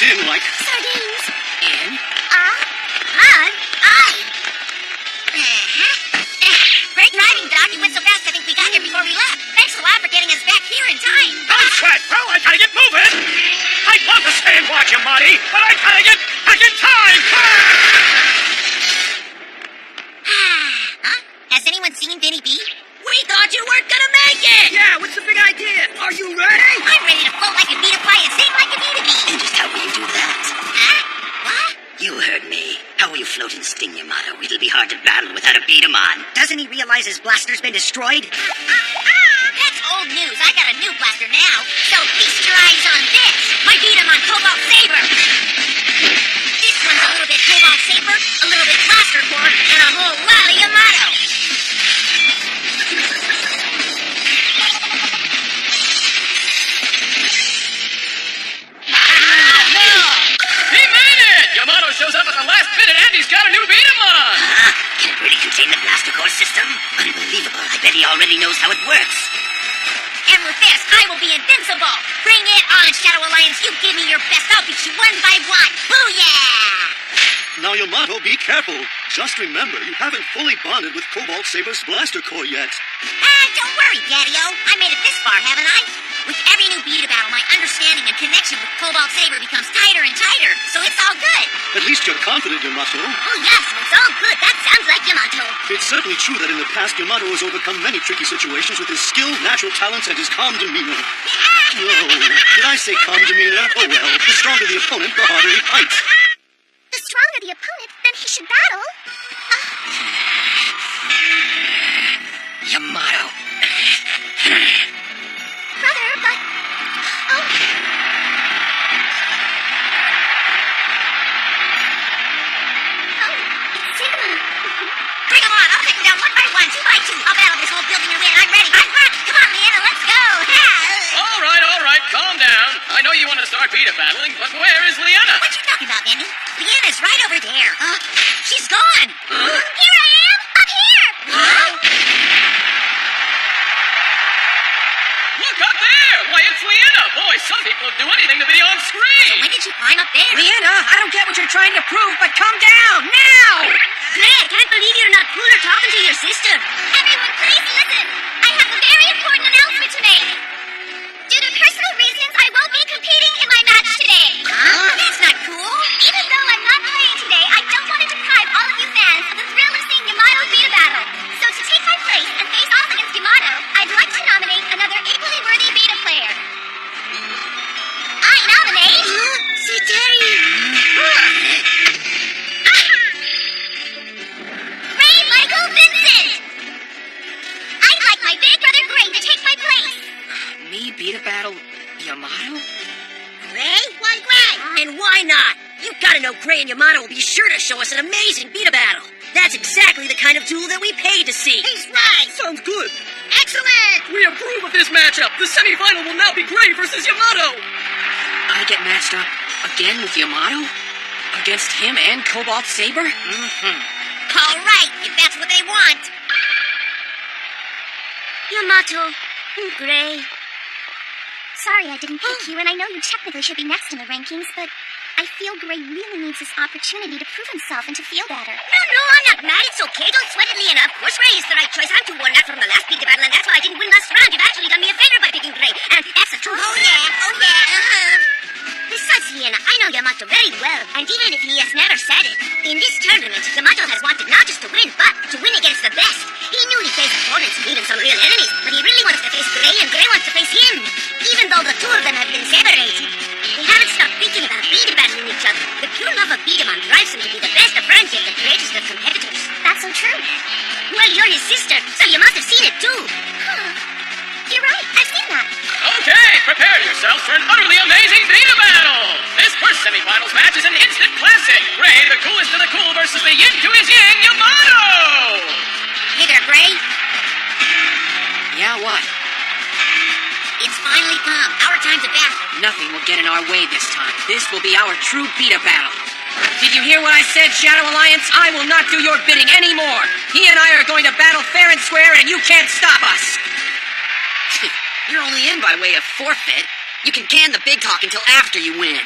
in like... Sardines. In? Great driving, Doc. You went so fast, I think we got here before we left. Thanks a lot for getting us back here in time. Don't sweat, Well, I gotta get moving. I'd love to stay and watch you, Marty, but I gotta get back in time. Huh? Has anyone seen Vinny B? We thought you weren't gonna make it! Yeah, what's the big idea? Are you ready? I'm ready to float like a bee to fly and sing like a bee to bee. And just how will you do that? Huh? What? You heard me. How will you float and sting Yamato? It'll be hard to battle without a B Daman. Doesn't he realize his blaster's been destroyed? That's old news. I got a new blaster now. So feast your eyes on this. My B Daman Cobalt Saber. This one's a little bit Cobalt Saber, a little bit Blaster Core, and a whole lot of Yamato. Yamato shows up at the last minute and he's got a new B Daman! Can it really contain the blaster core system? Unbelievable. I bet he already knows how it works. And with this, I will be invincible. Bring it on, Shadow Alliance. You give me your best. I'll beat you one by one. Booyah! Now, Yamato, be careful. Just remember, you haven't fully bonded with Cobalt Saber's blaster core yet. Don't worry, Daddy-O. I made it this far, haven't I? With every new beta battle, my understanding and connection with Cobalt Saber becomes tighter and tighter, so it's all good. At least you're confident, Yamato. Oh, yes, it's all good. That sounds like Yamato. It's certainly true that in the past, Yamato has overcome many tricky situations with his skill, natural talents, and his calm demeanor. Oh, did I say calm demeanor? Oh well, the stronger the opponent, the harder he fights. The stronger the opponent, then he should battle. Yamato. Brother, but... Oh. It's Sigma. Bring him on. I'll take him down one by one, two by two. I'll battle this whole building and win. I'm ready. I'm hot. Come on, Leanna, let's go. All right, calm down. I know you want to start beta battling, but where is Leanna? What you talking about, Benny? Leanna's right over there. She's gone. Here I am. Up here. Look up there! Why, it's Leanna! Boy, some people would do anything to be on screen! When did she climb up there? Leanna, I don't get what you're trying to prove, but come down, now! Gray, I can't believe you're not cooler talking to your sister. Everyone, please listen. I have a very important announcement to make. Due to personal reasons, I won't be competing in my match today. Huh? That's not cool. Even though I'm not playing today, I don't want to deprive all of you fans of the thrill of seeing Yamato's beta battle. So to take my place and face off against Yamato, I'd like to nominate another equally worthy beta player. I nominate... Siteri. Ray Michael Vincent! I'd like my big brother Gray to take my place. Me beat a battle Yamato? Gray? Why Gray? And why not? You gotta know Gray and Yamato will be sure to show us an amazing beta battle. That's exactly the kind of duel that we paid to see. He's right. Sounds good. Excellent. We approve of this matchup! The semifinal will now be Gray versus Yamato! I get matched up again with Yamato? Against him and Cobalt Saber? All right, if that's what they want. Yamato, Gray. Sorry I didn't pick you, and I know you technically should be next in the rankings, but I feel Gray really needs this opportunity to prove himself and to feel better. No, I'm not mad. It's okay. Don't sweat it, Leanna. Of course Gray is the right choice. I'm too worn out from the last beta battle, and that's why I didn't win last round. You've actually done me a favor by picking Gray, and that's the truth. Oh, yeah. Besides, Leanna, I know Yamato very well, and even if he has never said it, in this tournament, Yamato has wanted not just to win, but to win against the best. He knew he faced opponents and even some real enemies, but he really wants to face Gray, and Gray wants to face him. Even though the two of them have been separated, they haven't stopped thinking about beta battling each other. The pure love of beta man drives them to be the best of friends yet the greatest of competitors. That's so true. Well, you're his sister, so you must have seen it too. You're right. I've seen that. Okay, prepare yourselves for an utterly amazing beta battle! This first semifinals match is an instant classic! Gray, the coolest of the cool, versus the yin to his yang, Yamato! Hey there, Gray. Yeah, what? It's finally come. Our time to battle. Nothing will get in our way this time. This will be our true beta battle. Did you hear what I said, Shadow Alliance? I will not do your bidding anymore. He and I are going to battle fair and square, and you can't stop us. You're only in by way of forfeit. You can can the big talk until after you win.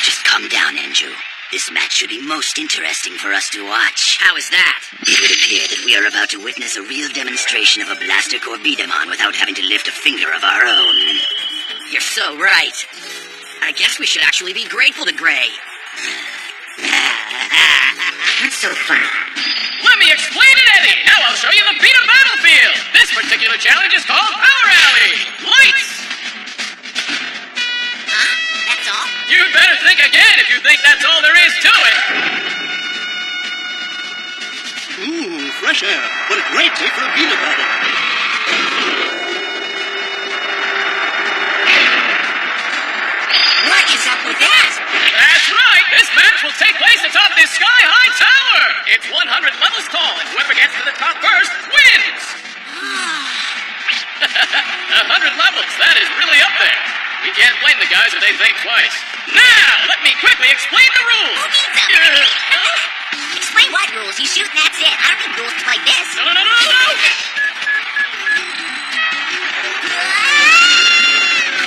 Just calm down, Andrew. This match should be most interesting for us to watch. How is that? It would appear that we are about to witness a real demonstration of a Blaster Core B Daman without having to lift a finger of our own. You're so right. I guess we should actually be grateful to Gray. That's so fun. Let me explain it, Eddie. Now I'll show you the Beta battlefield. This particular challenge is called Power Alley. Lights! Huh? That's all? You'd better think again if you think that's all there is to it. Ooh, fresh air. What a great day for a Beta battle. What is up with that? That's right. This match will take place atop this sky-high tower. It's 100 levels tall, and whoever gets to the top first wins. 100 levels. That is really up there. We can't blame the guys if they think twice. Now, let me quickly explain the rules. Who needs them? Explain what rules? You shoot and that's it. I don't need rules to play this. No.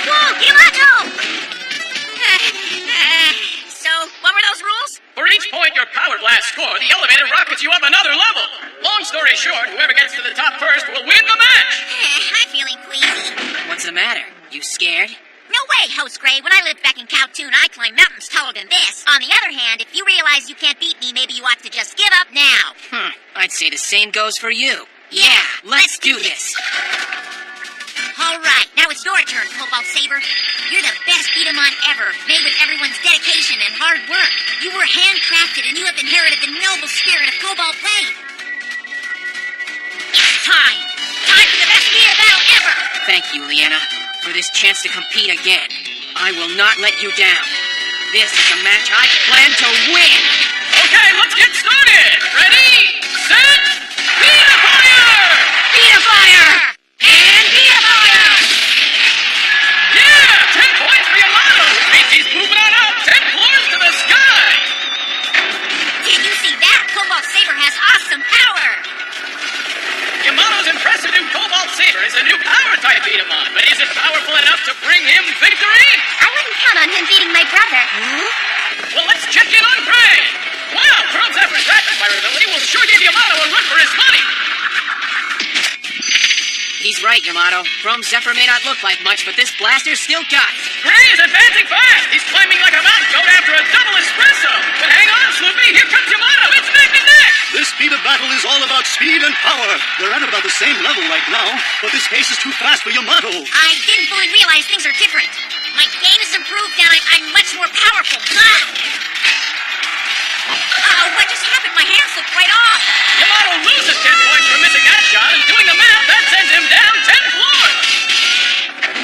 Whoa, Yamato! So, what were those rules? For each point your Power Blast score, the elevator rockets you up another level. Long story short, whoever gets to the top first will win the match. I'm feeling queasy. What's the matter? You scared? No way, Host Gray. When I lived back in Kowtoon, I climbed mountains taller than this. On the other hand, if you realize you can't beat me, maybe you ought to just give up now. I'd say the same goes for you. Yeah, let's do this. All right, now it's your turn, Cobalt Saber. You're the best Beat-em-on ever, made with everyone's dedication and hard work. You were handcrafted, and you have inherited the noble spirit of Cobalt Blade. It's time! Time for the best Beat battle ever! Thank you, Leanna, for this chance to compete again. I will not let you down. This is a match I plan to win! Okay, let's get started. Ready, set, Beta Fire! Beta Fire! And Beta Fire! Yeah, 10 points for Yamato, which means he's moving on up 10 floors to the sky. Did you see that? Cobalt Saber has awesome power! Yamato's impressive new Cobalt Saber is a new power-type Beat-em-on, but is it powerful enough to bring him victory? I wouldn't count on him beating my brother. Well, let's check in on Gray. Wow, Chrome Zephyr's rapid fire ability will sure give Yamato a run for his money. He's right, Yamato. Chrome Zephyr may not look like much, but this blaster still got it. Gray is advancing fast. He's climbing like a mountain goat after a double espresso. But hang on, Sloopy. Here comes Yamato. It's neck and neck. This Beta battle is all about speed and power. They're at about the same level right now, but this pace is too fast for Yamato. I didn't fully realize things are different. My game has improved and I'm much more powerful. Oh, what just happened? My hand slipped right off. Yamato loses 10 points for missing that shot, and doing the math, that sends him down 10 floors.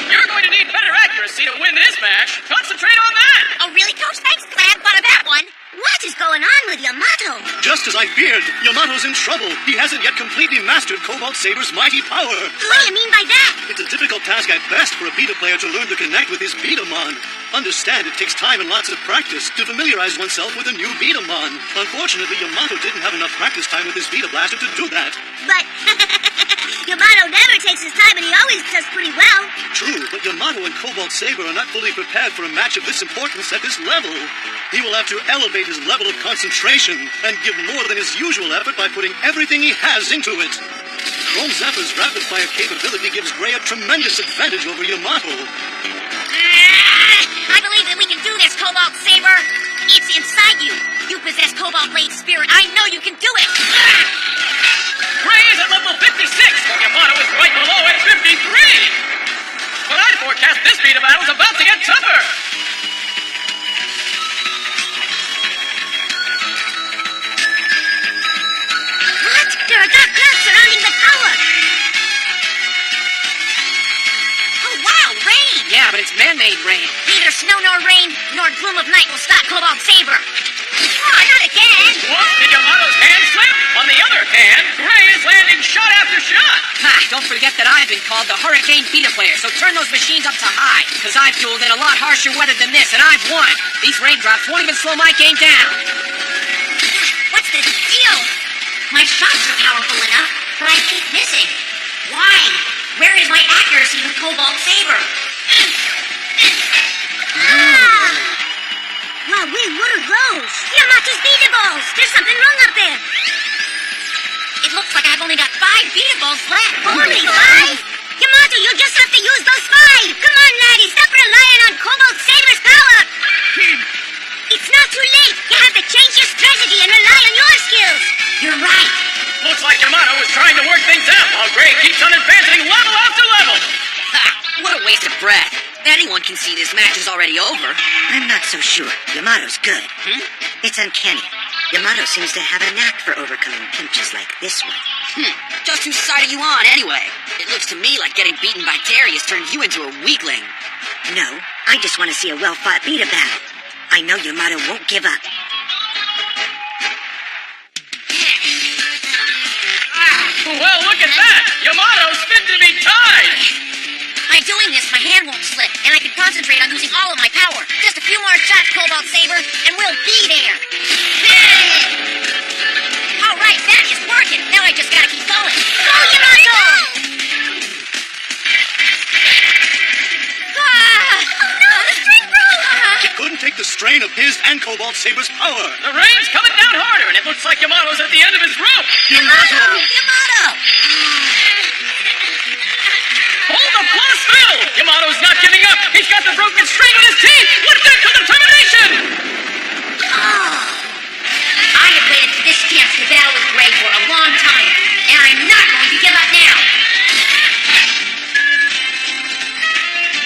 You're going to need better accuracy to win this match. Concentrate on that. Oh, really, Coach? Thanks. Glad I thought of that one. What is going on with Yamato? Just as I feared, Yamato's in trouble. He hasn't yet completely mastered Cobalt Saber's mighty power. What do you mean by that? It's a difficult task at best for a Beta player to learn to connect with his Betamon. Understand, it takes time and lots of practice to familiarize oneself with a new Betamon. Unfortunately, Yamato didn't have enough practice time with his Beta Blaster to do that. But Yamato never takes his time and he always does pretty well. True, but Yamato and Cobalt Saber are not fully prepared for a match of this importance at this level. He will have to elevate his level of concentration and give more than his usual effort by putting everything he has into it. Chrome Zephyr's rapid-fire capability gives Gray a tremendous advantage over Yamato. I believe that we can do this, Cobalt Saber. It's inside you. You possess Cobalt Blade spirit. I know you can do it. Gray is at level 56, but Yamato is right below at 53. But I'd forecast this Beta battle's about to get tougher. What? There are dark clouds surrounding the tower. Oh, wow, rain. Yeah, but it's man-made rain. Neither snow nor rain nor gloom of night will stop Cobalt Saber. Oh, not again. What? Did Yamato's hand slip? On the other hand, Gray is landing shot after shot. Ha! Don't forget that I've been called the Hurricane Beta player, so turn those machines up to high. Because I've dueled in a lot harsher weather than this, and I've won. These raindrops won't even slow my game down. What's the deal? My shots are powerful enough, but I keep missing. Why? Where is my accuracy with Cobalt Saber? Wait, what are those? Yamato's Beta Balls! There's something wrong up there! It looks like I've only got 5 Beta balls left. Only 5? Yamato, you'll just have to use those 5! Come on, laddie, stop relying on Cobalt Saber's power! It's not too late! You have to change your strategy and rely on your skills! You're right. Looks like Yamato is trying to work things out while Gray keeps on advancing level after level. Ha! What a waste of breath. Anyone can see this match is already over. I'm not so sure. Yamato's good. It's uncanny. Yamato seems to have a knack for overcoming pinches like this one. Just whose side are you on, anyway? It looks to me like getting beaten by Darius turned you into a weakling. No, I just want to see a well-fought Beta battle. I know Yamato won't give up. Well, look at that! Yamato's fit to be tied! By doing this, my hand won't slip, and I can concentrate on using all of my power. Just a few more shots, Cobalt Saber, and we'll be there. All right, that is working. Now I just gotta keep going. Go, Yamato! Oh no, the string broke! It couldn't take the strain of his and Cobalt Saber's power. The rain's coming down harder, and it looks like Yamato's at the end of his rope. Yamato! Yamato! Hold the plus thrill! Yamato's not giving up. He's got the broken string in his teeth. What the determination! I have waited for this chance to battle with Gray for a long time, and I'm not going to give up now.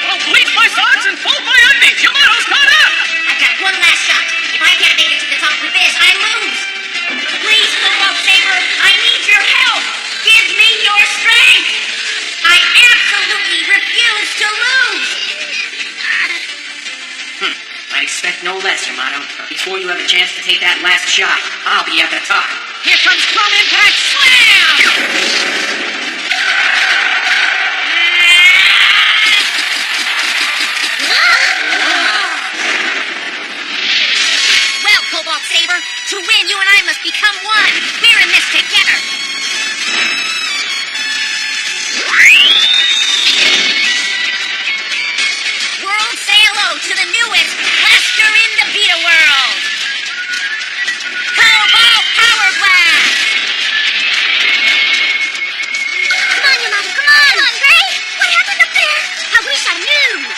Well, bleach my socks and fold my undies. Yamato's caught up. I've got one last shot. If I can't make it to the top with this, I lose. Please, Cobalt Saber, I need your help. Give me your strength. I absolutely refuse to lose. I expect no less, Yamato. Before you have a chance to take that last shot, I'll be at the top. Here comes Chrome Impact Slam! Well, Cobalt Saber, to win, you and I must become one. We're in this together. World, say hello to the newest blaster in the Beta world. Cobalt Power Blast! Come on, Yamato, come on! Come on, Gray! What happened up there? I wish I knew!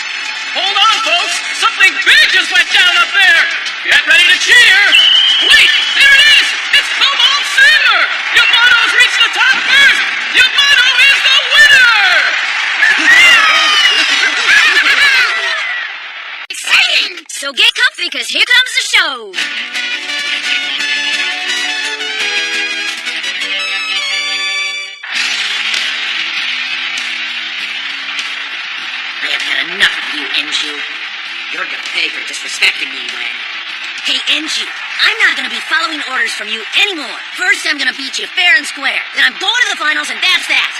Hold on, folks. Something big just went down up there. Get ready to cheer. Wait, there it is. It's Cobalt Saber. Yamato's reached the top first. Yamato is the winner. Exciting! So get comfy, because here comes the show! I have had enough of you, Enju. You're gonna pay for disrespecting me, Ren. Hey, Enju, I'm not gonna be following orders from you anymore. First, I'm gonna beat you fair and square. Then I'm going to the finals, and that's that.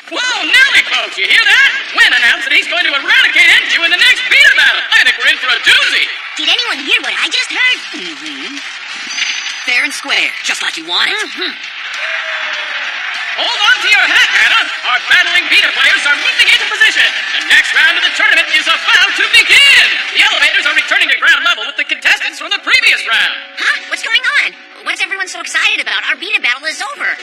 Whoa, Nelly, folks, you hear that? Wynn announced that he's going to eradicate Enju in the next Beta battle. I think we're in for a doozy. Did anyone hear what I just heard? Fair and square, just like you want it. Hold on to your hat, Anna. Our battling Beta players are moving into position. The next round of the tournament is about to begin. The elevators are returning to ground level with the contestants from the previous round. Huh? What's going on? What's everyone so excited about? Our Beta battle is over.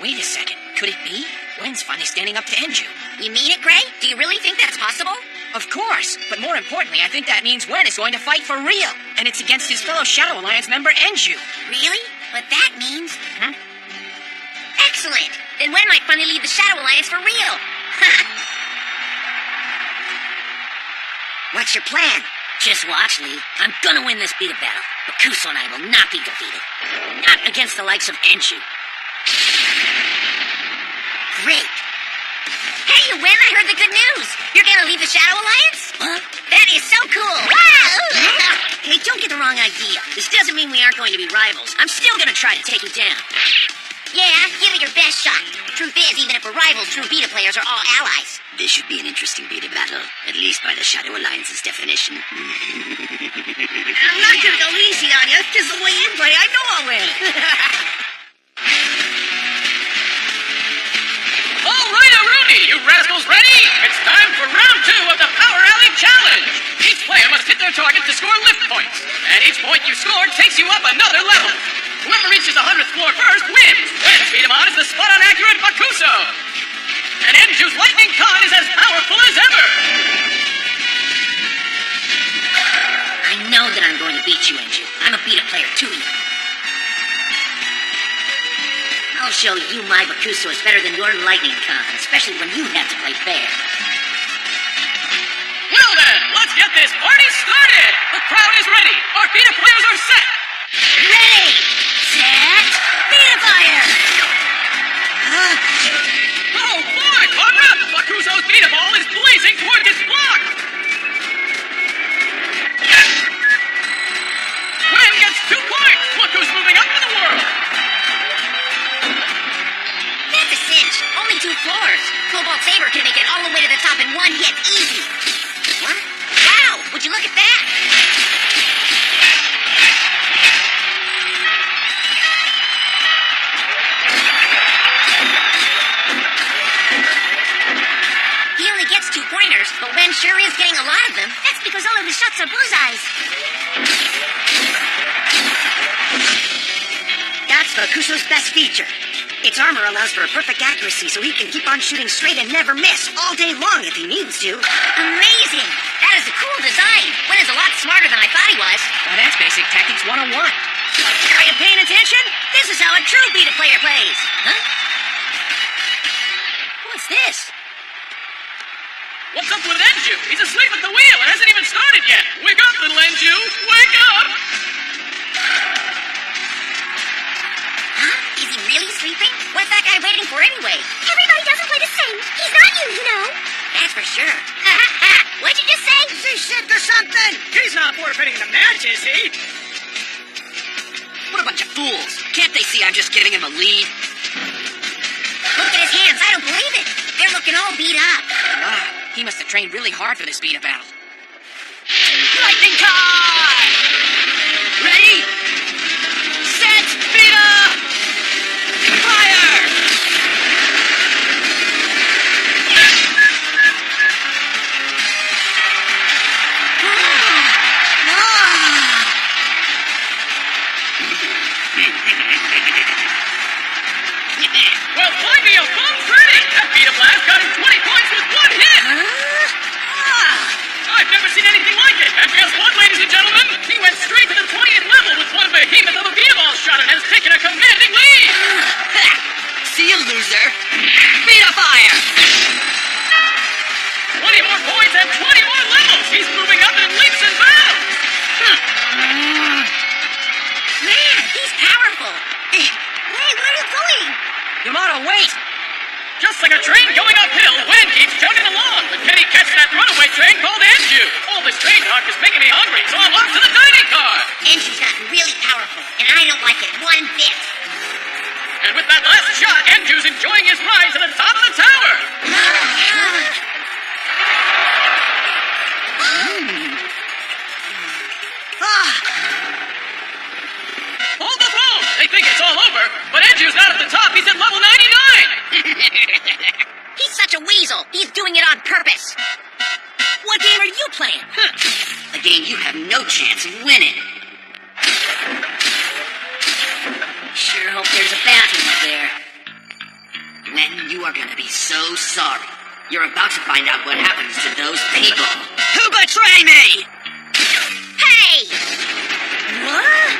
Wait a second. Could it be? Wynn's finally standing up to Enju. You mean it, Gray? Do you really think that's possible? Of course. But more importantly, I think that means Wynn is going to fight for real. And it's against his fellow Shadow Alliance member, Enju. Really? But that means... Excellent! Then Wynn might finally leave the Shadow Alliance for real. What's your plan? Just watch, Lee. I'm gonna win this Beta battle. But Kuso and I will not be defeated. Not against the likes of Enju. Great! Hey, you win! I heard the good news! You're gonna leave the Shadow Alliance? Huh? That is so cool! Wow! Hey, don't get the wrong idea. This doesn't mean we aren't going to be rivals. I'm still gonna try to take you down. Yeah, give it your best shot. Truth is, even if we're rivals, true Beta players are all allies. This should be an interesting Beta battle, at least by the Shadow Alliance's definition. I'm not gonna go easy on you, because the way you play, I know I'll win. All right, Aruni, you rascals ready? It's time for round 2 of the Power target to score lift points. And each point you score takes you up another level. Whoever reaches the 100th floor first wins. And B Daman is the spot-on accurate Bakuso. And Enju's lightning con is as powerful as ever. I know that I'm going to beat you, Enju. I'm a beta player too, you know. I'll show you my Bakuso is better than your lightning con, especially when you have to play fair. Well then, let's get this party started. The crowd is ready. Our beta players are set. Ready! Set! Beta fire! Oh boy, Barbara! Bakuso's beta ball is blazing toward this block. Gwen gets 2 points. Look who's moving up in the world. That's a cinch. Only 2 floors. Cobalt Saber can make it all the way to the top in one hit. Easy. What? Wow! Would you look at that? He only gets 2 pointers, but Wen sure is getting a lot of them. That's because all of his shots are bullseyes. That's Bakuso's best feature. Its armor allows for a perfect accuracy, so he can keep on shooting straight and never miss all day long if he needs to. Amazing! That is a cool design. Wen is a lot smarter than I thought he was. Well, that's basic tactics 101. Are you paying attention? This is how a true beta player plays. Huh? What's this? What's up with Enju? He's asleep at the wheel. It hasn't even started yet. Wake up, little Enju. Wake up! Huh? Is he really sleeping? What's that guy waiting for anyway? Everybody doesn't play the same. He's not you, you know. That's for sure. What'd you just say? Is he sick or something? He's not forfeiting the match, is he? What a bunch of fools. Can't they see I'm just giving him a lead? Look at his hands. I don't believe it. They're looking all beat up. Ah, he must have trained really hard for this beta battle. Lightning con! Ready? Set! Beta! Fire! Well, find me a bum Freddy! That beta blast got him 20 points with 1 hit! I've never seen anything like it! And guess what, ladies and gentlemen? He went straight to the 20th level with one behemoth of a beta ball shot and has taken a commanding lead! See you, loser. Beta fire! 20 more points and 20 more levels! He's moving up in leaps and bounds! Man, he's powerful. Hey, where are you going? Yamato, wait! Just like a train going uphill, Wen keeps chugging along, but can he catch that runaway train called Enju? All this train talk is making me hungry, so I'm off to the dining car! Enju's gotten really powerful, and I don't like it one bit. And with that last shot, Enju's enjoying his ride to the top of the tower! Hold the phone! They think it's all over, but Enju's not at the top, he's at level 99! He's such a weasel. He's doing it on purpose. What game are you playing? A game you have no chance of winning. Sure hope there's a bathroom up there. When you are gonna be so sorry. You're about to find out what happens to those people who betray me! Hey! What?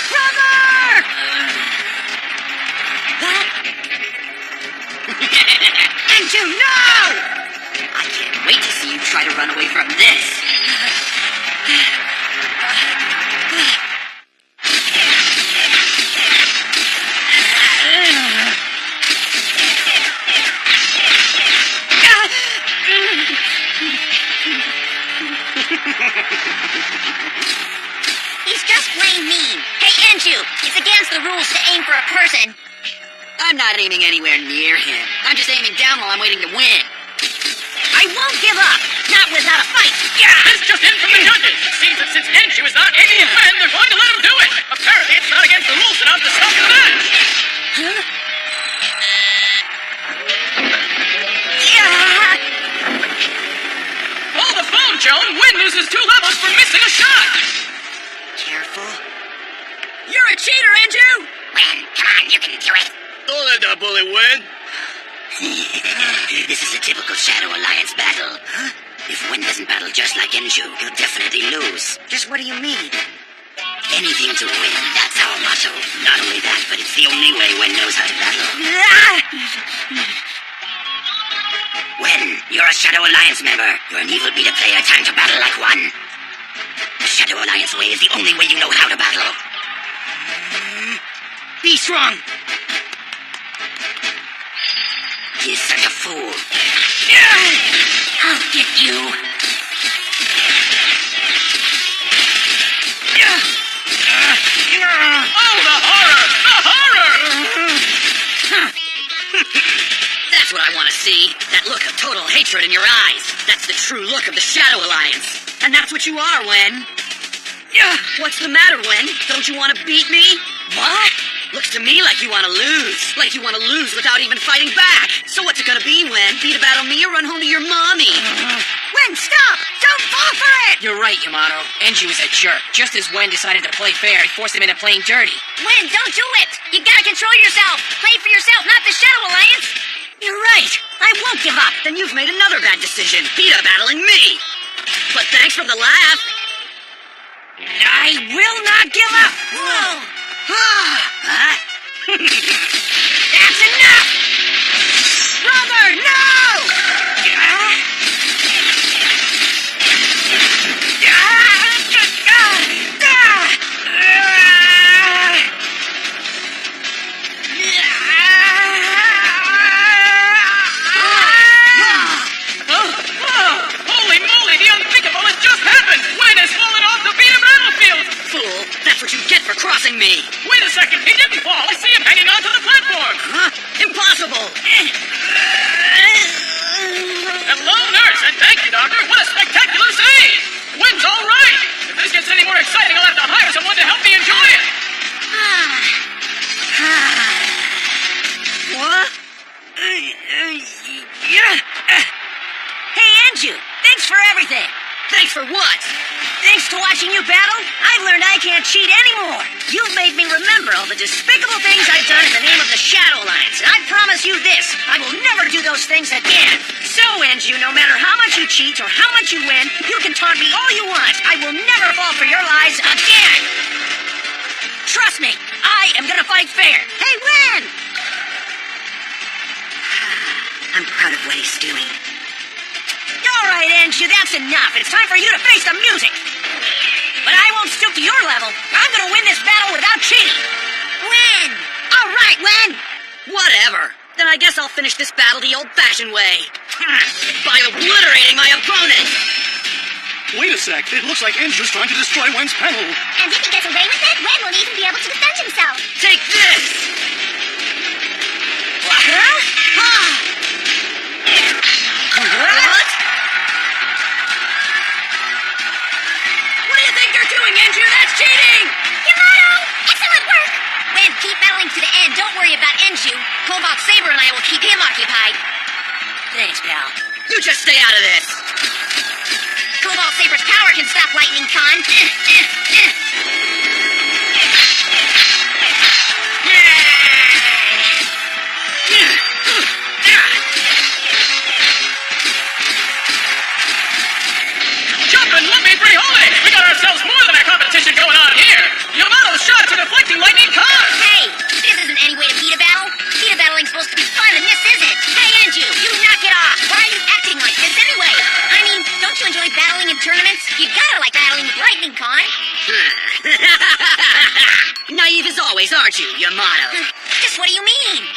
Brother! Enju, no! I can't wait to see you try to run away from this. He's just plain mean. Hey, Enju, it's against the rules to aim for a person. I'm not aiming anywhere near him. I'm just aiming down while I'm waiting to win. I won't give up. Not without a fight. This just in from the judges. It seems that since Enju is not aiming to win, they're going to let him do it. Apparently, it's not against the rules enough to stop the match. Huh? a shot! Careful. You're a cheater, Andrew! Wen, come on, you can do it. Don't let that bully win. This is a typical Shadow Alliance battle. Huh? If Wen doesn't battle just like Enju, he'll definitely lose. Just what do you mean? Anything to win, that's our motto. Not only that, but it's the only way Wen knows how to battle. Wen, you're a Shadow Alliance member. You're an evil beta player, time to battle like one. The Shadow Alliance way is the only way you know how to battle. Be strong. You're such a fool. I'll get you. Oh, the horror! The horror! That's what I want to see. That look of total hatred in your eyes. That's the true look of the Shadow Alliance. And that's what you are, Wen. What's the matter, Wen? Don't you want to beat me? What? Looks to me like you want to lose. Like you want to lose without even fighting back. So what's it gonna be, Wen? Beat a battle me or run home to your mommy? Wen, stop! Don't fall for it! You're right, Yamato. Enju is a jerk. Just as Wen decided to play fair, he forced him into playing dirty. Wen, don't do it! You gotta control yourself! Play for yourself, not the Shadow Alliance! You're right. I won't give up. Then you've made another bad decision. Beta battling me. But thanks for the laugh. I will not give up. Whoa. Huh? That's enough! Brother, no! Holy moly, the unthinkable has just happened! Wen has fallen off the Beta battlefield! Fool, that's what you get for crossing me. Wait a second, he didn't fall! I see him hanging onto the platform! Huh? Impossible! Hello, nurse, and thank you, doctor! What a spectacular save! Wen's all right! If this gets any more exciting, I'll have to hire someone to help me enjoy it! What? Hey, Enju, thanks for everything. Thanks for what? Thanks to watching you battle, I've learned I can't cheat anymore. You've made me remember all the despicable things I've done in the name of the Shadow Alliance, and I promise you this, I will never do those things again. So, Enju, no matter how much you cheat or how much you win, you can taunt me all you want. I will never fall for your lies again. Trust me, I am gonna fight fair. Hey, Wen! I'm proud of what he's doing. All right, Enju, that's enough. It's time for you to face the music. But I won't stoop to your level. I'm gonna win this battle without cheating. Wen! All right, Wen. Whatever. Then I guess I'll finish this battle the old-fashioned way. By obliterating my opponent. Wait a sec. It looks like Enju's trying to destroy Wen's panel. And if he gets away with it, Wen won't even be able to defend himself. Take this. Huh? What? What do you think you're doing, Enju? That's cheating! Yamato! Excellent work! Wen, keep battling to the end. Don't worry about Enju. Cobalt Saber and I will keep him occupied. Thanks, pal. You just stay out of this. Cobalt Saber's power can stop Lightning Con. Jumpin', let me free holy! We got ourselves more than a competition going on here! Yamato's shots are deflecting lightning cars! Hey, this isn't any way to beat a battle. Beat a battling's supposed to be fun, and this isn't. Hey, Enju, you knock it off. Why are you acting like this anyway? I mean, don't you enjoy battling in tournaments? You gotta like battling with Lightning Con. Naive as always, aren't you, Yamato? Just what do you mean?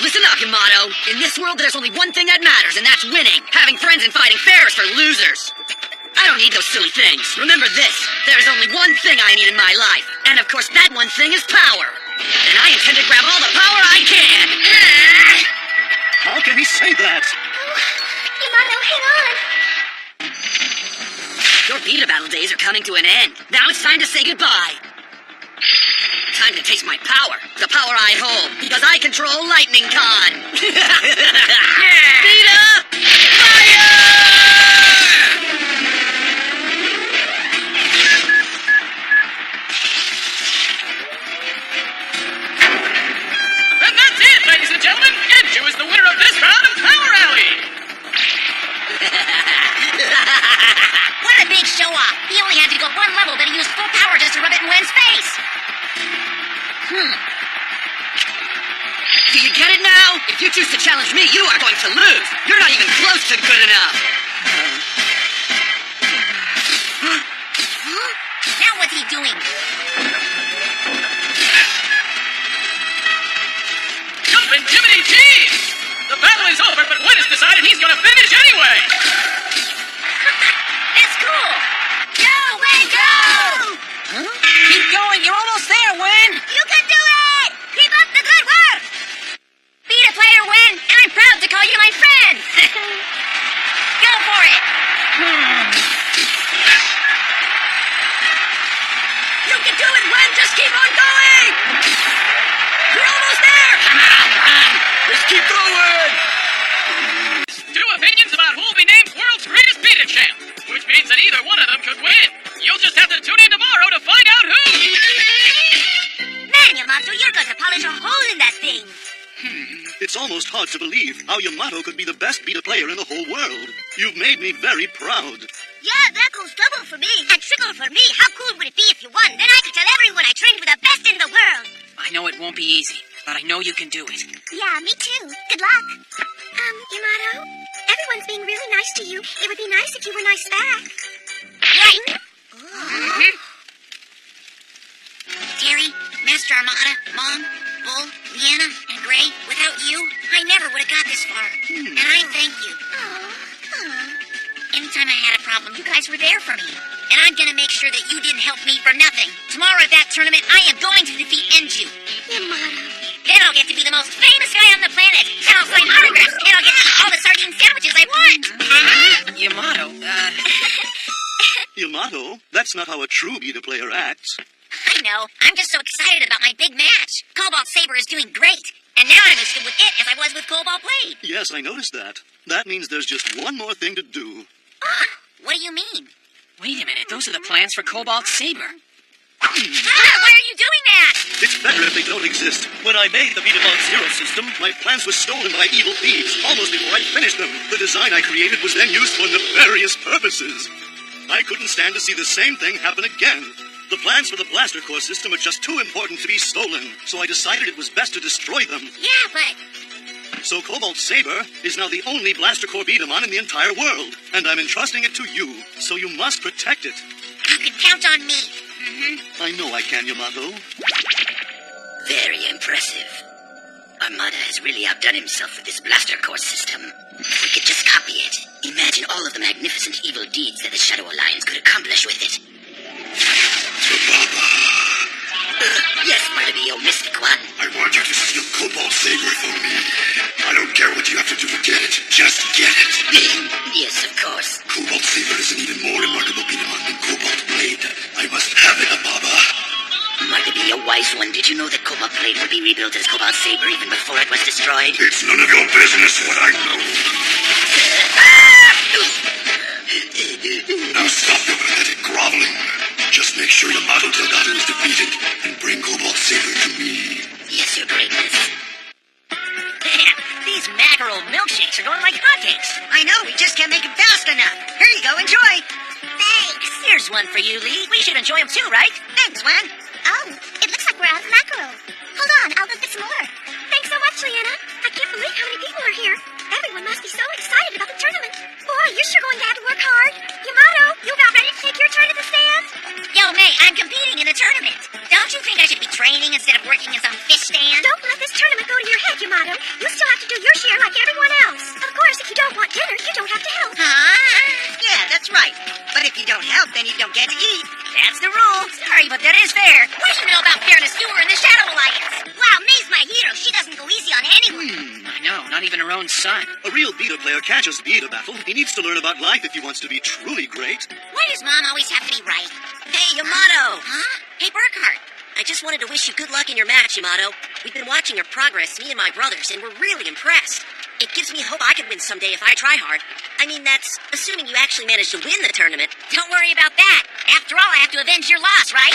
Listen up, Yamato. In this world, there's only one thing that matters, and that's winning. Having friends and fighting fair is for losers. I don't need those silly things. Remember this. There's only one thing I need in my life. And of course, that one thing is power. And I intend to grab all the power I can. How can he say that? Yamato, hang on. Your beta battle days are coming to an end. Now it's time to say goodbye. Time to taste my power. The power I hold. Because I control Lightning Con. Beta! Fire! challenge me, you are going to lose. You're not even close to good enough. Now what's he doing? Jumpin' Jiminy Cheese! The battle is over, but Win has decided he's gonna finish anyway! That's cool! Go, Win, go! Keep going. You're almost there, Win. You can do it! Keep up the good work! Be the player, Win, and I'm proud to call you my friend! Go for it! You can do it, Win. Just keep on going. You're almost there. Come on, man. Just keep going. Two opinions about who'll be named world's greatest beat-it champ, which means that either one of them could win. You'll just have to tune in tomorrow to find out who. Man, Yamato, you're going to polish a hole in that thing! It's almost hard to believe how Yamato could be the best beta player in the whole world. You've made me very proud. Yeah, that goes double for me. And triple for me. How cool would it be if you won? Then I could tell everyone I trained with the best in the world. I know it won't be easy, but I know you can do it. Yeah, me too. Good luck. Yamato, everyone's being really nice to you. It would be nice if you were nice back. Right. Terry, Master Armada, Mom, Bull, Leanna, and Gray, without you, I never would have got this far. And I thank you. Anytime I had a problem, you guys were there for me. And I'm gonna make sure that you didn't help me for nothing. Tomorrow at that tournament, I am going to defeat Enju. Yamato. Then I'll get to be the most famous guy on the planet. And I'll sign autographs. And I'll get to eat all the sardine sandwiches I want. Yamato, Yamato, that's not how a true beta player acts. I know. I'm just so excited about my big match. Cobalt Saber is doing great. And now I'm as good with it as I was with Cobalt Blade. Yes, I noticed that. That means there's just one more thing to do. Huh? What do you mean? wait a minute. Those are the plans for Cobalt Saber. Why are you doing that? It's better if they don't exist. When I made the B Daman Zero system, my plans were stolen by evil thieves almost before I finished them. The design I created was then used for nefarious purposes. I couldn't stand to see the same thing happen again. The plans for the Blaster Core system are just too important to be stolen, so I decided it was best to destroy them. Yeah, but... So Cobalt Saber is now the only Blaster Core Beat'em in the entire world, and I'm entrusting it to you, so you must protect it. You can count on me. I know I can, Yamato. Very impressive. Armada has really outdone himself with this Blaster Core system. If we could just copy it, imagine all of the magnificent evil deeds that the Shadow Alliance could accomplish with it. Yes, Barnaby, Mystic One. I want you to steal Cobalt Saber from me. I don't care what you have to do to get it. Just get it. Yes, of course. Cobalt Saber is an even more remarkable beat'em than Cobalt Blade. I must have it, Ababa. Barnaby, a wise one. Did you know that Cobalt Blade would be rebuilt as Cobalt Saber even before it was destroyed? It's none of your business what I know. Now stop your pathetic groveling. Just make sure Yamato Delgado is defeated and bring Cobalt Saber to me. Yes, your greatness. Man, these mackerel milkshakes are going like hotcakes. I know, we just can't make them fast enough. Here you go, enjoy. Thanks. Here's one for you, Lee. We should enjoy them too, right? Thanks, Wen. Oh, it looks like we're out of mackerel. Hold on, I'll go get some more. Thanks so much, Leanna. I can't believe how many people are here. Everyone must be so excited about the tournament. Boy, you're sure going to have to work hard. Yamato, you about ready to take your turn at the stand? Yo, May, I'm competing in the tournament. Don't you think I should be training instead of working in some fish stand? Don't let this tournament go to your head, Yamato. You still have to do your share like everyone else. Of course, if you don't want dinner, you don't have to help. Huh? Yeah, that's right. But if you don't help, then you don't get to eat. That's the rule. Sorry, but that is fair. What do you know about fairness? You were in the Shadow Alliance. Wow, May's my hero. She doesn't go easy on anyone. I know, not even her own son. A real beta player can't just beat a battle. He needs to learn about life if he wants to be truly great. Why does Mom always have to be right? Hey, Yamato! Huh? Hey, Burkhart! I just wanted to wish you good luck in your match, Yamato. We've been watching your progress, me and my brothers, and we're really impressed. It gives me hope I can win someday if I try hard. I mean, that's assuming you actually manage to win the tournament. Don't worry about that. After all, I have to avenge your loss, right?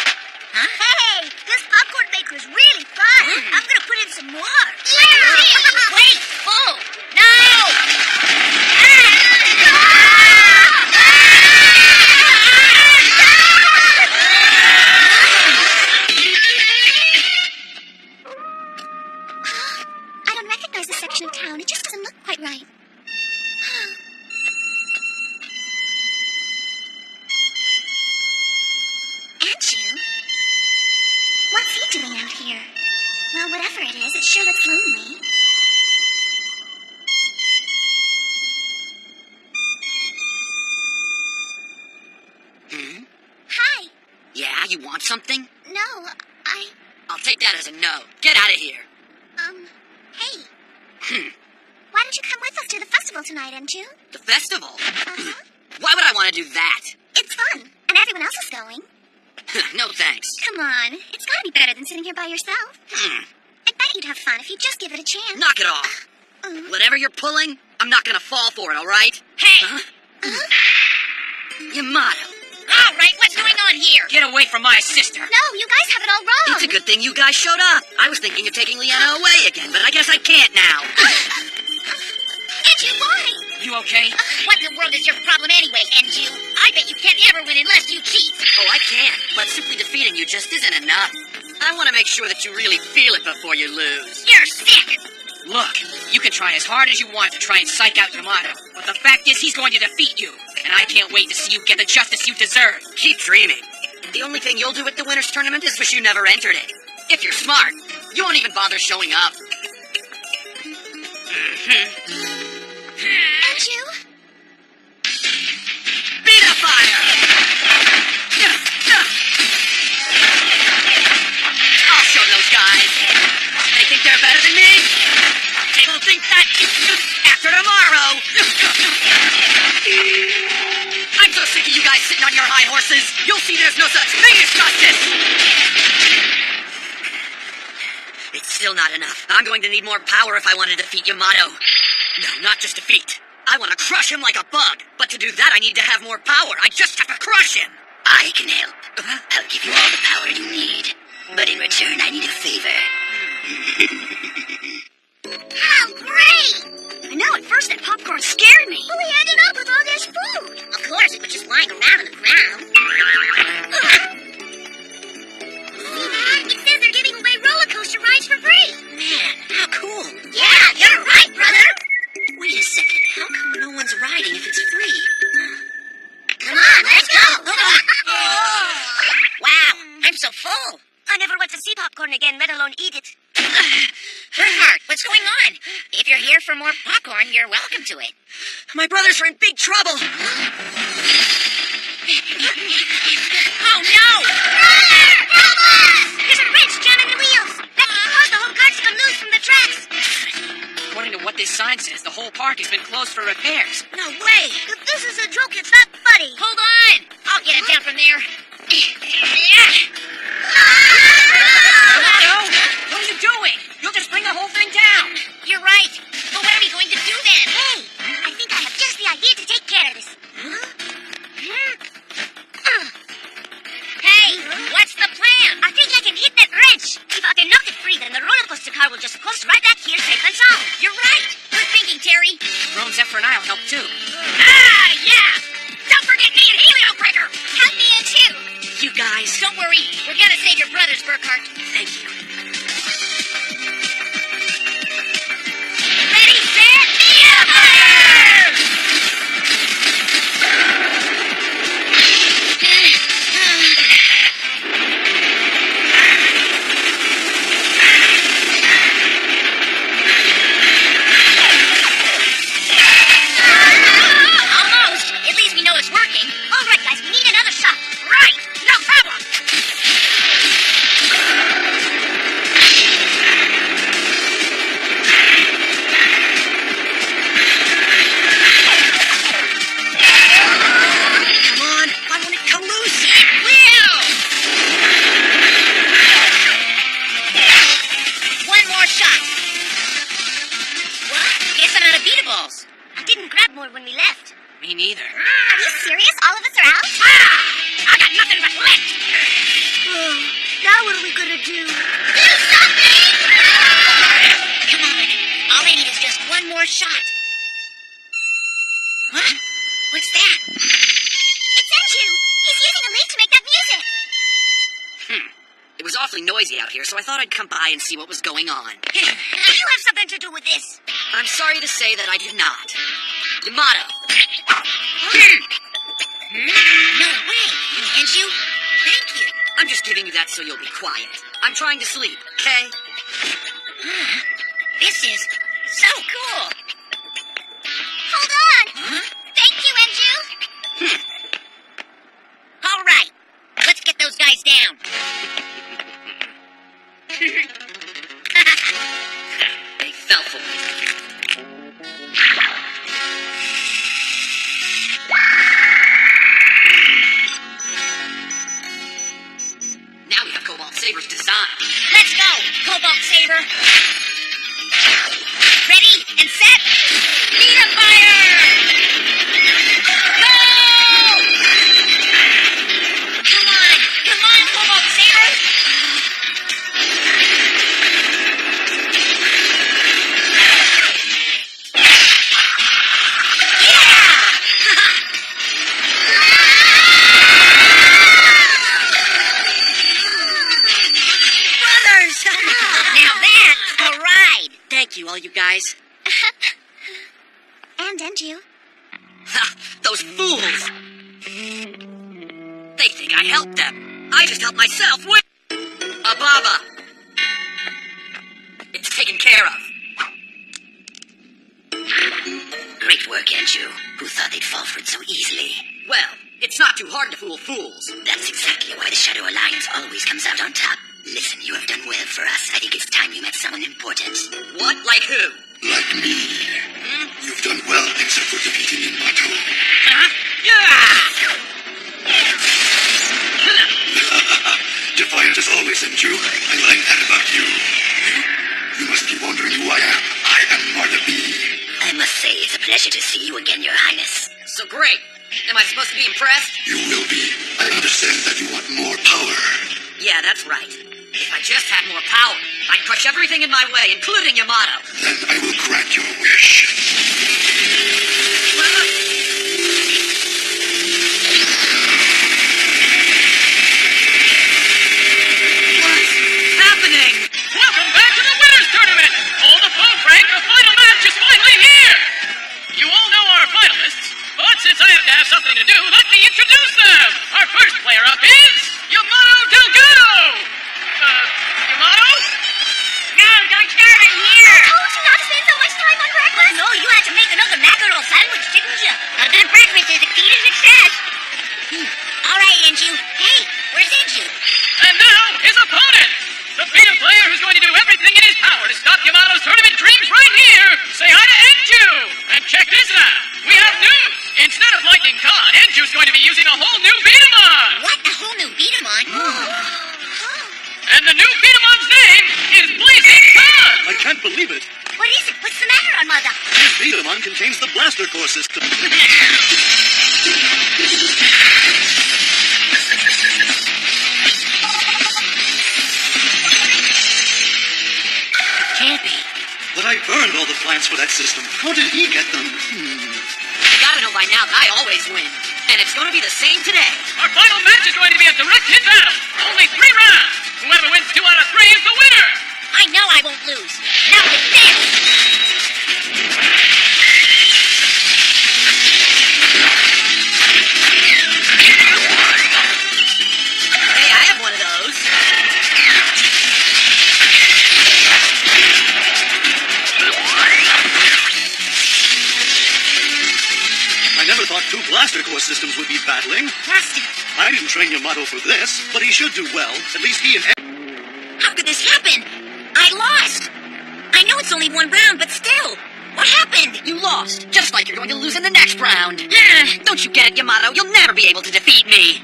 Huh? Hey, this popcorn maker is really fun. I'm gonna put in some more. Yeah! Wait! Oh! No! I don't recognize this section of town. It just you want something? No, I'll take that as a no. Get out of here. Hey. Why don't you come with us to the festival tonight, Enju? The festival? Uh-huh. Why would I want to do that? It's fun, and everyone else is going. No thanks. Come on, it's gotta be better than sitting here by yourself. I bet you'd have fun if you just give it a chance. Knock it off. Whatever you're pulling, I'm not gonna fall for it, all right? Hey! Yamato. All right, what's going on here? Get away from my sister. No, you guys have it all wrong. It's a good thing you guys showed up. I was thinking of taking Leanna away again, but I guess I can't now. Enju, why? You okay? What in the world is your problem anyway, Enju? I bet you can't ever win unless you cheat. Oh, I can, but simply defeating you just isn't enough. I want to make sure that you really feel it before you lose. You're sick. Look, you can try as hard as you want to try and psych out Yamato, but the fact is he's going to defeat you, and I can't wait to see you get the justice you deserve. Keep dreaming. The only thing you'll do at the winner's tournament is wish you never entered it. If you're smart, you won't even bother showing up. Enju? Be the fire! I'll show those guys. They think they're better than me? They will think that after tomorrow. I'm so sick of you guys sitting on your high horses. You'll see there's no such thing as justice. It's still not enough. I'm going to need more power if I want to defeat Yamato. No, not just defeat. I want to crush him like a bug. But to do that, I need to have more power. I just have to crush him. I can help. I'll give you all the power you need. But in return, I need a favor. How great! I know, at first that popcorn scared me. But we ended up with all this food. Of course, it was just lying around on the ground. It says they're giving away roller coaster rides for free. Man, how cool. Yeah, you're right, brother. Wait a second. How come no one's riding if it's free? Come on, let's go. Wow, I'm so full. I never want to see popcorn again, let alone eat it. Bernhardt, what's going on? If you're here for more popcorn, you're welcome to it. My brothers are in big trouble. Oh, no! Brother, help us! There's a wrench jamming the wheels. That can cause the whole cart to come loose from the tracks. According to what this sign says, the whole park has been closed for repairs. No way! If this is a joke, it's not funny. Hold on! I'll get it down from there. Yamato, what are you doing? You'll just bring the whole thing down. You're right. But what are we going to do then? Hey, I think I have just the idea to take care of this. Hey, what's the plan? I think I can hit that wrench. If I can knock it free, then the roller coaster car will just coast right back here safe and sound. You're right. Good thinking, Terry. Drone Zephyr and I'll help too. Ah, yeah! Don't forget me and Helio Breaker! Help me in too. You guys. Don't worry. We're gonna save your brothers, Burkhart. Thank you. Ready, set, fire! Almost. At least we know it's working. All right, guys, we need another shot. Right. No problem. Come on. I want it to come loose. It will. One more shot. What? Guess I'm out of beatables. I didn't grab more when we left. Me neither. Are you serious? All of us are out? Ah! I got nothing but left. Now what are we gonna do? Do something! Come on. All I need is just one more shot. What? What's that? It's Enju. He's using a leaf to make that music. It was awfully noisy out here, so I thought I'd come by and see what was going on. Do you have something to do with this? I'm sorry to say that I do not. Yamato. No way. Enju, thank you. I'm just giving you that so you'll be quiet. I'm trying to sleep, okay? This is so cool. Hold on. Thank you, Enju. All right. Let's get those guys down. guys. And Enju. Ha! Those fools! They think I helped them. I just helped myself with a baba. It's taken care of. Great work, Enju. Who thought they'd fall for it so easily? Well, it's not too hard to fool fools. That's exactly why the Shadow Alliance always comes out on top. Listen, you have done well for us. I think it's time you met someone important. What? Like who? Like me. You've done well except for defeating Yamato. Huh? Yeah! Defiant as always, Enju. I like that about you. You must be wondering who I am. I am Martha B. I must say, it's a pleasure to see you again, Your Highness. So great. Am I supposed to be impressed? You will be. I understand that you want more power. Yeah, that's right. If I just had more power, I'd crush everything in my way, including Yamato. Then I will grant your wish. What's happening? Welcome back to the Winners Tournament! Hold the phone, Frank. The final match is finally here! You all know our finalists, but since I have to have something to do, let me introduce them! Our first player up is Yamato Delgado! Yamato? No, don't start it here. Oh, did you not spend so much time on breakfast? No, you had to make another mackerel sandwich, didn't you? A good breakfast is a key to success. All right, Enju. Hey, where's Enju? And now, his opponent! The Beta player who's going to do everything in his power to stop Yamato's tournament dreams right here! Say hi to Enju! And check this out! We have news! Instead of Lightning Khan, Enju's going to be using a whole new Betamon! What? A whole new Betamon? And the new Betamon's name is Blazing Sun! I can't believe it. What is it? What's the matter, Armada? This B Daman contains the Blaster Core system. Can't be. But I burned all the plans for that system. How did he get them? You gotta know by now that I always win. And it's gonna be the same today. Our final match is going to be a direct hit battle! Only 3 rounds! Whoever wins 2 out of 3 is the winner! I know I won't lose. Now with this! Hey, I have one of those. I never thought 2 Blaster Core systems would be battling. Master, I didn't train Yamato for this, but he should do well. At least he and... how could this happen? I lost. I know it's only 1 round, but still. What happened? You lost, just like you're going to lose in the next round. Don't you get it, Yamato? You'll never be able to defeat me.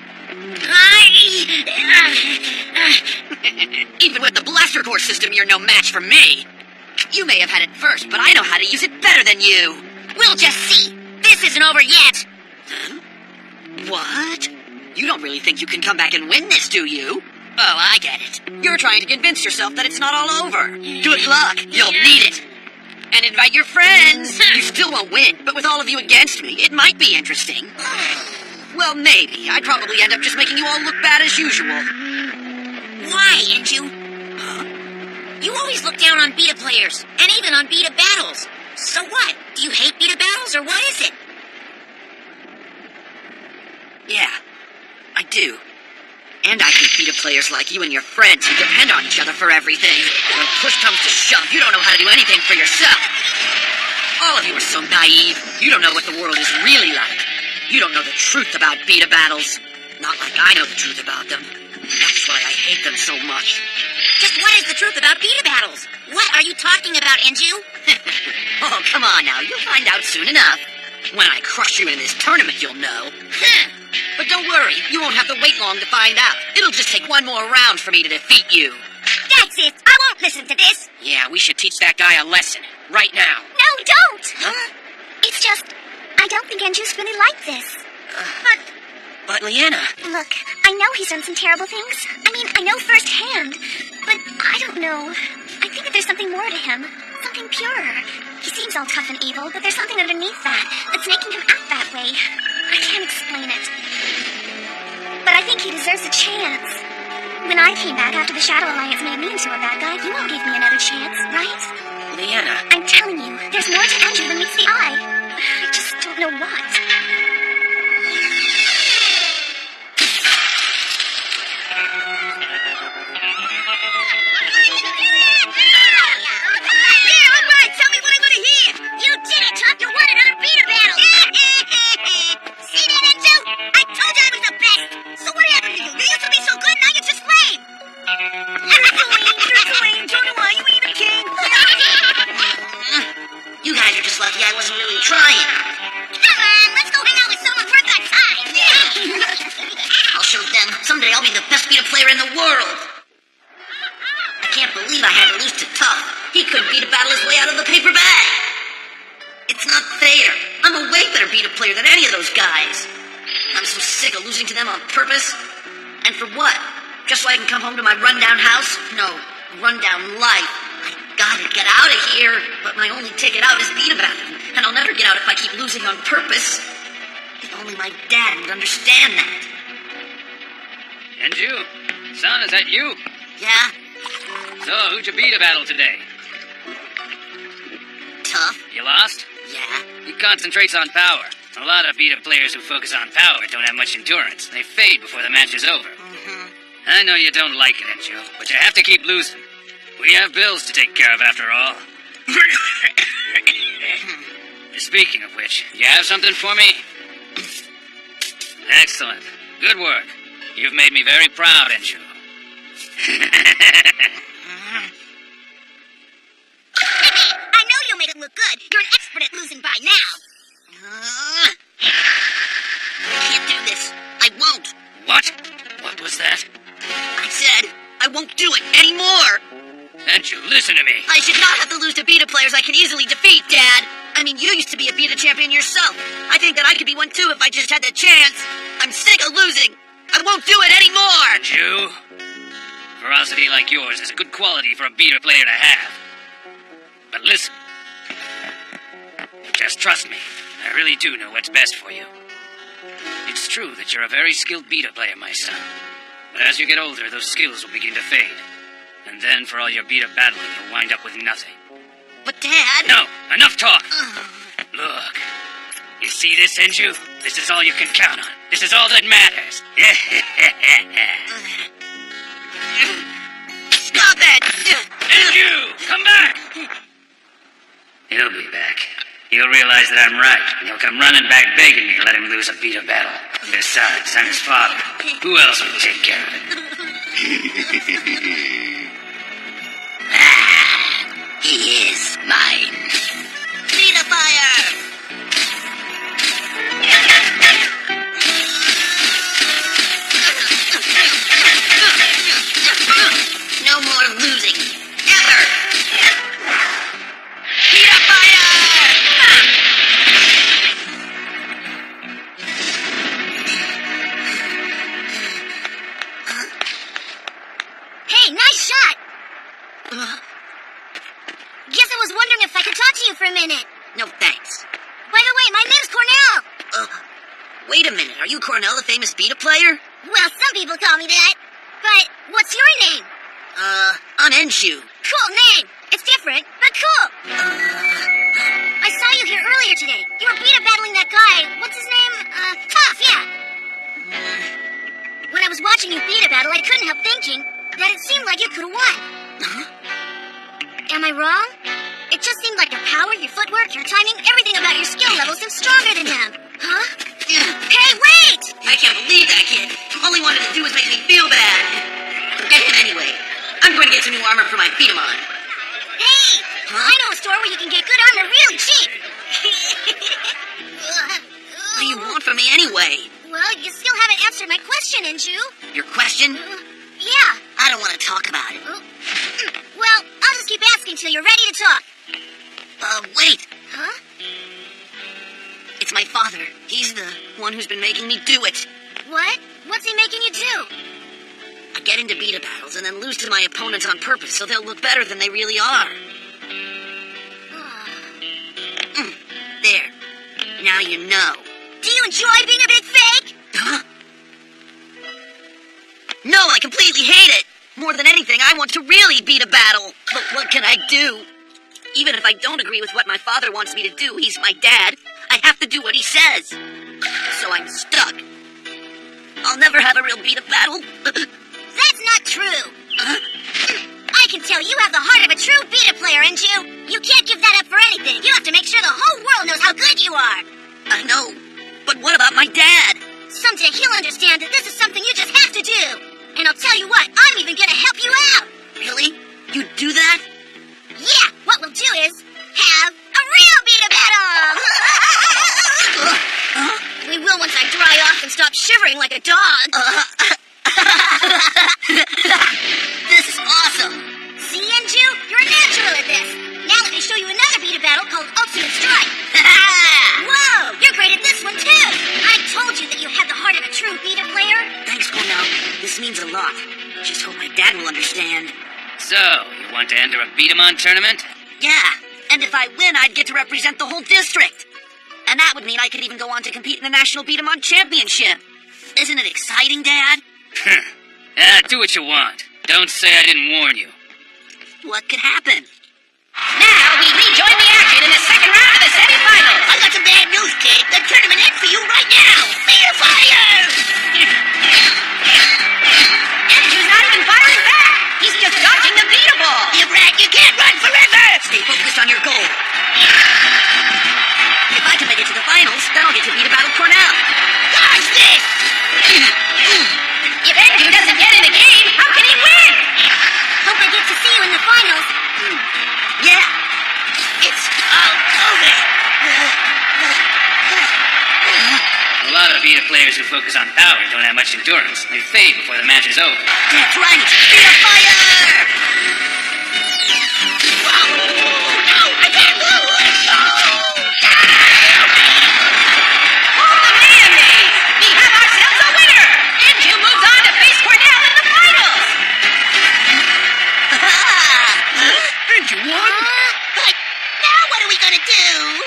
Even with the Blaster Core system, you're no match for me. You may have had it first, but I know how to use it better than you. We'll just see. This isn't over yet. Huh? What? You don't really think you can come back and win this, do you? Oh, I get it. You're trying to convince yourself that it's not all over. Good luck. You'll need it. And invite your friends. You still won't win, but with all of you against me, it might be interesting. Well, maybe. I'd probably end up just making you all look bad as usual. Why, Enju? Huh? You always look down on beta players, and even on beta battles. So what? Do you hate beta battles, or what is it? Yeah, I do. And I hate beta players like you and your friends who depend on each other for everything. When push comes to shove, you don't know how to do anything for yourself. All of you are so naive. You don't know what the world is really like. You don't know the truth about beta battles. Not like I know the truth about them. That's why I hate them so much. Just what is the truth about beta battles? What are you talking about, Enju? Oh, come on now. You'll find out soon enough. When I crush you in this tournament, you'll know. But don't worry. You won't have to wait long to find out. It'll just take 1 more round for me to defeat you. That's it. I won't listen to this. Yeah, we should teach that guy a lesson. Right now. No, don't. Huh? It's just, I don't think Enju's really like this. But Leanna... Look, I know he's done some terrible things. I mean, I know firsthand. But I don't know. I think that there's something more to him. Something purer. He seems all tough and evil, but there's something underneath that's making him act that way. I can't explain it. But I think he deserves a chance. When I came back after the Shadow Alliance made me into a bad guy, you won't give me another chance, right? Leanna. I'm telling you, there's more to Andrew than meets the eye. I just don't know what. Yeah, all right, tell me what I'm gonna hear. You did it, Tuck. You won another beater battle. See that, Enju? I told you I was the best. So what happened to you? You used to be so good, now you're just lame. You're lame. Don't know why you even came. You guys are just lucky I wasn't really trying. Come on, let's go hang out with someone worth our time. I'll show them. Someday I'll be the best beat player in the world. I can't believe I had to lose to Tough. He couldn't beat a battle his way out of the paper bag. It's not fair. I'm a way better beat player than any of those guys. I'm so sick of losing to them on purpose. And for what? Just so I can come home to my rundown house? No, rundown life. I gotta get out of here. But my only ticket out is beat battle. And I'll never get out if I keep losing on purpose. If only my dad would understand that. And you? Son, is that you? Yeah? So, who'd you beat a battle today? Tough? You lost? Yeah? He concentrates on power. A lot of beat-up players who focus on power don't have much endurance. They fade before the match is over. Mm-hmm. I know you don't like it, Enju, but you have to keep losing. We have bills to take care of after all. Speaking of which, you have something for me? Excellent. Good work. You've made me very proud, Enju. I know you'll make it look good. You're an expert at losing by now. I can't do this. I won't. What? What was that? I said I won't do it anymore. Enju, listen to me. I should not have to lose to beta players I can easily defeat, Dad. I mean, you used to be a beta champion yourself. I think that I could be one too if I just had the chance. I'm sick of losing. I won't do it anymore. Enju, ferocity like yours is a good quality for a beater player to have. But listen, just trust me. I really do know what's best for you. It's true that you're a very skilled beater player, my son. But as you get older, those skills will begin to fade. And then, for all your beat-up battling, you'll wind up with nothing. But, Dad... No! Enough talk! Look. You see this, Enju? This is all you can count on. This is all that matters. Stop it! Enju! Come back! He'll be back. He'll realize that I'm right, and he'll come running back begging me to let him lose a beat-up battle. Besides, I'm his father. Who else would take care of it? He is mine. Beta fire! No more losing. Ever! Beta fire! Hey, nice shot! Guess I was wondering if I could talk to you for a minute. No thanks. By the way, my name's Cornell. Wait a minute. Are you Cornell, the famous beta player? Well, some people call me that. But what's your name? I'm Enju. Cool name. It's different, but cool. I saw you here earlier today. You were beat up battling that guy. What's his name? Tough, yeah. When I was watching you beat a battle, I couldn't help thinking that it seemed like you could have won. Am I wrong? It just seemed like your power, your footwork, your timing, everything about your skill level seemed stronger than him. Huh? Hey, wait! I can't believe that kid. All he wanted to do was make me feel bad. Forget him anyway. I'm going to get some new armor for my B Daman. Hey! I know a store where you can get good armor really cheap. What do you want from me anyway? Well, you still haven't answered my question, Enju. Your question? Yeah. I don't want to talk about it. Well, I'll just keep asking till you're ready to talk. Wait. Huh? It's my father. He's the one who's been making me do it. What? What's he making you do? I get into beta battles and then lose to my opponents on purpose so they'll look better than they really are. There. Now you know. Do you enjoy being a big fake? Huh? No, I completely hate it. More than anything, I want to really beat a battle. But what can I do? Even if I don't agree with what my father wants me to do, he's my dad. I have to do what he says. So I'm stuck. I'll never have a real beat-up battle. That's not true. I can tell you have the heart of a true beta player, Enju. You can't give that up for anything. You have to make sure the whole world knows how good you are. I know, but what about my dad? Someday he'll understand that this is something you just have to do. And I'll tell you what, I'm even gonna help you out. Really? You'd do that? Yeah, what we'll do is have a real beta battle. We will once I dry off and stop shivering like a dog. This is awesome. See, Enju? You're a natural at this. Now let me show you another beta battle called Ultimate Strike. Whoa, you're great at this one too. I told you that you had the heart of a true beta player. Thanks, Cornell. This means a lot. Just hope my dad will understand. So, you want to enter a Beat-em-on tournament? Yeah, and if I win, I'd get to represent the whole district. And that would mean I could even go on to compete in the National Beat-em-on Championship. Isn't it exciting, Dad? Do what you want. Don't say I didn't warn you. What could happen? Now we rejoin the action in the second round of the semifinals. I got some bad news, kid. The tournament ends for you right now. Fear fire! Enju's not even firing back. He's just dodging the beat-a ball. You brat, you can't run forever! Stay focused on your goal. If I can make it to the finals, then I'll get to beat about Cornell. Dodge this! If Enju doesn't get in the game, how can he win? Hope I get to see you in the finals. Yeah, it's all over. A lot of Vita players who focus on power don't have much endurance. They fade before the match is over. That's right, beat a fire! No, I can't lose! Oh, man! We have ourselves a winner! Enju moves on to face Cornell in the finals! And you won? But now what are we gonna do?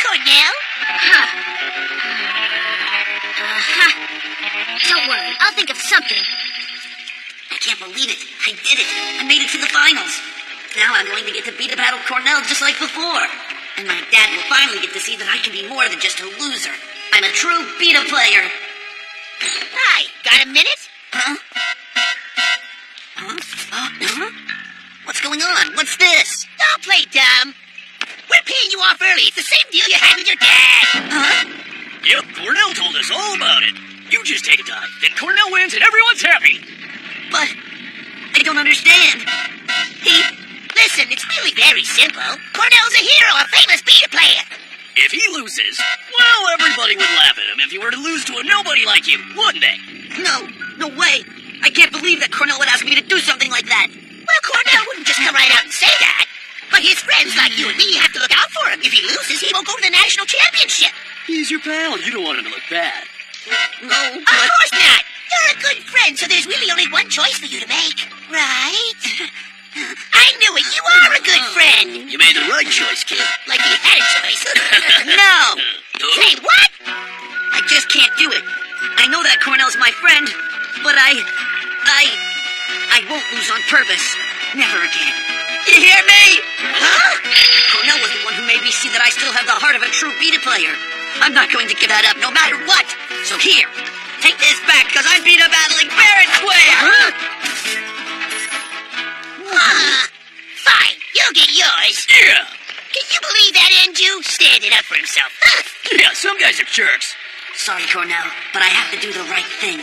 Cornell? Don't worry, I'll think of something. I can't believe it. I did it. I made it to the finals. Now I'm going to get to beat about Cornell just like before. And my dad will finally get to see that I can be more than just a loser. I'm a true beta player. Hi, got a minute? Huh? Huh? What's going on? What's this? Don't play dumb. We're paying you off early. It's the same deal you had with your dad. Huh? Yep, Cornell told us all about it. You just take a dive, then Cornell wins and everyone's happy. But I don't understand. Listen, it's really very simple. Cornell's a hero, a famous beta player. If he loses, well, everybody would laugh at him if he were to lose to a nobody like you, wouldn't they? No way. I can't believe that Cornell would ask me to do something like that. Well, Cornell wouldn't just come right out and say that. But his friends like you and me have to look out for him. If he loses, he won't go to the national championship. He's your pal. You don't want him to look bad. No, Of course not. You're a good friend, so there's really only one choice for you to make. Right? I knew it. You are a good friend. You made the right choice, kid. Like you had a choice. No! Say what? I just can't do it. I know that Cornell's my friend, but I won't lose on purpose. Never again. You hear me? Huh? Cornell was the one who made me see that I still have the heart of a true beta player. I'm not going to give that up no matter what. So here, take this back, because I'm beta battling fair and square. Fine. You'll get yours. Yeah. Can you believe that, Enju? Standing up for himself. Yeah, some guys are jerks. Sorry, Cornell, but I have to do the right thing.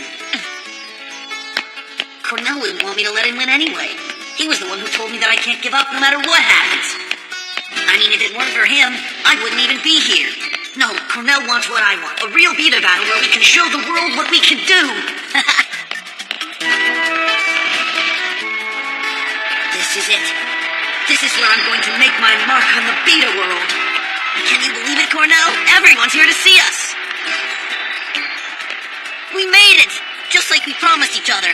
Cornell wouldn't want me to let him win anyway. He was the one who told me that I can't give up no matter what happens. I mean, if it weren't for him, I wouldn't even be here. No, Cornell wants what I want. A real beta battle where we can show the world what we can do. This is it. This is where I'm going to make my mark on the beta world. Can you believe it, Cornell? Everyone's here to see us. We made it, just like we promised each other.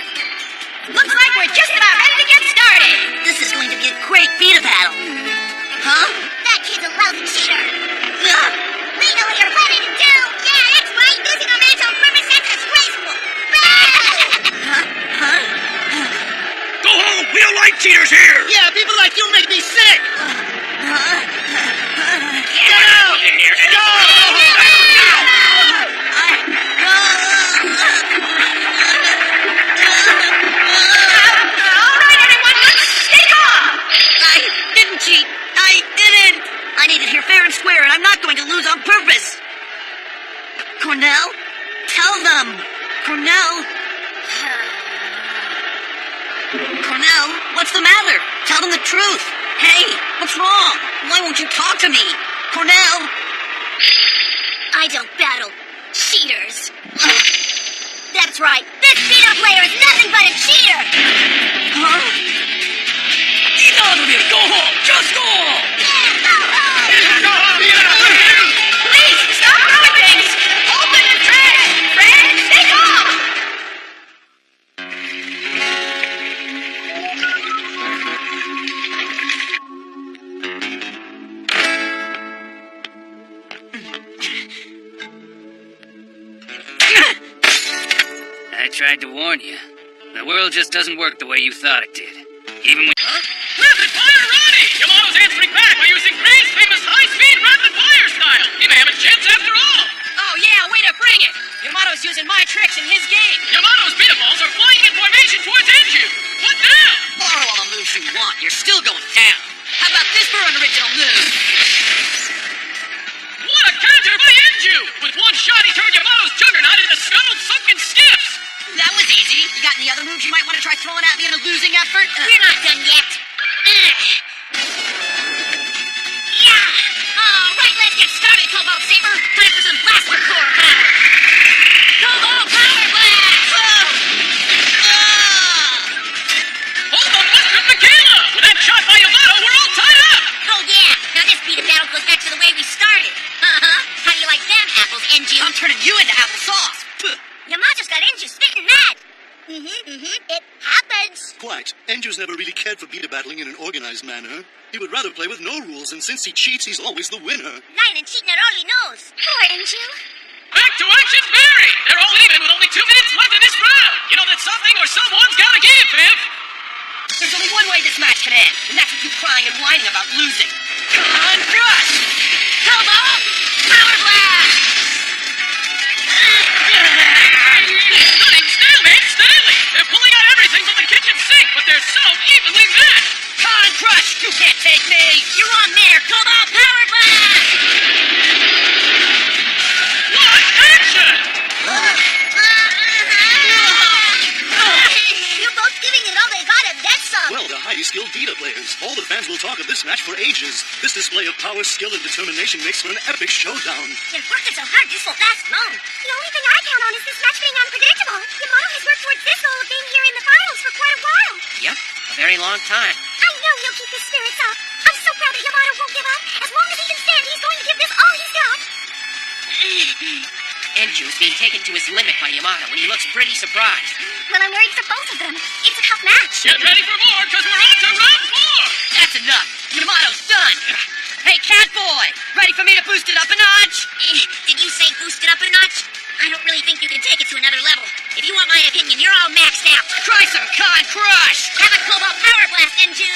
Looks like we're just about ready to get started. This is going to be a great beta battle. Huh? That kid's a lousy cheater. Ugh. We know what you're planning to do. Yeah, that's right. Losing a man's own purpose, that's disgraceful. Huh? Go home. We don't like cheaters here. and square, and I'm not going to lose on purpose. Cornell? Tell them. Cornell? Cornell, what's the matter? Tell them the truth. Hey, what's wrong? Why won't you talk to me? Cornell? I don't battle cheaters. That's right. This beat-up player is nothing but a cheater. Huh? Enough of it! Go home! Just go home! Please, stop throwing things! Open the trash! Fred, take off! I tried to warn you. The world just doesn't work the way you thought it did. Even when... Huh? Rapid fire Ronnie! Yamato's answering back by using Gray's famous high-speed rapid fire style. He may have a chance after all. Oh, yeah, way to bring it! Yamato's using my tricks in his game. Yamato's beat-a-balls are flying in formation towards Enju. What now? Borrow all the moves you want. You're still going down. How about this for an original move? What a counter by Enju! With one shot, he turned Yamato's juggernaut into scuttled sunken skips. That was easy. You got any other moves you might want to try throwing at me in a losing effort? We're not done yet. Yeah! All right, let's get started, Cobalt Saber. Time for some blaster core power. Cobalt Power Blast! Hold the mushroom, Michaela! With that shot by Yamato, we're all tied up! Oh, yeah. Now this beat of battle goes back to the way we started. Uh-huh. How do you like them apples, Enju? I'm turning you into applesauce. Yamato's got Enju spitting mad. It happens. Quite. Enju's never really cared for beat battling in an organized manner. He would rather play with no rules, and since he cheats, he's always the winner. Lying and cheating are all he knows. Poor Enju. Back to action, Barry! They're all even with only 2 minutes left in this round. You know that something or someone's gotta give, Viv. There's only one way this match can end, and that's with you crying and whining about losing. Come on, crush! Cobalt Power Blast! Stunning stalemate, Stanley! They're pulling out everything but the kitchen sink, but they're so evenly matched! Con Crush, you can't take me! You're on there, Cobalt Power Blast! What action! You're both giving it all they got, and that's some. Well, they're highly skilled beat players. All the fans will talk of this match for ages. This display of power, skill, and determination makes for an epic showdown. They're working so hard, this won't last long. The only thing I count on is this match being unpredictable. Yamato has worked towards this goal of being here in the finals for quite a while. Yep, a very long time. I know he'll keep his spirits up. I'm so proud that Yamato won't give up. As long as he can stand, he's going to give this all he's got. Enju is being taken to his limit by Yamato, and he looks pretty surprised. Well, I'm worried for both of them. It's a tough match. Get ready for more, because we're on to round 4! That's enough. Yamato's done. Hey, Catboy, ready for me to boost it up a notch? Did you say boost it up a notch? I don't really think you can take it to another level. If you want my opinion, you're all maxed out. Try some Con Crush. Have a Cobalt Power Blast, Enju.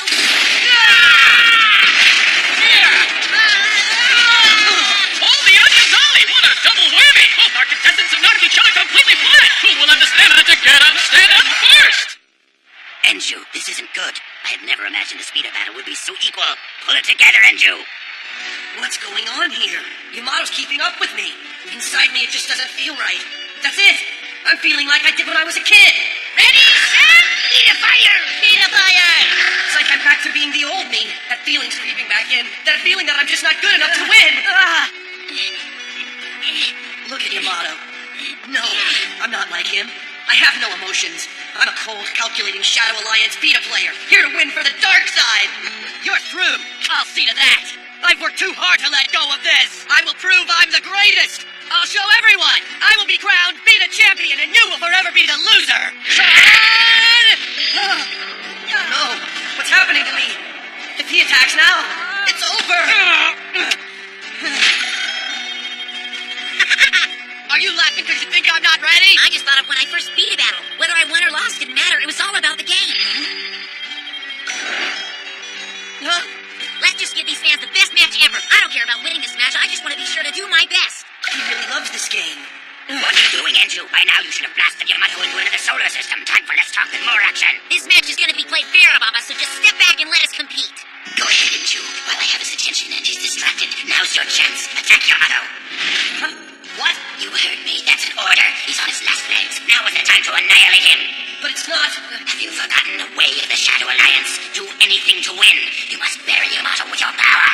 Oh, the onions, Ollie! What a double whammy! Both our contestants have knocked each other completely flat! Who will have the stamina to get up, stand up first? Enju, this isn't good. I had never imagined the speed of battle would be so equal. Pull it together, Enju. What's going on here? Yamato's keeping up with me. Inside me, it just doesn't feel right. That's it. I'm feeling like I did when I was a kid. Ready, set, beat a fire! Beat a fire! It's like I'm back to being the old me. That feeling's creeping back in. That feeling that I'm just not good enough to win. Look at Yamato. No, I'm not like him. I have no emotions. I'm a cold, calculating Shadow Alliance beta player, here to win for the dark side. You're through. I'll see to that. I've worked too hard to let go of this. I will prove I'm the greatest. I'll show everyone. I will be crowned beta champion, and you will forever be the loser. No, what's happening to me? If he attacks now, it's over. Are you laughing because you think I'm not ready? I just thought of when I first beat a battle. Whether I won or lost didn't matter. It was all about the game. Huh? Let's just give these fans the best match ever. I don't care about winning this match. I just want to be sure to do my best. He really loves this game. What are you doing, Enju? By now you should have blasted Yamato into another solar system. Time for less talk and more action. This match is going to be played fair, Ababa, so just step back and let us compete. Go ahead, Inju. While I have his attention and he's distracted, now's your chance. Attack Yamato. Huh? What? You heard me. That's an order. He's on his last legs. Now is the time to annihilate him. But it's not... Have you forgotten the way of the Shadow Alliance? Do anything to win. You must bury Yamato with your power.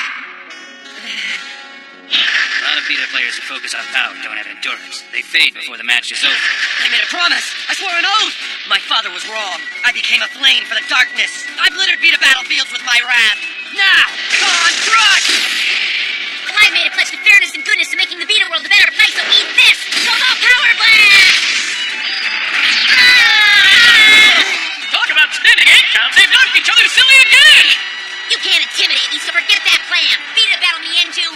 A lot of beta players who focus on power don't have endurance. They fade before the match is over. I made a promise. I swore an oath. My father was wrong. I became a flame for the darkness. I've littered beta battlefields with my wrath. Now, gone crush! Well, I made a pledge to fairness and goodness to making the Beta world a better place, so eat this! Go Power Blast! Talk about spending 8 counts, they've knocked each other silly again! You can't intimidate me, so forget that plan! Beta battle me, Enju!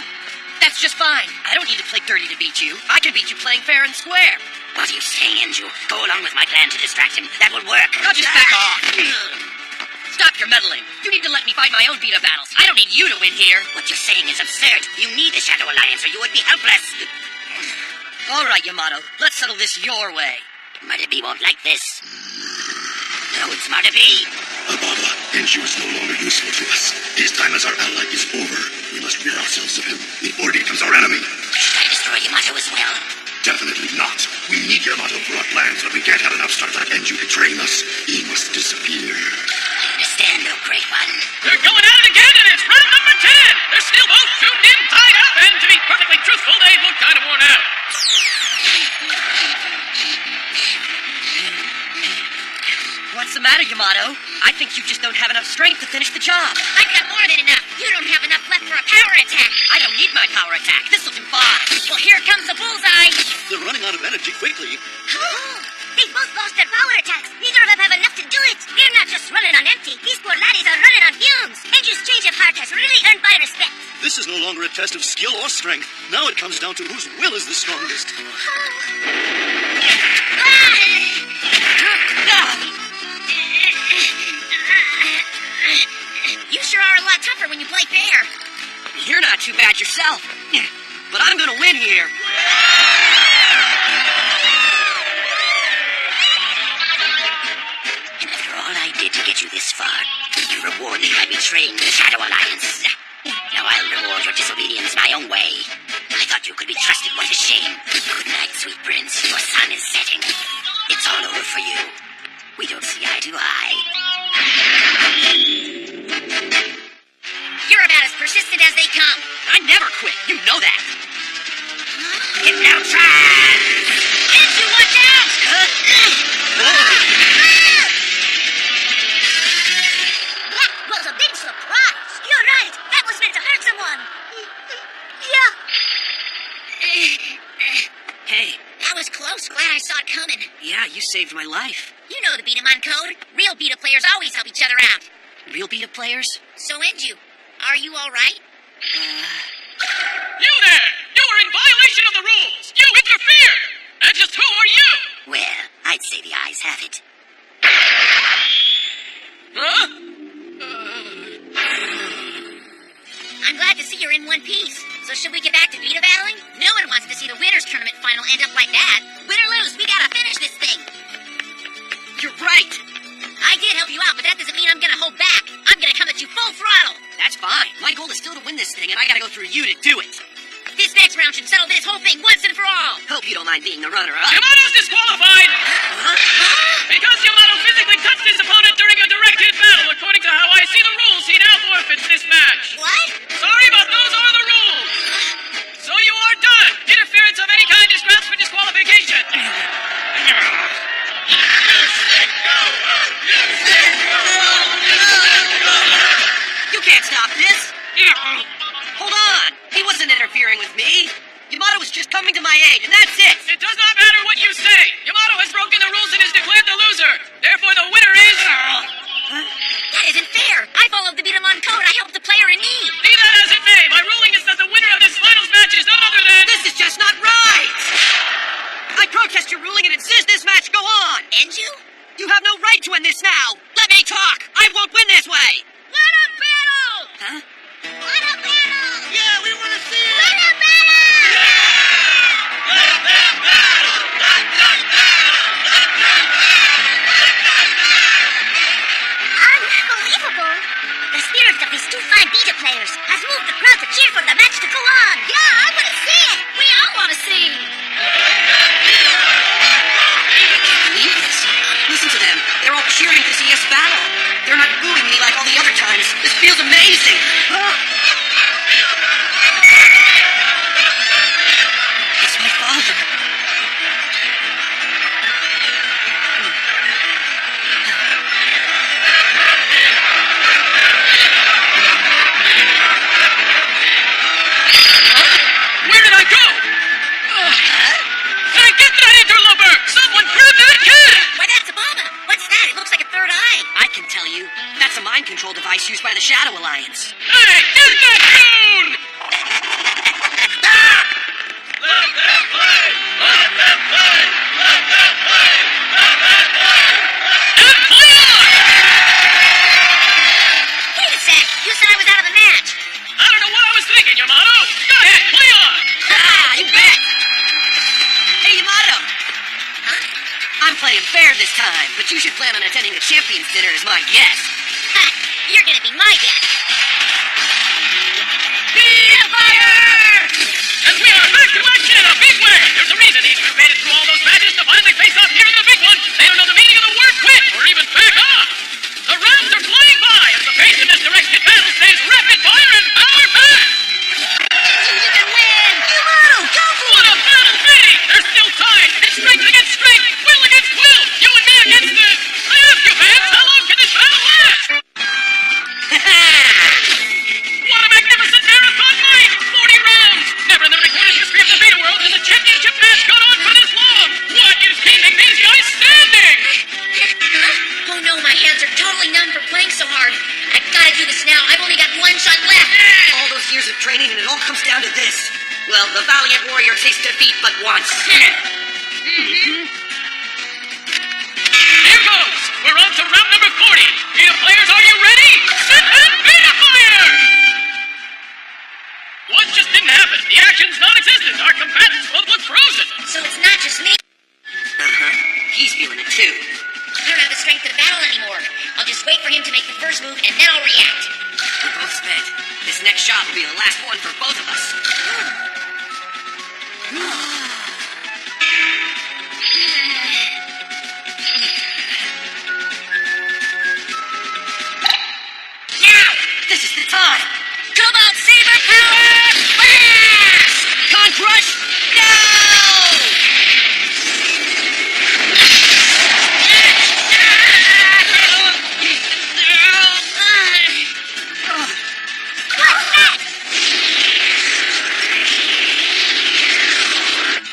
That's just fine. I don't need to play dirty to beat you. I can beat you playing fair and square. What are you saying, Inju? Go along with my plan to distract him. That will work. Now just back off. Stop your meddling. You need to let me fight my own beta battles. I don't need you to win here. What you're saying is absurd. You need the Shadow Alliance or you would be helpless. All right, Yamato. Let's settle this your way. Murder B won't like this. No, it's Murder B. Ababa, Inju is no longer useful to us. His time as our ally is over. We must rid ourselves of him before he becomes our enemy. Should I destroy Yamato as well? Definitely not. We need Yamato for our plans, but we can't have an upstart like Enju betraying us. He must disappear. I understand, oh great one. They're going at it again, and it's round number 10! They're still both shooting in, tied up, and to be perfectly truthful, they look kind of worn out. What's the matter, Yamato? I think you just don't have enough strength to finish the job. I've got more than enough! You don't have enough left for a power attack! I don't need my power attack. This'll do fine. Well, here comes the bullseye! They're running out of energy quickly. They both lost their power attacks! Neither of them have enough to do it! We're not just running on empty! These poor laddies are running on fumes! Enju's change of heart has really earned my respect! This is no longer a test of skill or strength. Now it comes down to whose will is the strongest. You sure are a lot tougher when you play fair. You're not too bad yourself. But I'm gonna win here. And after all I did to get you this far, you reward me by betraying the Shadow Alliance. Now I'll reward your disobedience my own way. I thought you could be trusted. What a shame. Good night, sweet prince. Your sun is setting. It's all over for you. We don't see eye to eye. You're about as persistent as they come. I never quit. You know that. Hypnotron! Enju, watch out! That was a big surprise. You're right. That was meant to hurt someone. Yeah. Hey, That was close. Glad I saw it coming. yeah, you saved my life. You know the Beat 'em on code. Real Beta players always help each other out. Real beta players? So, Enju, are you all right? You there! You were in violation of the rules! You interfered! And just who are you? Well, I'd say the eyes have it. Huh? I'm glad to see you're in one piece. So should we get back to Beta battling? No one wants to see the winners tournament final end up like that. Win or lose, we gotta finish this thing. You're right. I did help you out, but that doesn't mean I'm gonna hold back. I'm gonna come at you full throttle. That's fine. My goal is still to win this thing, and I gotta go through you to do it. This next round should settle this whole thing once and for all. Hope you don't mind being the runner-up. Yamato's disqualified! Because Yamato physically touched his opponent during a direct hit battle. According to how I see the rules, he now forfeits this match. What? Sorry, but those are the rules. So you are done. Interference of any kind is grounds for disqualification. You can't stop this. Hold on. He wasn't interfering with me. Yamato was just coming to my aid, and that's it. It does not matter what you say. Yamato has broken the rules and is declared the loser. Therefore, the winner is... That isn't fair. I followed the Beat 'em on code. I helped the player in need. Be that as it may, my ruling is that the winner of this finals match is none other than... This is just not right. I protest your ruling and insist this match go on. Enju? You have no right to win this now. Let me talk. I won't win this way. What a battle! Huh? What a battle! Yeah, we want to see it! What a battle! Unbelievable! The spirits of these two cheer for the match to go on. Yeah, I want to see it. We all want to see. Believe this. Listen to them. They're all cheering to see us battle. They're not booing me like all the other times. This feels amazing. It's my father. Where did I go? Hey, get that interloper! Someone grab that kid! Why, that's Obama. What's that? It looks like a third eye. I can tell you. That's a mind control device used by the Shadow Alliance. Hey, get that goon! Let them play! Let them play! Let them play! Let them play! And play on! Wait a sec. You said I was out of the match. I don't know what I was thinking, Yamato. Go ahead, play on! You bet. Hey, Yamato. I'm playing fair this time, but you should plan on attending the Champions Dinner as my guest. Ha! You're gonna be my guest. Be a fire! And we are back to action in a big way! There's a reason these two made it through all those matches to finally face off here in the big one. They don't know the meaning of the word quit or even back off. The rounds are flying by as the pace in this directed battle stays rapid fire and power packed. You can win. Yamato, go for What a battle be! They're still tied. It's strength against strength, will against will, you and me against the... I ask you, fans, how long can this battle last? What a magnificent marathon fight! 40 rounds! Never in the recorded history of the Beta World has a championship match gone on for this long! What is keeping these guys standing? Oh no, my hands are totally numb from playing so hard. I've got to do this now. I've only got one shot left. All those years of training and it all comes down to this. Well, the valiant warrior tastes defeat but once. Here goes! We're on to round number 40. Beta players, are you ready? Set and Beta fire! What just didn't happen? The action's non-existent. Our combatants both look frozen. So it's not just me. He's feeling it too. I don't have the strength of the battle anymore. I'll just wait for him to make the first move and then I'll react. We're both spent. This next shot will be the last one for both of us. Now! This is the time! Cobalt Saber Power Blast! Con Crush, no!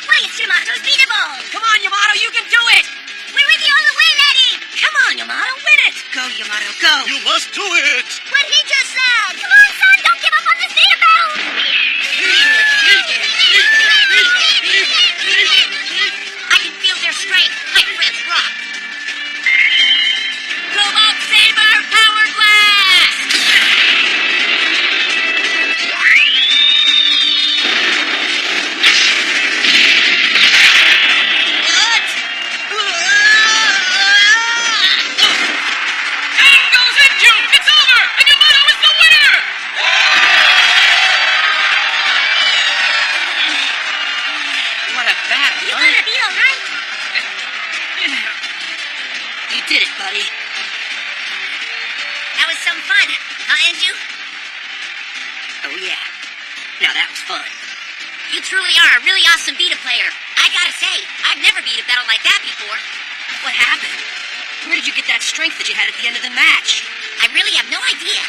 Why, it's Yamato's Beta Ball. Come on, Yamato, you can do it! We're with you all the way, Maddie. Come on, Yamato, win it! Go, Yamato, go! You must do it! What he just said. Come on, son. Don't give up on this Beta Ball. I can feel their strength. My friends rock. Cobalt Saber Power Blast! And goes into! It's over! And Yamato is the winner! What a battle, You're huh? gonna be all right. You did it, buddy. That was some fun. Huh, Andrew? Oh, yeah. Now that was fun. You truly are a really awesome Beta player. I gotta say, I've never beat a battle like that before. What happened? Where did you get that strength that you had at the end of the match? I really have no idea.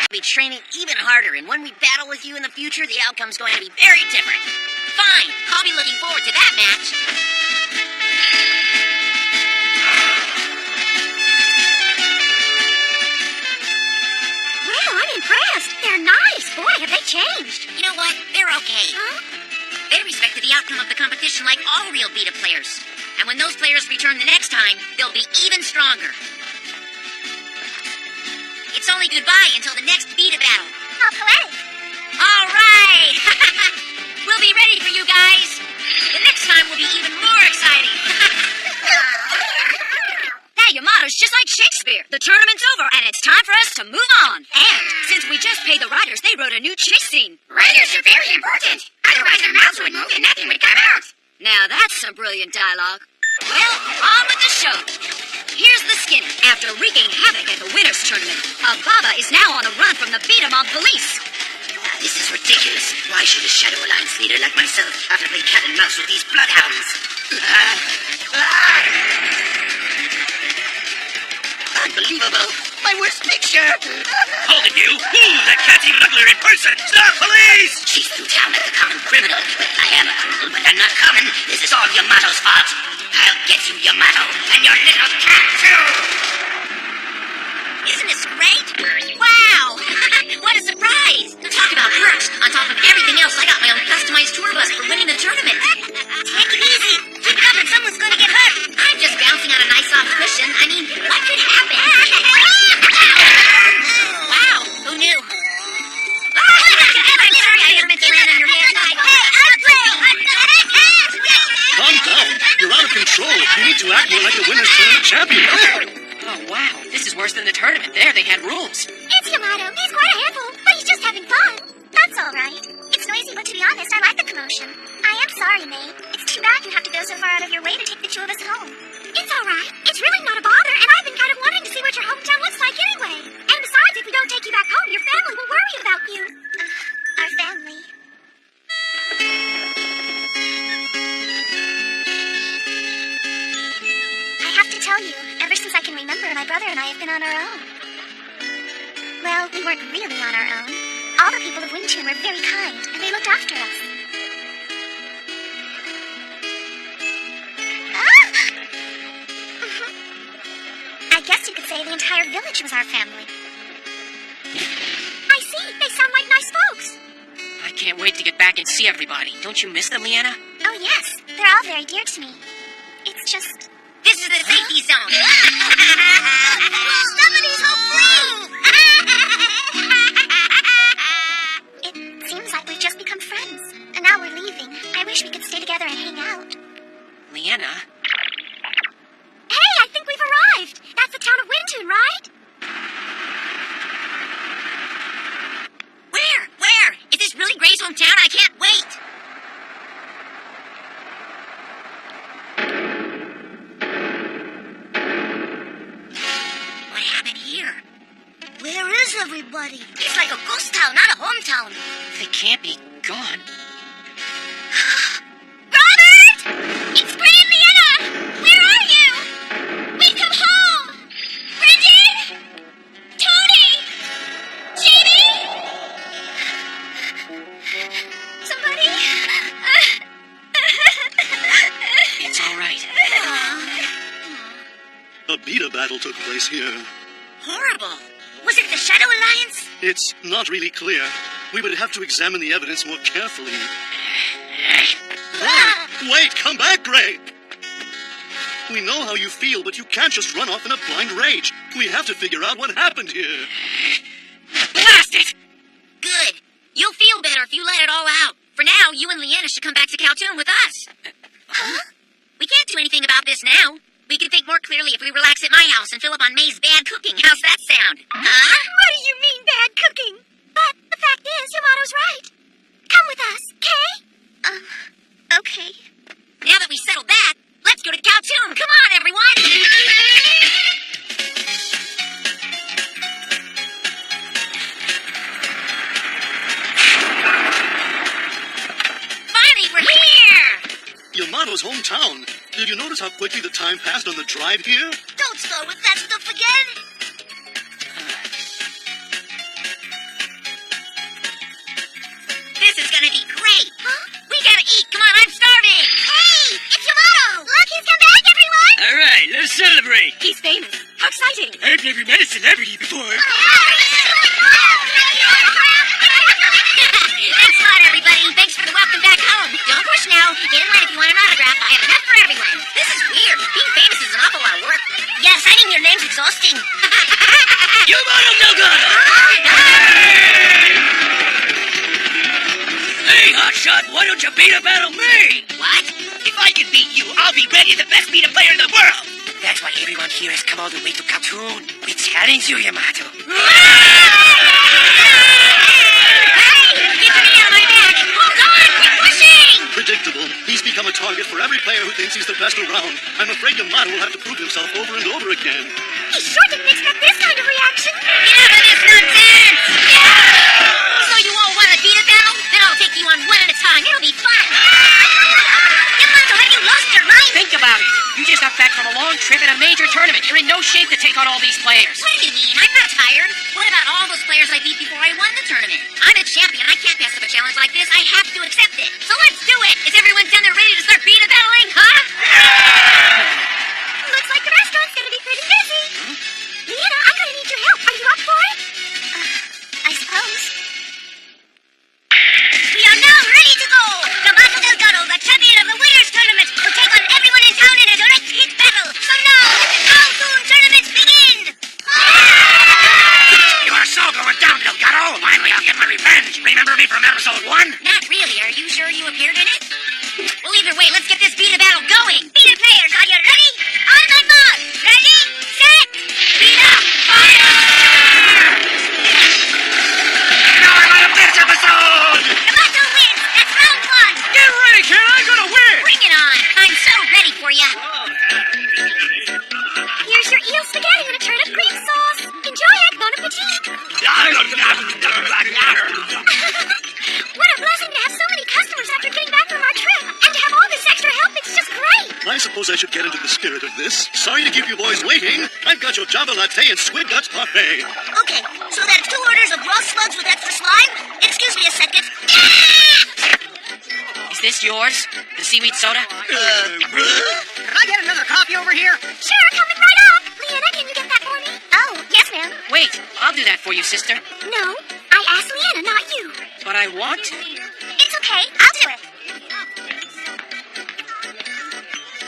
I'll be training even harder, and when we battle with you in the future, the outcome's going to be very different. Fine. I'll be looking forward to that match. Well, I'm impressed. They're nice. Boy, have they changed. You know what? They're okay. Huh? They respected the outcome of the competition like all real Beta players. And when those players return the next time, they'll be even stronger. It's only goodbye until the next Beta battle. How poetic. All right! We'll be ready for you guys. The next time will be even more exciting. That Yamato's just like Shakespeare. The tournament's over, and it's time for us to move on. And since we just paid the writers, they wrote a new chase scene. Writers are very important. Otherwise their mouths would move and nothing would come out. Now that's some brilliant dialogue. Well, on with the show. Here's the skinny. After wreaking havoc at the winners' tournament, Baba is now on the run from the B Daman police. This is ridiculous. Why should a Shadow Alliance leader like myself have to play cat and mouse with these bloodhounds? Unbelievable. My worst picture. Hold it, you! Ooh, that cat's even uglier in person! Stop, police! She's through town like a common criminal. I am a criminal, but I'm not common. This is all Yamato's fault. I'll get you, Yamato, and your little cat, too! Isn't this great? Wow! What a surprise! Talk about perks. On top of everything else, I got my own customized tour bus for winning the tournament. Take it easy. Keep it up and someone's gonna get hurt. I'm just bouncing on a nice soft cushion. I mean, what could happen? Wow! Who knew? I'm sorry I ever meant to land on your head. Hey, I'm playing. Calm down. You're out of control. You need to act more like the winner's tournament champion. Oh, wow. This is worse than the tournament. There, they had rules. It's Yamato. He's quite a handful, but he's just having fun. That's all right. It's noisy, but to be honest, I like the commotion. I am sorry, May. It's too bad you have to go so far out of your way to take the two of us home. It's all right. It's really not a bother, and I've been kind of wanting to see what your hometown looks like anyway. And besides, if we don't take you back home, your family will worry about you. Our family. I have to tell you, ever since I can remember, my brother and I have been on our own. Well, we weren't really on our own. All the people of Windtune were very kind, and they looked after us. I guess you could say the entire village was our family. I see. They sound like nice folks. I can't wait to get back and see everybody. Don't you miss them, Leanna? Oh, yes. They're all very dear to me. It's just... This is the safety zone. Somebody's home free! It seems like we've just become friends. And now we're leaving. I wish we could stay together and hang out. Leanna? Hey, I think we've arrived. That's the town of Windtune, right? Where? Is this really Gray's hometown? I can't wait. What happened here? Where is everybody? It's like a ghost town, not a hometown. They can't be gone. Robert! It's Gray and Leanna! Where are you? We've come home! Bridget! Tony! Jamie! Somebody? It's all right. A beta battle took place here. Horrible. Was it the Shadow Alliance? It's not really clear. We would have to examine the evidence more carefully. Wait, come back, Gray! We know how you feel, but you can't just run off in a blind rage. We have to figure out what happened here. Blast it! Good. You'll feel better if you let it all out. For now, you and Leanna should come back to Kowtoon with us. We can't do anything about this now. We can think more clearly if we relax at my house and fill up on May's bad cooking. How's that sound? Huh? What do you mean, bad cooking? But the fact is, Yamato's right. Come with us, okay? Okay. Now that we settled that, let's go to Kowtoon. Come on, everyone! Finally, we're here! Yamato's hometown. Did you notice how quickly the time passed on the drive here? Don't start with that stuff again. This is gonna be great! Huh? We gotta eat! Come on, I'm starving! Hey, it's Yamato! Look, he's come back, everyone! All right, let's celebrate. He's famous. How exciting! I've never met a celebrity before. Thanks a lot, everybody. Thanks for the welcome back home. Don't push now. Get in line if you want an autograph. I have enough for everyone. This is weird. Being famous is an awful lot of work. Yeah, signing your name's exhausting. You want him, no good. Hey, hotshot, why don't you beat a battle me? What? If I can beat you, I'll be ready the best beat a player in the world. That's why everyone here has come all the way to Kowtoon. We challenge you, Yamato. Hey! Get the knee on my back! Hold on! Quit pushing! Predictable. He's become a target for every player who thinks he's the best around. I'm afraid Yamato will have to prove himself over and over again. He sure didn't expect this kind of reaction. Enough of this nonsense! Yeah! So you all want to beat a battle? Then I'll take you on one at a time. It'll be fun. Yamato, have you lost your mind? Think about it. You just got back from a long trip in a major tournament. You're in no shape to take on all these players. What do you mean? I'm not tired. What about all those players I beat before I won the tournament? I'm a champion. I can't pass up a challenge like this. I have to accept it. So let's do it. Is everyone done and ready to start beat battling, huh? Looks like the restaurant's gonna be pretty busy. Leanna, I'm gonna need your help. Are you up for it? I suppose. We are now ready to go. Yamato Delgado, the champion of the Winners Tournament, will take on everyone in town in a direct hit battle. So now, let the Kowtoon Tournament begin. You are so going down, Delgado. Finally, I'll get my revenge. Remember me from episode 1? Not really. Are you sure you appeared in it? Well, either way, let's get this beat battle going. Beat players, are you ready? On my mark. Ready, set, beat up, fire! Now I'm out of this episode! Yamato wins. That's round 1. Get ready, kid. I'm gonna win. Bring it on. I'm so ready for you. Here's your eel spaghetti and a turnip green sauce. Enjoy it. Bon appetit. What a blessing to have so many customers after getting back from our trip. And to have all this extra help, it's just great. I suppose I should get into the spirit of this. Sorry to keep you boys waiting. I've got your Java Latte and Squid Guts Parfait. Okay, so that's 2 orders of raw slugs with extra slime. Excuse me a second. Is this yours? The seaweed soda? Can I get another coffee over here? Sure, coming right up. Leanna, can you get that for me? Oh, yes, ma'am. Wait, I'll do that for you, sister. No, I asked Leanna, not you. But I want to. It's okay, I'll do it.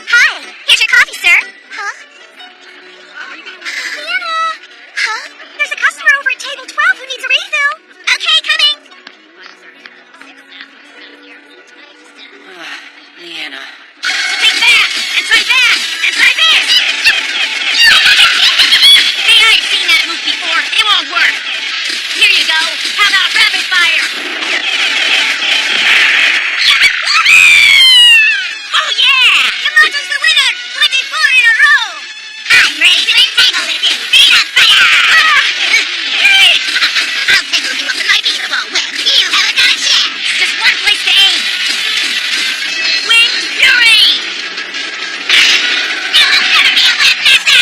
Hi, here's your coffee, sir. Huh? Leanna! Huh? There's a customer over at table 12 who needs a refill. Okay, coming. Leanna. Take that, and try that, and try this. Hey, I've seen that move before. It won't work. Here you go. How about rapid fire? Oh, yeah! Yamato's the winner! 24 in a row! I'm ready to entangle with you! Beat up fire! I'll tangle you up in my beat ball. Well, you haven't got a chance! Just one place to aim! Wind Fury! You will never be a webmaster!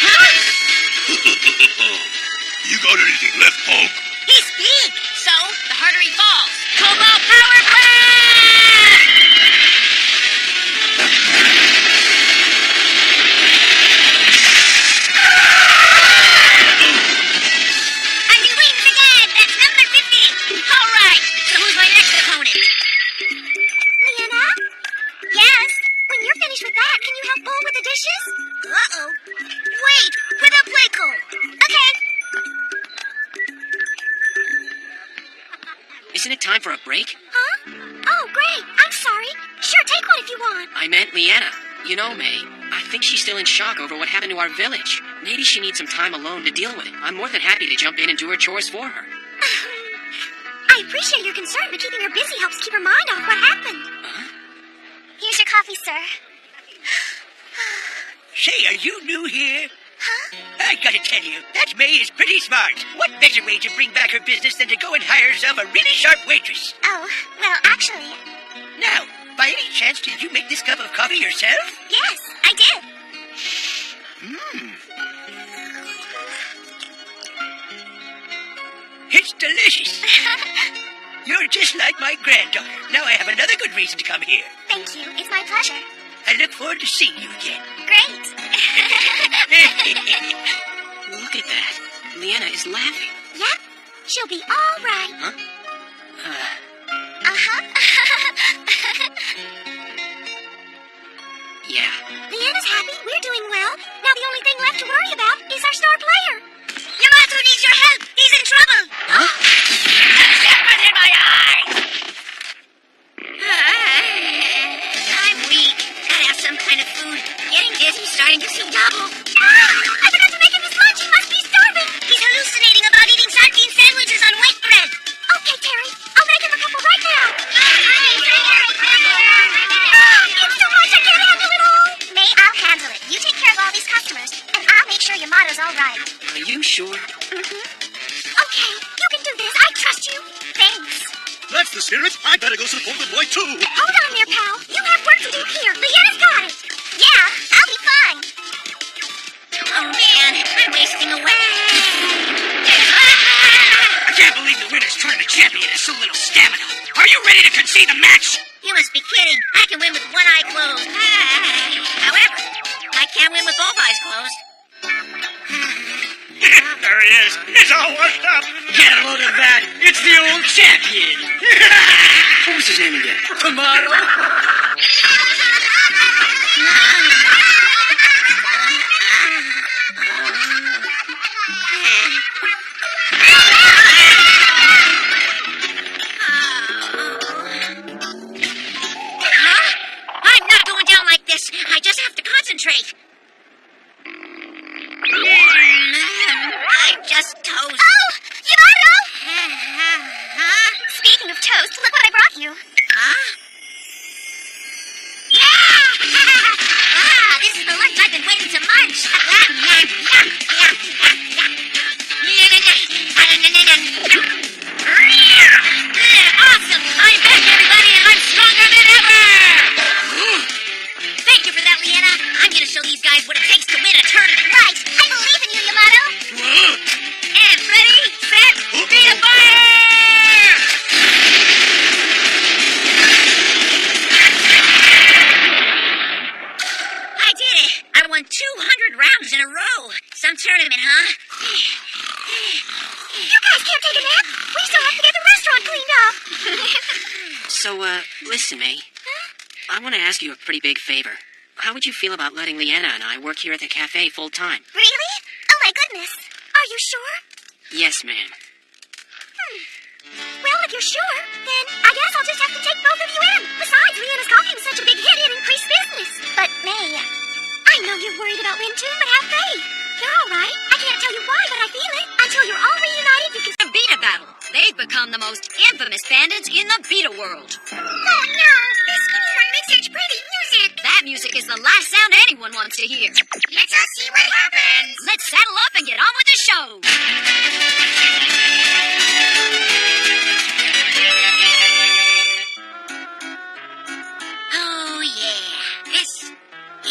Huh? You got anything left, Hulk? He's big! So, the harder he falls. Cobalt Power Blast! And he wins again! That's number 50! Alright, so who's my next opponent? Leanna? Yes? When you're finished with that, can you help bowl with the dishes? Uh-oh. Wait, with a Playco. Okay. Isn't it time for a break? Huh? Oh, great. I'm sorry. Sure, take one if you want. I meant Leanna. You know, May, I think she's still in shock over what happened to our village. Maybe she needs some time alone to deal with it. I'm more than happy to jump in and do her chores for her. I appreciate your concern, but keeping her busy helps keep her mind off what happened. Huh? Here's your coffee, sir. Say, are you new here? Huh? I gotta tell you, that May is pretty smart. What better way to bring back her business than to go and hire herself a really sharp waitress? Oh, well, actually, Now, by any chance, did you make this cup of coffee yourself? yes, I did. It's delicious. You're just like my granddaughter. Now I have another good reason to come here. Thank you. It's my pleasure. I look forward to seeing you again. Great. Look at that. Leanna is laughing. Yep, she'll be all right. Huh? Uh-huh. Yeah. Leanna's happy. We're doing well. Now the only thing left to worry about is our star player. Yamato needs your help. He's in trouble. Huh? That was in my eye! I'm weak. the spirit, I'd better go support the boy, too. Hold on there, pal. You have work to do here. Leanna's got it. Yeah, I'll be fine. Oh, man, I'm wasting away. I can't believe the winner's tournament champion has so little stamina. Are you ready to concede the match? You must be kidding. I can win with one eye closed. However, I can't win with both eyes closed. There he is. He's all washed up. Get a load of that. It's the old champion. What was his name again? Tomato. I'm not going down like this. I just have to concentrate. I'm just toast. Oh, Yamato! Speaking of toast, look what I brought you. Huh? This is the lunch I've been waiting to munch. Awesome! I'm back, everybody, and I'm stronger than ever! Thank you for that, Leanna. I'm gonna show these guys what it takes to win a tournament. Right, I believe in you, Yamato. And ready, set, be a fire! I did it! I won 200 rounds in a row. Some tournament, huh? You guys can't take a nap. We still have to get the restaurant cleaned up. So, listen, May. I want to ask you a pretty big favor. How would you feel about letting Leanna and I work here at the cafe full time? Really? Oh my goodness. Are you sure? Yes, ma'am. Well, if you're sure, then I guess I'll just have to take both of you in. Besides, Leanna's coffee was such a big hit, it increased business. But, May, I know you're worried about Win too, but have faith. You're all right. I can't tell you why, but I feel it. Until you're all reunited, you can... The Beta Battle. They've become the most infamous bandits in the Beta world. Oh, no. This skinny one makes such pretty music. That music is the last sound anyone wants to hear. Let's all see what happens. Let's saddle up and get on with the show. Oh, yeah. This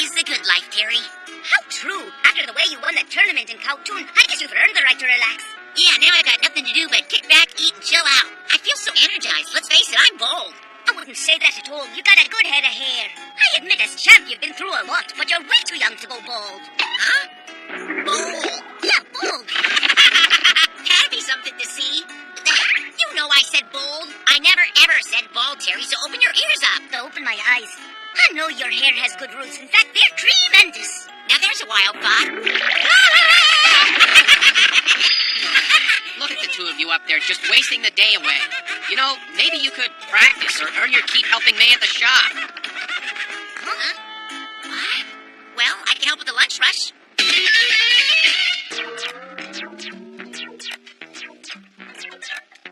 is the good life, Terry. How true. After the way you won that tournament in Kowtoon, I guess you've earned the right to relax. Yeah, now I've got nothing to do but kick back, eat, and chill out. I feel so energized. Let's face it, I'm bold. I wouldn't say that at all. You got a good head of hair. I admit, as champ, you've been through a lot, but you're way too young to go bald. Huh? Bold? Yeah, bald. That'd be something to see. You know I said bold. I never ever said bald, Terry, so open your ears up. To open my eyes. I know your hair has good roots. In fact, they're tremendous. Now there's a wild thought. Look at the two of you up there just wasting the day away. You know, maybe you could practice or earn your keep helping May at the shop. Huh? What? Well, I can help with the lunch rush.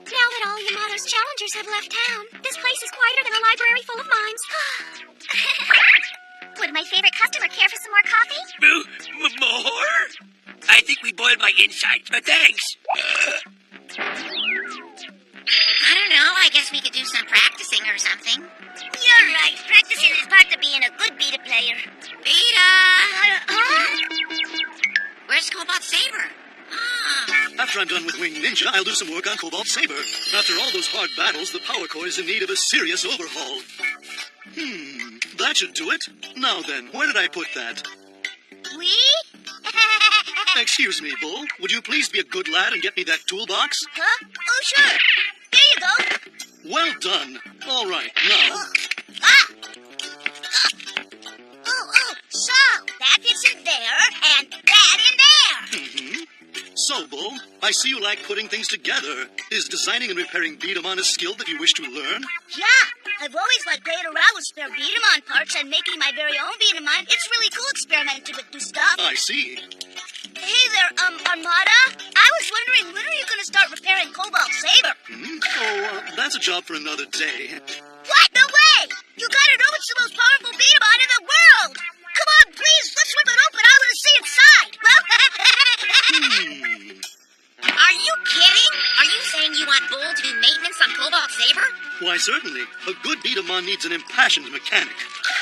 Now that all Yamato's challengers have left town, this place is quieter than a library full of mimes. Would my favorite customer care for some more coffee? More? I think we boiled my insides, but thanks. I don't know. I guess we could do some practicing or something. You're right. Practicing is part of being a good beta player. Beta! Where's Cobalt Saber? Ah. After I'm done with Wing Ninja, I'll do some work on Cobalt Saber. After all those hard battles, the power core is in need of a serious overhaul. That should do it. Now then, where did I put that? We? Excuse me, Bull. Would you please be a good lad and get me that toolbox? Huh? Oh, sure. Here you go. Well done. All right, now. So, that fits in there, and that in there. So, Bull, I see you like putting things together. Is designing and repairing B Daman a skill that you wish to learn? Yeah, I've always liked playing around with spare B Daman parts and making my very own B Daman. It's really cool experimenting with new stuff. I see. Hey there, Armada. I was wondering, when are you going to start repairing Cobalt Saber? That's a job for another day. What? No way! You gotta know it's the most powerful B Daman in the world! Come on, please, let's rip it open. I want to see inside. Are you kidding? Are you saying you want Bull to do maintenance on Cobalt Saber? Why, certainly. A good B Daman needs an impassioned mechanic.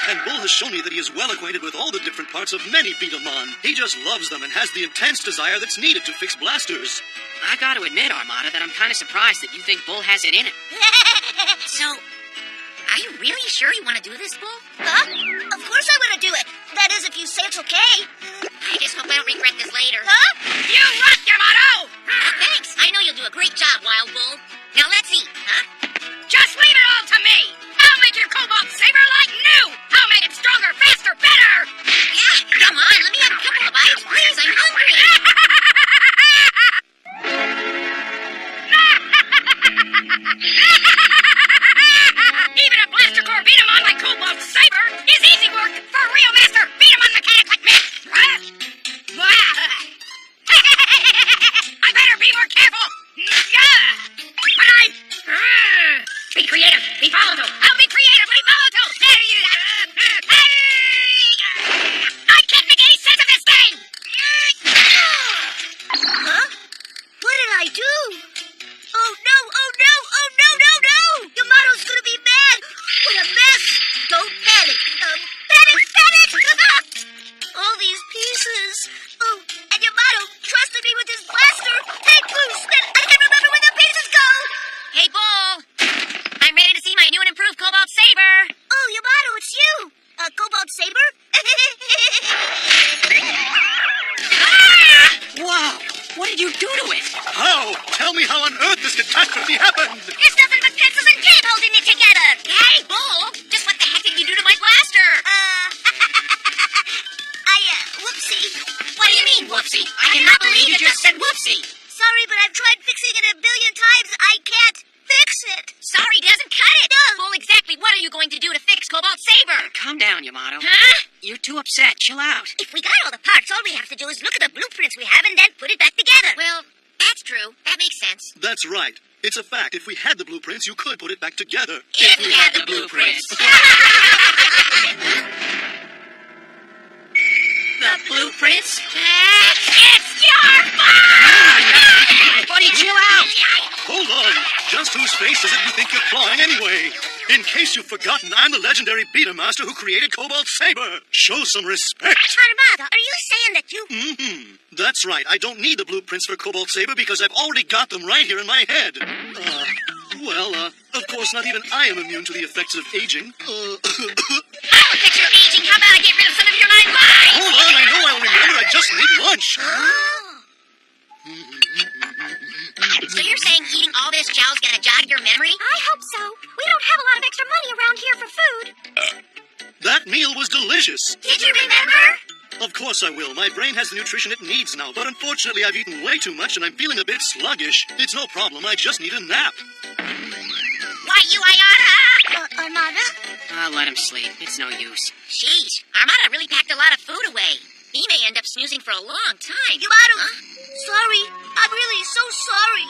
And Bull has shown me that he is well acquainted with all the different parts of many B Daman. He just loves them and has the intense desire that's needed to fix blasters. I got to admit, Armada, that I'm kind of surprised that you think Bull has it in him. So, are you really sure you want to do this, Bull? Huh? Of course I want to do it. That is, if you say it's okay. I just hope I don't regret this later. Huh? You rock, Yamato! Thanks. I know you'll do a great job, Wild Bull. Now let's eat, huh? Just leave it all to me! I'll make your Cobalt Saber like new! I'll make it stronger, faster, better! Yeah, come on, let me have a couple of bites, please. I'm hungry. Even a Blaster Core beat 'em on like Cobalt Saber is easy work for a real master beat 'em on mechanic like me! I better be more careful! But be creative, be volatile. I'll be creatively volatile! I can't make any sense of this thing! Huh? What did I do? Oh no, oh no, oh no, no, no! Yamato's gonna be mad! What a mess! Don't panic! Panic, panic! All these pieces! Oh, and Yamato trusted me with his blaster! Take loose, then I can remember where the pieces go! Hey, Bull. I'm ready to see my new and improved Cobalt Saber. Oh, Yamato, it's you! Cobalt Saber? Whoa! What did you do to it? How? Tell me how on earth this catastrophe happened! It's nothing but pencils and tape holding it together! Hey, Bull. Just what the heck did you do to my blaster? Whoopsie. What do you mean, whoopsie? I cannot believe you just said whoopsie. Sorry, but I've tried fixing it a billion times. I can't fix it. Sorry doesn't cut it. Bull, exactly what are you going to do to fix Cobalt Saber? Calm down, Yamato. Huh? You're too upset. Chill out. If we got all the parts, all we have to do is look at the blueprints we have and then put it back together. Well, that's true. That makes sense. That's right. It's a fact. If we had the blueprints, you could put it back together. If we had the blueprints. The blueprints? It's your fault! Buddy, chill out! Hold on. Just whose face is it you think you're clawing anyway? In case you've forgotten, I'm the legendary Beta Master who created Cobalt Saber. Show some respect. Armada, are you saying that you... That's right. I don't need the blueprints for Cobalt Saber because I've already got them right here in my head. Of course, not even I am immune to the effects of aging. I'll fix your aging. How about I get rid of some of your 9 lives? Hold on, I know I'll remember. I just need lunch. So you're saying eating all this chow's gonna jog your memory? I hope so. We don't have a lot of extra money around here for food. That meal was delicious. Did you remember? Of course I will. My brain has the nutrition it needs now, but unfortunately I've eaten way too much and I'm feeling a bit sluggish. It's no problem. I just need a nap. Why, you Ayana? Armada? I'll let him sleep. It's no use. Jeez, Armada really packed a lot of food away. He may end up snoozing for a long time. Yamato, sorry. I'm really so sorry.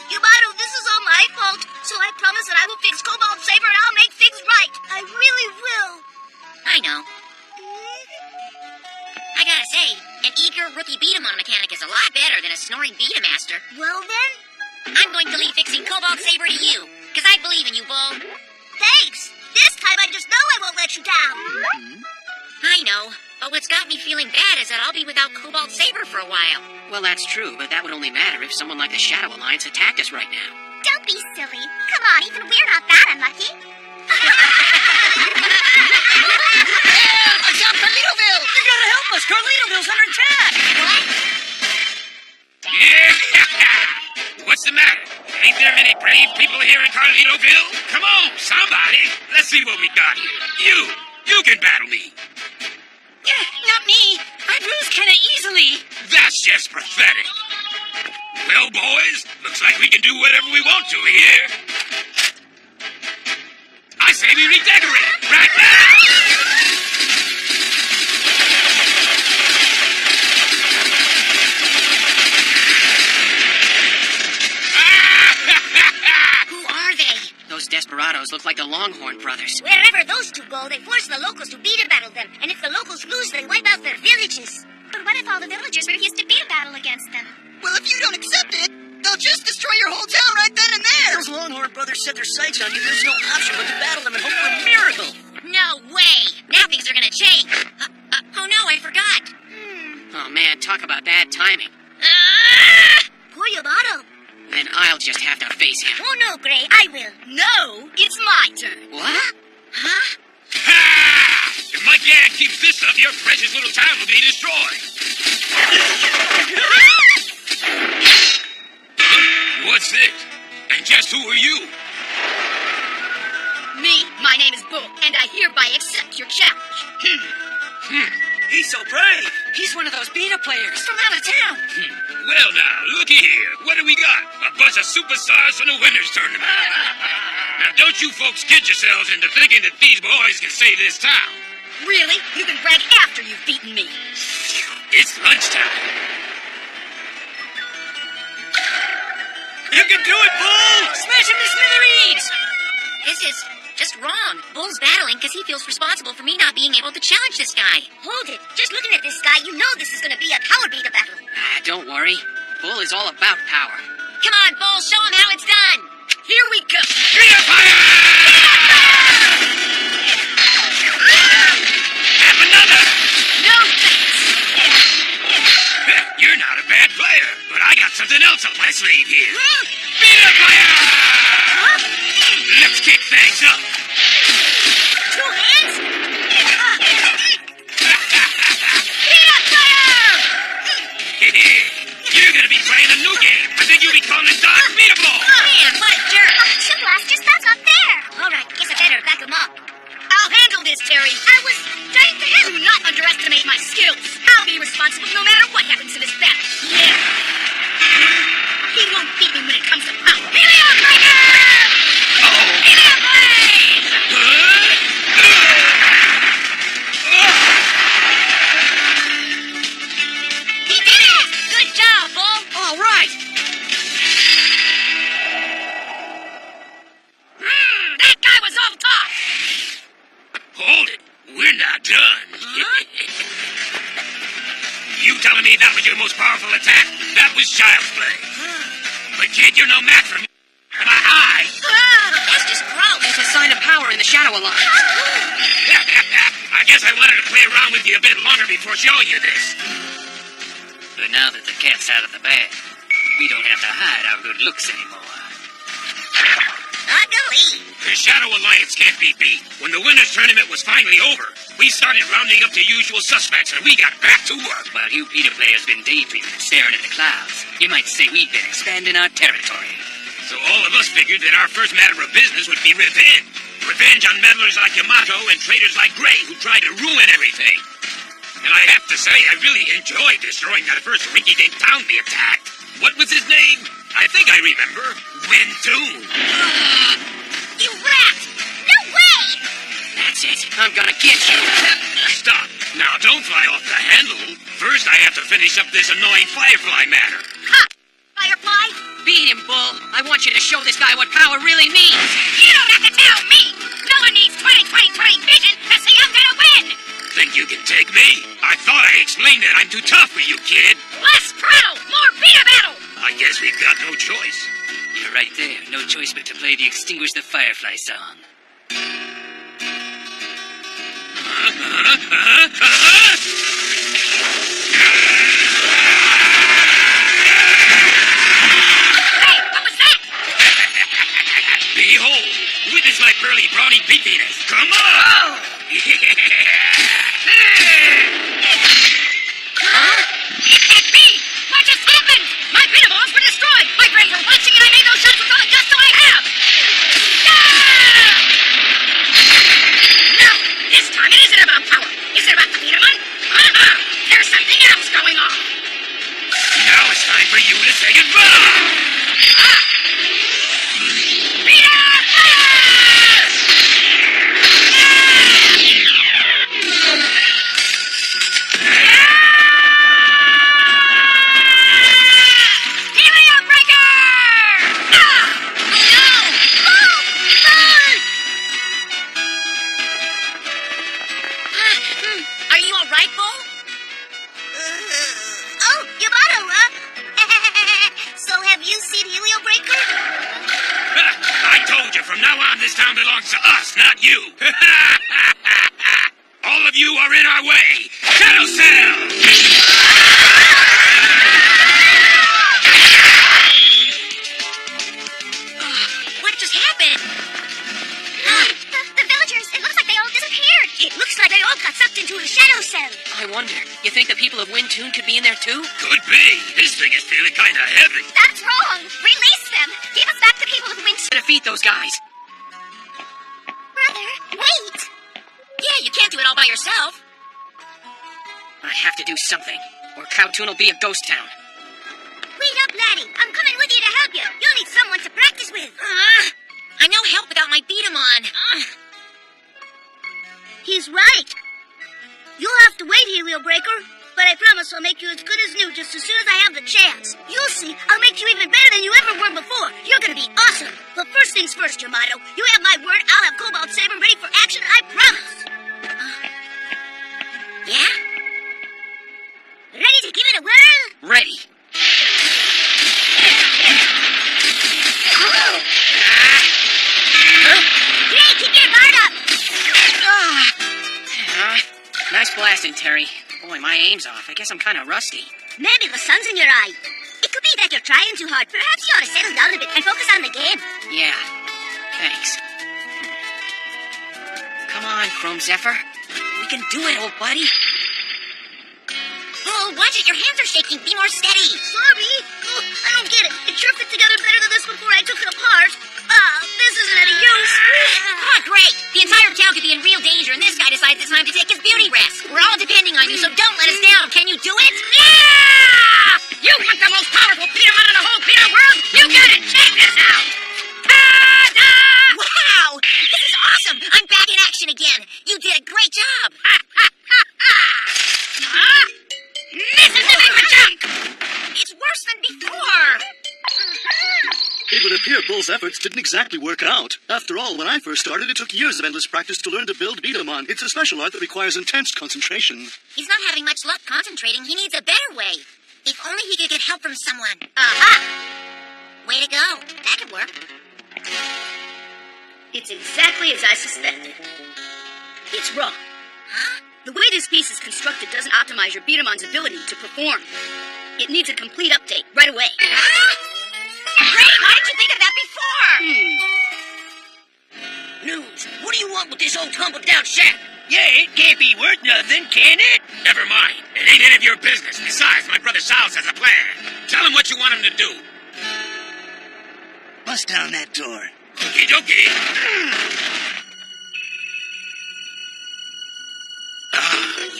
Yamato, this is all my fault. So I promise that I will fix Cobalt Saber and I'll make things right. I really will. I know. I gotta say, an eager rookie beat-em-on mechanic is a lot better than a snoring beat-em-master. Well then, I'm going to leave fixing Cobalt Saber to you, because I believe in you, Bull. thanks. This time I just know I won't let you down. I know, but what's got me feeling bad is that I'll be without Cobalt Saber for a while. Well, that's true, but that would only matter if someone like the Shadow Alliance attacked us right now. Don't be silly. Come on, even we're not that unlucky. I got Carlitoville! You gotta help us! Carlitoville's under attack! Yeah! What's the matter? Ain't there many brave people here in Carlitoville? Come on, somebody! Let's see what we got here. You can battle me. Not me! I bruise kinda easily! That's just pathetic. Well, boys, looks like we can do whatever we want to here. I say we redecorate right now! Who are they? Those desperados look like the Longhorn brothers. Wherever those two go, they force the locals to beat a battle them. And if the locals lose, they wipe out their villages. But what if all the villagers refuse to beat a battle against them? Well, if you don't accept it, they'll just destroy your whole town right then and there! Those Longhorn brothers set their sights on you, there's no option but to battle them and hope for a miracle. No way! Now things are gonna change. Oh no, I forgot. Oh man, talk about bad timing. Poor Yamato. Then I'll just have to face him. Oh no, Gray, I will. No, it's my turn. What? Huh? Ha! If my gang keeps this up, your precious little town will be destroyed. Huh? What's this? And just who are you? Me, my name is Bull, and I hereby accept your challenge. He's so brave. He's one of those beta players. From out of town. Well now, looky here. What do we got? A bunch of superstars from the winners tournament. Now don't you folks kid yourselves into thinking that these boys can save this town. Really? You can brag after you've beaten me. It's lunchtime. You can do it, Bull! Smash him to smithereens! This is just wrong. Bull's battling because he feels responsible for me not being able to challenge this guy. Hold it. Just looking at this guy, you know this is gonna be a power beta battle. Don't worry. Bull is all about power. Come on, Bull, show him how it's done. Here we go. Beta fire! Have another! No thanks. You're not a bad player, but I got something else up my sleeve here. Beta fire! Let's kick things up. 2 hands? Peanut fire! You're gonna be playing a new game. I think you'll be calling it Dodge Beta Ball. Man, what a jerk. Two blasters, that's not fair. All right, guess I better back him up. I'll handle this, Terry. I was trying to do not underestimate my skills. I'll be responsible no matter what happens in this battle. Yeah. He won't beat me when it comes to power. Helium Breaker! Helium Blaze! He did it! Good job, Bull. All right! That guy was all talk. Hold it. We're not done. You telling me that was your most powerful attack? That was child's play. But kid, you're no match for me. My eye. That's just gross. It's a sign of power in the Shadow Alliance. I guess I wanted to play around with you a bit longer before showing you this. But now that the cat's out of the bag, we don't have to hide our good looks anymore. Ugly. The Shadow Alliance can't be beat. When the winners tournament was finally over, we started rounding up the usual suspects and we got back to work. While you Peter players been daydreaming and staring at the clouds, you might say we've been expanding our territory. So all of us figured that our first matter of business would be revenge. Revenge on meddlers like Yamato and traitors like Gray who tried to ruin everything. And I have to say, I really enjoyed destroying that first rinky-dink town we attacked. What was his name? I think I remember. Wintoon. You rat! No way! That's it. I'm gonna get you. Stop. Now don't fly off the handle. First I have to finish up this annoying Firefly matter. Ha! Firefly? Beat him, Bull. I want you to show this guy what power really means. You don't have to tell me! No one needs 20/20/20 vision to see I'm gonna win! Think you can take me? I thought I explained that I'm too tough for you, kid. Less prattle! More beta battle! I guess we've got no choice. You're right there. No choice but to play the Extinguish the Firefly song. Hey, what was that? Behold, witness my pearly brownie peepiness. Come on! It can't be! What just happened? My beta balls were destroyed! My brains were watching and I made those shots with all the gusto I have! No! This time it isn't about power! Is it about the beta man? There's something else going on! Now it's time for you to say goodbye! Beta fire! Helium breaker! No! Are you all right, Bull? Oh, Yamato, So have you seen Helio Breaker? from now on, this town belongs to us, not you. All of you are in our way. Shadow Cell! What just happened? The villagers, it looks like they all disappeared. It looks like they all got sucked into the shadow cell. I wonder, you think the people of Windtune could be in there too? Could be. This thing is feeling kind of heavy. That's wrong. Release them. Give us back the people of Winter. Defeat those guys. Brother, wait. Yeah, you can't do it all by yourself. I have to do something, or Cowtoon will be a ghost town. Wait up, laddie. I'm coming with you to help you. You'll need someone to practice with. I know help without my beat 'em on. He's right. You'll have to wait, Helio Breaker. But I promise I'll make you as good as new just as soon as I have the chance. You'll see, I'll make you even better than you ever were before. You're gonna be awesome. But first things first, Yamato. You have my word, I'll have Cobalt Saber ready for action, I promise. Yeah? Ready to give it a whirl? Ready. Hey, keep your guard up. Nice blasting, Terry. Boy, my aim's off. I guess I'm kind of rusty. Maybe the sun's in your eye. It could be that you're trying too hard. Perhaps you ought to settle down a bit and focus on the game. Yeah. Thanks. Come on, Chrome Zephyr. We can do it, old buddy. Oh, watch it. Your hands are shaking. Be more steady. Sorry. Oh, I don't get it. It sure fit together better than this before I took it apart. This isn't any use. Oh, great. The entire town could be in real danger, and this guy decides it's time to take his beauty rest. We're all depending on you, so don't let us down. Can you do it? Yeah! You want the most powerful Peterman in the whole Peter world? You got it! Check this out! Ta-da! Wow! This is awesome! I'm back in action again. You did a great job. Mississippi Ka-chunk! It's worse than before. It would appear Bull's efforts didn't exactly work out. After all, when I first started, it took years of endless practice to learn to build B Daman. It's a special art that requires intense concentration. He's not having much luck concentrating. He needs a better way. If only he could get help from someone. Way to go. That could work. It's exactly as I suspected. It's wrong. Huh? The way this piece is constructed doesn't optimize your Beatamon's ability to perform. It needs a complete update right away. Great! Why didn't you think of that before? News, what do you want with this old tumble-down shack? Yeah, it can't be worth nothing, can it? Never mind. It ain't any of your business. Besides, my brother Sal's has a plan. Tell him what you want him to do. Bust down that door. Okie dokie.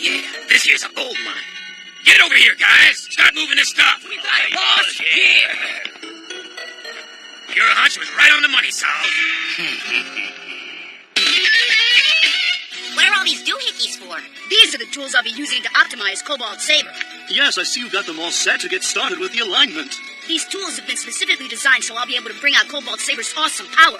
Yeah, this here's a gold mine. Get over here, guys. Start moving this stuff. We got it, boss. Yeah. Your hunch was right on the money, Sal. What are all these doohickeys for? These are the tools I'll be using to optimize Cobalt Saber. Yes, I see you got them all set to get started with the alignment. These tools have been specifically designed so I'll be able to bring out Cobalt Saber's awesome power.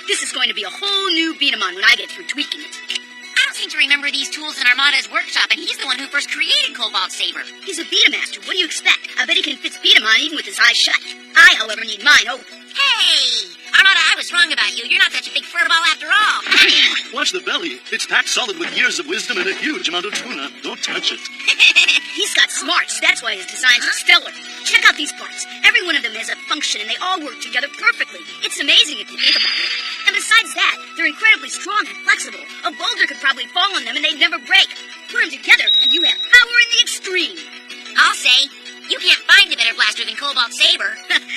This is going to be a whole new Beatamon when I get through tweaking it. I don't seem to remember these tools in Armada's workshop, and he's the one who first created Cobalt Saber. He's a Beatamaster. What do you expect? I bet he can fix Beatamon even with his eyes shut. I, however, need mine open. Hey! Armada, I was wrong about you. You're not such a big furball after all. Watch the belly. It's packed solid with years of wisdom and a huge amount of tuna. Don't touch it. He's got smarts. That's why his designs are stellar. Check out these parts. Every one of them has a function, and they all work together perfectly. It's amazing if you think about it. And besides that, they're incredibly strong and flexible. A boulder could probably fall on them, and they'd never break. Put them together, and you have power in the extreme. I'll say, you can't find a better blaster than Cobalt Saber.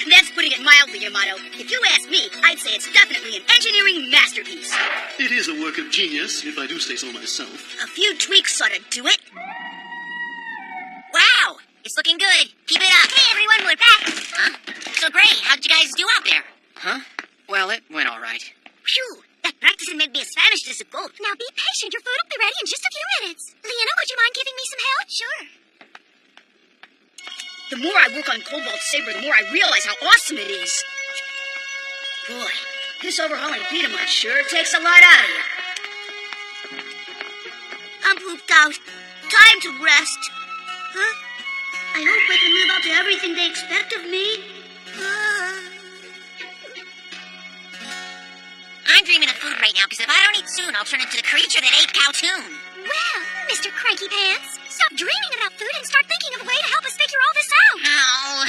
That's putting it mildly, Yamato. If you ask me, I'd say it's definitely an engineering masterpiece. It is a work of genius, if I do say so myself. A few tweaks ought to do it. Wow! It's looking good. Keep it up. Hey, everyone, we're back. Huh? So great. How'd you guys do out there? Huh? Well, it went all right. Phew, that practicing made me as famished as a goat. Now be patient. Your food will be ready in just a few minutes. Leona, would you mind giving me some help? Sure. The more I work on Cobalt Saber, the more I realize how awesome it is. Boy, this overhauling Beatamon sure takes a lot out of you. I'm pooped out. Time to rest. Huh? I hope I can live up to everything they expect of me. I'm dreaming of food right now, because if I don't eat soon, I'll turn into the creature that ate Powtoon. Well, Mr. Cranky Pants, stop dreaming about food and start thinking of a way to help us figure all this out. Oh.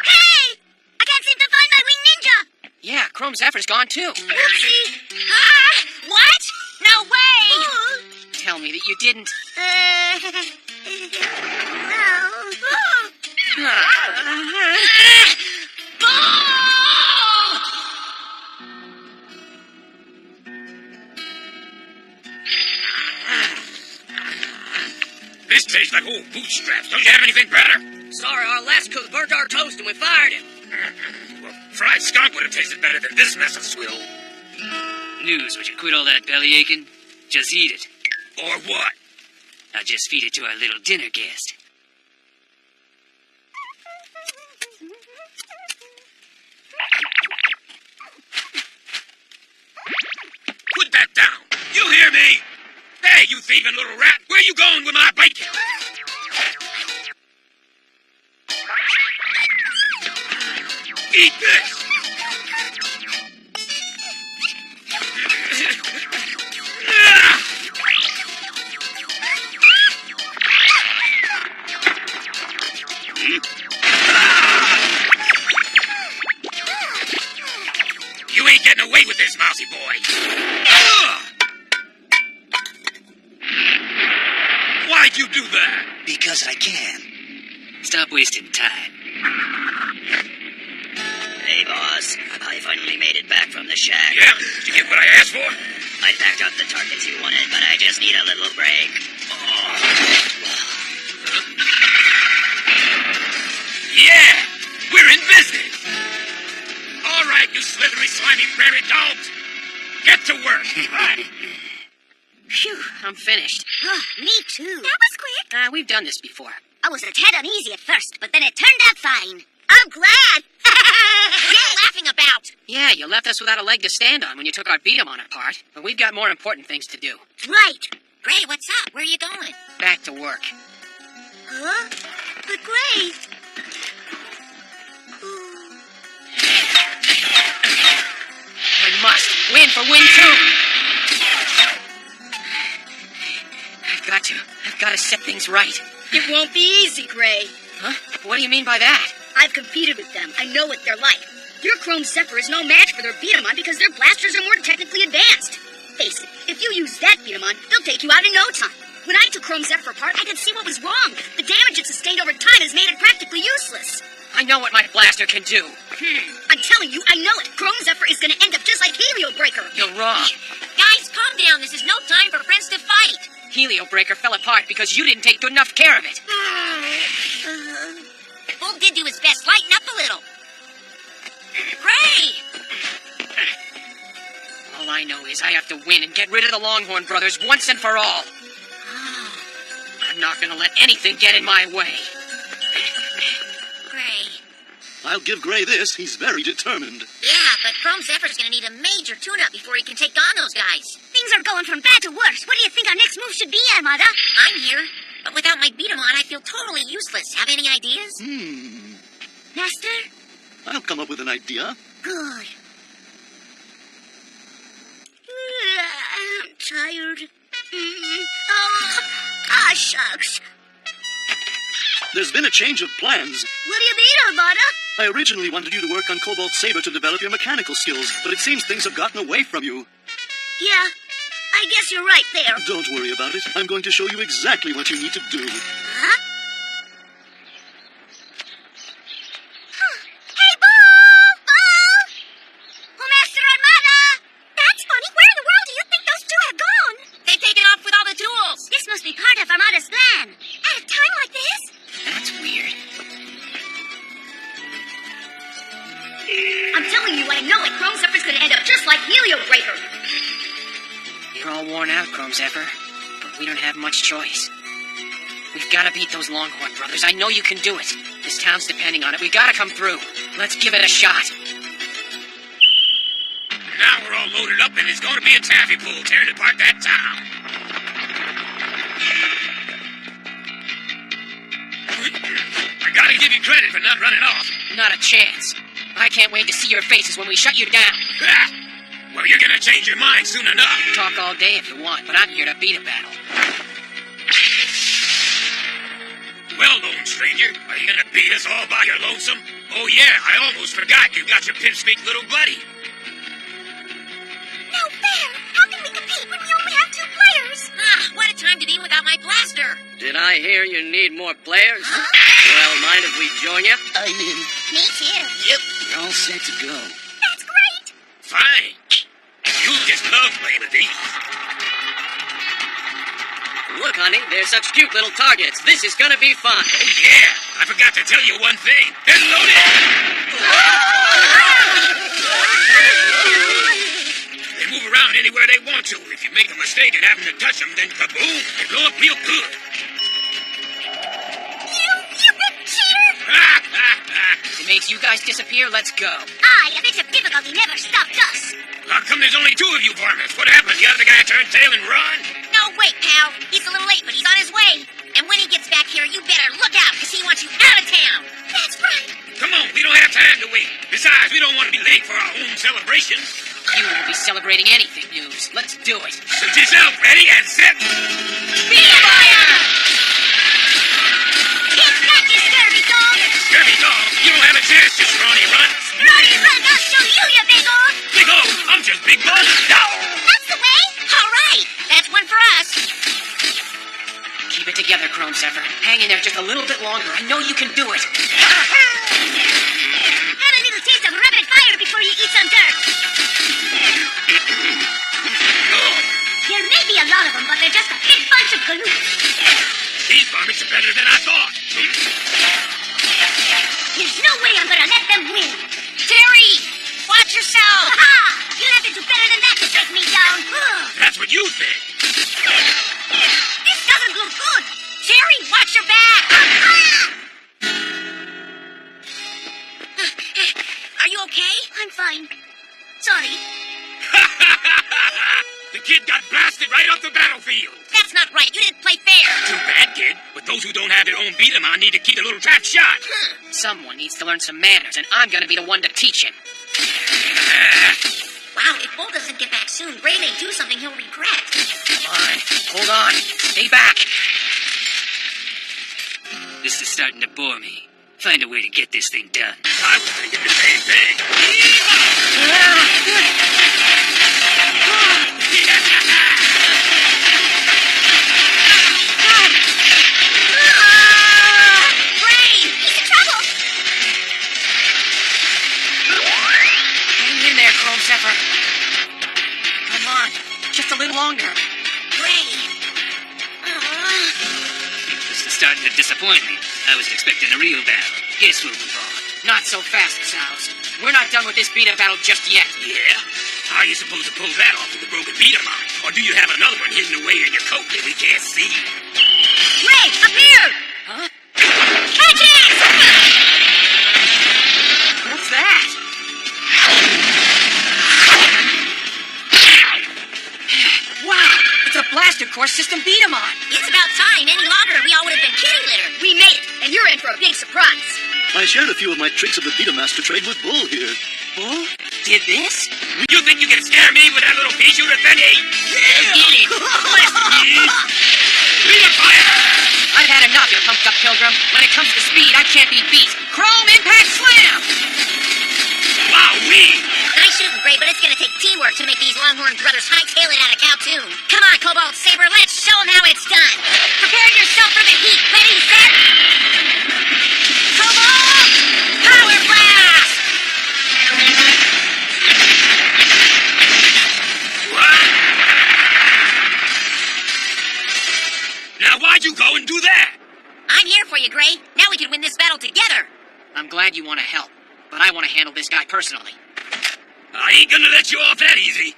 Hey! I can't seem to find my winged ninja! Yeah, Chrome Zephyr's gone too. Oopsie. What? No way! Tell me that you didn't. This tastes like old bootstraps. Don't you have anything better? Sorry, our last cook burnt our toast and we fired him. Well, fried skunk would have tasted better than this mess of swill. News, would you quit all that belly aching? Just eat it. Or what? I'll just feed it to our little dinner guest. Put that down. You hear me? Hey, you thieving little rat. Where you going with my bacon? Eat this. You ain't getting away with this, mousy boy. Why'd you do that? Because I can. Stop wasting time. Hey, boss. I finally made it back from the shack. Yeah? Did you get what I asked for? I packed up the targets you wanted, but I just need a little break. Yeah! We're in business! All right, you slithery, slimy prairie dogs. Get to work. Phew, I'm finished. Me too. That was quick. We've done this before. I was a tad uneasy at first, but then it turned out fine. I'm glad. What are you laughing about? Yeah, you left us without a leg to stand on when you took our beat 'em on apart. But we've got more important things to do. Right. Gray, what's up? Where are you going? Back to work. Huh? But Gray. I must win for win two. I've got to set things right. It won't be easy, Gray. Huh? What do you mean by that? I've competed with them. I know what they're like. Your Chrome Zephyr is no match for their beat-em-on because their blasters are more technically advanced. Face it, if you use that beat-em-on, they'll take you out in no time. When I took Chrome Zephyr apart, I could see what was wrong. The damage it sustained over time has made it practically useless. I know what my blaster can do. I'm telling you, I know it. Chrome Zephyr is going to end up just like Helio Breaker. You're wrong. Guys, calm down. This is no time for friends to fight. Helio Breaker fell apart because you didn't take good enough care of it. Bull did do his best. Lighten up a little. Gray! All I know is I have to win and get rid of the Longhorn brothers once and for all. I'm not going to let anything get in my way. Gray. I'll give Gray this. He's very determined. Yeah, but Chrome Zephyr's gonna need a major tune-up before he can take on those guys. Things are going from bad to worse. What do you think our next move should be, Armada? I'm here, but without my beat-em-on, I feel totally useless. Have any ideas? Master? I'll come up with an idea. Good. I'm tired. Shucks. There's been a change of plans. What do you mean, Armada? I originally wanted you to work on Cobalt Saber to develop your mechanical skills, but it seems things have gotten away from you. Yeah, I guess you're right there. Don't worry about it. I'm going to show you exactly what you need to do. Huh? Hey, Bull! Bull! Oh, Master Armada! That's funny. Where in the world do you think those two have gone? They've taken off with all the tools. This must be part of Armada's plan. At a time like this? That's weird. I'm telling you, I know it. Chrome Zephyr's going to end up just like Helio Breaker. You're all worn out, Chrome Zephyr, but we don't have much choice. We've got to beat those Longhorn brothers. I know you can do it. This town's depending on it. We got to come through. Let's give it a shot. Now we're all loaded up and it's going to be a taffy pull tearing apart that town. I gotta give you credit for not running off. Not a chance. I can't wait to see your faces when we shut you down. Ah! Well, you're gonna change your mind soon enough. Talk all day if you want, but I'm here to beat a battle. Well, lone stranger, are you gonna beat us all by your lonesome? Oh yeah, I almost forgot you got your pipsqueak little buddy. No fair! How can we compete when we only have 2 players? What a time to be without my blaster. Did I hear you need more players? Huh? Well, mind if we join you? I'm in. Me too. Yep, we're all set to go. That's great! Fine. You just love playing with these. Look, honey, they're such cute little targets. This is gonna be fun. Oh yeah, I forgot to tell you one thing. They're loaded. They move around anywhere they want to. If you make a mistake and happen to touch them, then kaboom, they blow up real good. You big cheater! It makes you guys disappear. Let's go. A bit of difficulty never stopped us. How come there's only 2 of you varmints? What happened? The other guy turned tail and run? No, wait, pal. He's a little late, but he's on his way. And when he gets back here, you better look out, because he wants you out of town. That's right. Come on, we don't have time to wait. Besides, we don't want to be late for our own celebration. You won't be celebrating anything, News. Let's do it. Suit yourself, ready and set. Be fire! Get back, you scurvy dog! Scurvy dog, you don't have a chance to scrawny run. Scrawny run, I'll show you, you big old! Big O, I'm just big bud. No! That's the way! All right, that's one for us. Keep it together, Chrome Zephyr. Hang in there just a little bit longer. I know you can do it. Have a little taste of rapid fire before you eat some dirt. There may be a lot of them, but they're just a big bunch of galoons. These varmints are better than I thought. There's no way I'm gonna let them win. Terry, watch yourself. Ha! You'll have to do better than that to take me down. That's what you think. This doesn't look good. Terry, watch your back. Are you okay? I'm fine. Sorry. The kid got blasted right off the battlefield. That's not right. You didn't play fair. Too bad, kid. But those who don't have their own beat 'em on need to keep a little trap shot. Someone needs to learn some manners, and I'm gonna be the one to teach him. Wow, if Bull doesn't get back soon, Gray may do something he'll regret. Come on. Hold on. Stay back. This is starting to bore me. Find a way to get this thing done. I was thinking the same thing. Gray, he's in trouble. Hang in there, Chrome Zephyr. Come on. Just a little longer. Gray. This is starting to disappoint me. I was expecting a real battle. Guess we'll move on. Not so fast, Soust. We're not done with this beat-up battle just yet. Yeah? How are you supposed to pull that off with the broken beat 'em on? Or do you have another one hidden away in your coat that we can't see? Gray, up here. Huh? Catch it! What's that? Wow! It's a blaster course system beat-em-on. It's about time. Any longer, we all would have been kitty litter. We made it, and you're in for a big surprise. I shared a few of my tricks of the Beat Master trade with Bull here. Bull? Did this? You think you can scare me with that little pea shooter thingy? Did it? Beat 'em fire! I've had enough, you pumped-up pilgrim. When it comes to speed, I can't be beat. Chrome Impact Slam! Wowee! Nice shooting, Gray, but it's going to take teamwork to make these Longhorn brothers hightail it out of Caltoon. Come on, Cobalt Saber, let's show them how it's done. Prepare yourself for the heat. Ready, set? Cobalt! Power Blast! What? Now why'd you go and do that? I'm here for you, Gray. Now we can win this battle together. I'm glad you want to help, but I want to handle this guy personally. I ain't gonna let you off that easy.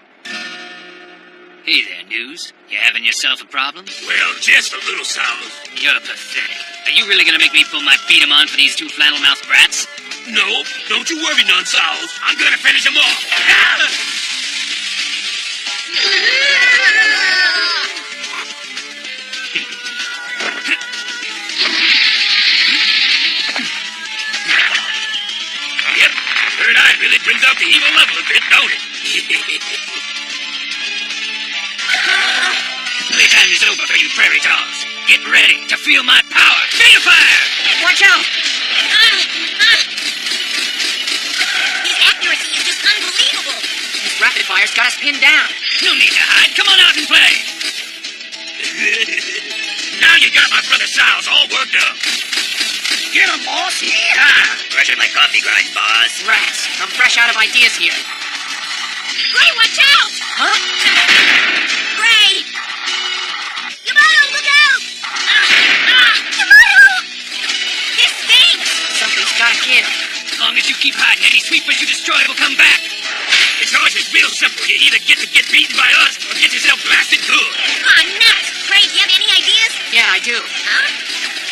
Hey there, News. You having yourself a problem? Well, just a little South. You're pathetic. Are you really gonna make me pull my beat 'em on for these 2 flannel-mouthed brats? No, don't you worry none, South. I'm gonna finish him off. Ah! Yep, Third eye really brings out the evil level a bit, don't it? Playtime is over for you prairie dogs. Get ready to feel my power. Beta fire! Watch out! His accuracy is just unbelievable. This rapid fire's got us pinned down. No need to hide. Come on out and play. Now you got my brother Sal's all worked up. Get him, boss. Yeehaw! Pressure like coffee grinds, boss. Rats, I'm fresh out of ideas here. Gray, watch out! Huh? Gray! Yamato, look out! Yamato! This stinks! Something's gotta give. As long as you keep hiding, any sweepers you destroy will come back. It's ours is real simple. You either get beaten by us or get yourself blasted good. Aw, nuts! Gray, do you have any ideas? Yeah, I do. Huh?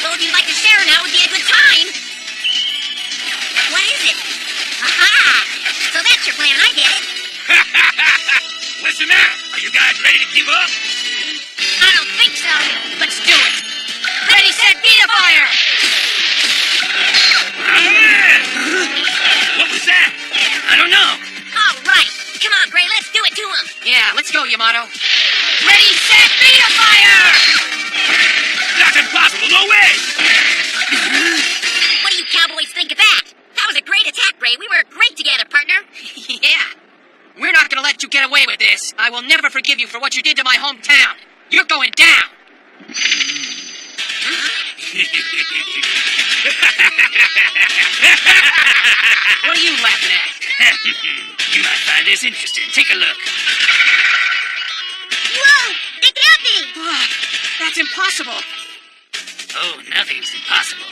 Well, if you'd like to share now, would be a good time. What is it? Aha! So that's your plan, I get it. What's the matter? Are you guys ready to give up? I don't think so. Let's do it. Ready, set, Beta fire! What was that? I don't know. All right. Come on, Gray, let's do it to him. Yeah, let's go, Yamato. Ready, set, Beta fire! That's impossible. No way. What do you cowboys think of that? That was a great attack, Gray. We were great together, partner. Yeah. We're not gonna let you get away with this. I will never forgive you for what you did to my hometown. You're going down. What are you laughing at? You might find this interesting. Take a look. Whoa! It can't be! That's impossible. Oh, nothing's impossible.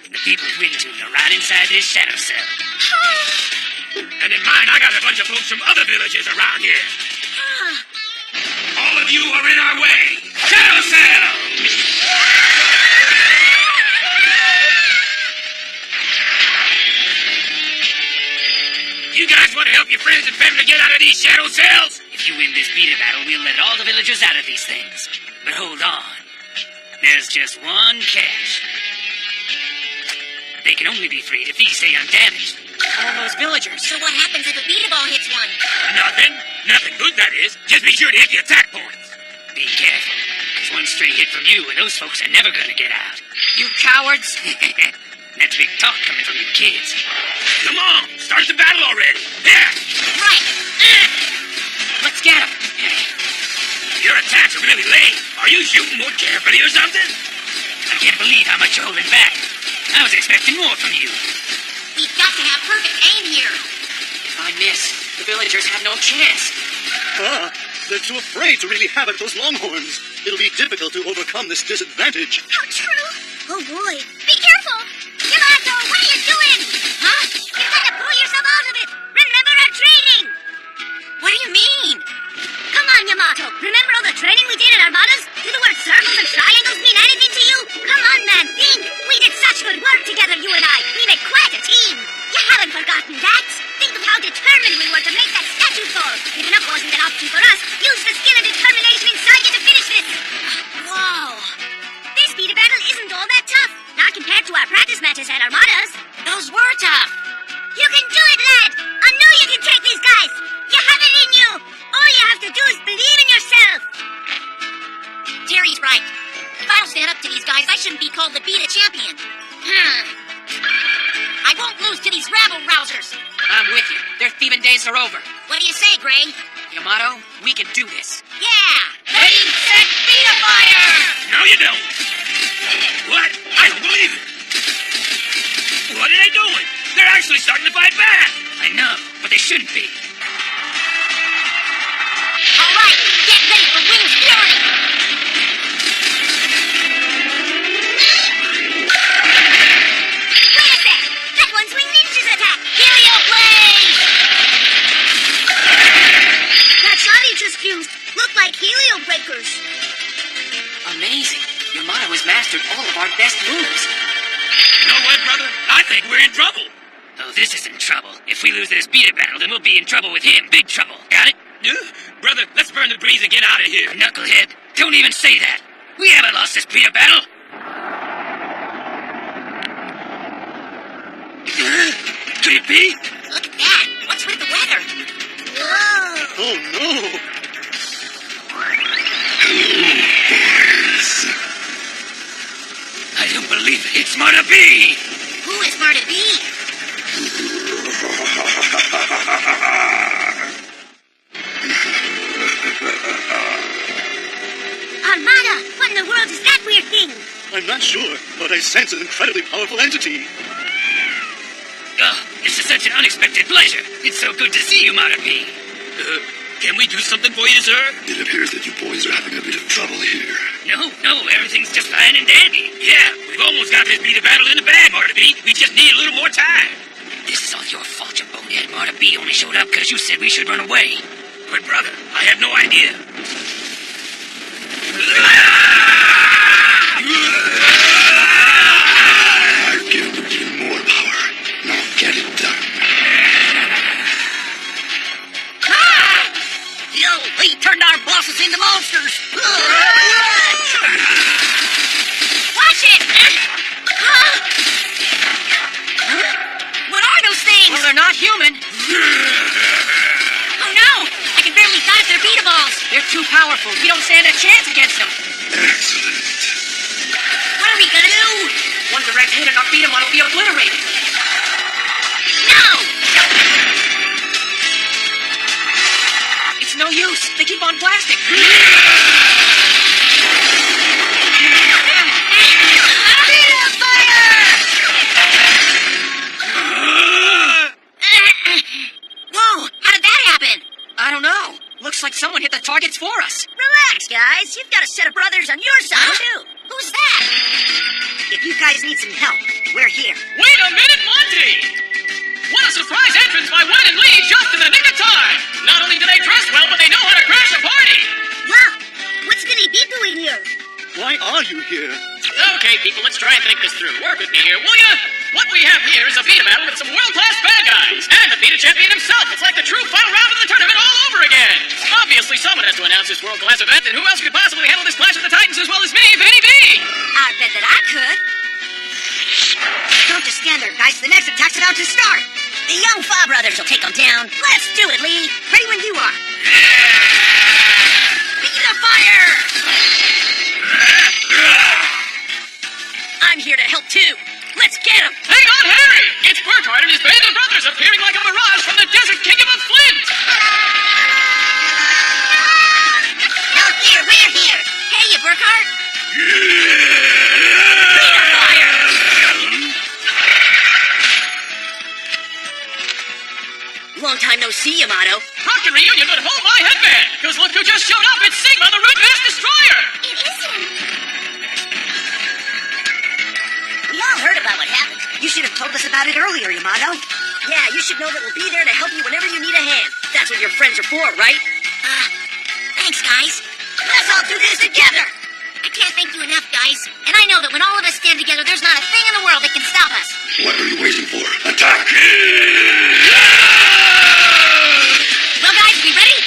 The people's wing tune are right inside this shadow cell. And in mine, I got a bunch of folks from other villages around here. All of you are in our way. Shadow cell! You guys want to help your friends and family get out of these shadow cells? If you win this beater battle, we'll let all the villagers out of these things. But hold on. There's just one catch. They can only be freed if these stay undamaged. All those villagers. So what happens if a beat ball hits one? Nothing. Nothing good, that is. Just be sure to hit the attack points. Be careful, because one stray hit from you and those folks are never going to get out. You cowards. That's big talk coming from you kids. Come on, start the battle already. Yeah. Right. Let's get him. Your attacks are really lame. Are you shooting more carefully or something? I can't believe how much you're holding back. I was expecting more from you. We've got to have perfect aim here. If I miss, the villagers have no chance. They're too afraid to really have it, those longhorns. It'll be difficult to overcome this disadvantage. How true! Oh boy. Be careful! Yamato, what are you doing? Huh? You've got to pull yourself out of it! Remember our training! What do you mean? Come on, Yamato. Remember all the training we did at Armadas? Do the word circles and triangles mean anything to you? Come on, man, think! We did such good work together, you and I. We made quite a team. You haven't forgotten that? Think of how determined we were to make that statue fall. If enough wasn't an option for us, use the skill and determination inside you to finish this. Whoa. This beat battle isn't all that tough. Not compared to our practice matches at Armadas. Those were tough. You can do it, lad! I know you can take these guys! You have it in you! All you have to do is believe in yourself! Terry's right. If I don't stand up to these guys, I shouldn't be called the Beta champion. I won't lose to these rabble-rousers. I'm with you. Their thieving days are over. What do you say, Gray? Yamato, we can do this. Yeah! Ready, set, Beta fire! No, you don't. What? I don't believe it. What are they doing? They're actually starting to fight back. I know, but they shouldn't be. All right, get ready for Wing's Fury! Wait a sec! That one's Wing Ninja's attack! Helio Blaze! That shot he just used looked like helio breakers. Amazing. Yamato has mastered all of our best moves. You know what, brother? I think we're in trouble. Oh, this isn't trouble. If we lose this beat battle, then we'll be in trouble with him. Big trouble. Got it? Brother, let's burn the breeze and get out of here. Knucklehead, don't even say that. We haven't lost this beat battle. Could it be? Oh, no. I don't believe it. It's Marta B. Who is Marta B? Armada, what in the world is that weird thing? I'm not sure, but I sense an incredibly powerful entity. This is such an unexpected pleasure. It's so good to see you, Marta B. Can we do something for you, sir? It appears that you boys are having a bit of trouble here. No, everything's just fine and dandy. Yeah, we've almost got this beat a battle in the bag, Marta B. We just need a little more time. This is all your fault, you bonehead. Marta B only showed up because you said we should run away. But, brother, I have no idea. I've given the team more power. Now get it done. Yo, we turned our bosses into monsters. Watch it! What are those things? Well, they're not human. Oh no! I can barely dodge their beat balls. They're too powerful. We don't stand a chance against them. Excellent. What are we gonna do? One direct hit and our beat 'em will be obliterated. No! It's no use. They keep on blasting. Whoa, how did that happen? I don't know. Looks like someone hit the targets for us. Relax, guys. You've got a set of brothers on your side, too. Who's that? If you guys need some help, we're here. Wait a minute, Monty! What a surprise entrance by Wen and Lee just in the nick of time! Not only do they dress well, but they know how to crash a party! Wow, what's Billy B doing here? Why are you here? Okay, people, let's try and think this through. Work with me here, will ya? What we have here is a beat battle with some world-class bad guys. And the beat champion himself. It's like the true final round of the tournament all over again. Obviously, someone has to announce this world-class event, and who else could possibly handle this clash of the Titans as well as me, Vinny B? I bet that I could. Don't just stand there, guys. The next attack's about to start. The young Fa brothers will take them down. Let's do it, Lee. Ready when you are. Beat the fire! I'm here to help, too. Let's get him. Hang on, Harry! It's Burkhardt and his band of brothers appearing like a mirage from the desert kingdom of Flint! No fear, we're here. Hey, you Burkhardt. Beat the fire! Long time no see, Yamato. Rocket reunion, but hold my headband! Because look who just showed up! It's Sigma, the Root Mass Destroyer! It isn't. We all heard about what happened. You should have told us about it earlier, Yamato. Yeah, you should know that we'll be there to help you whenever you need a hand. That's what your friends are for, right? Thanks, guys. Let's all do this together! I can't thank you enough, guys. And I know that when all of us stand together, there's not a thing in the world that can stop us. What are you waiting for? Attack! Well, guys, we ready?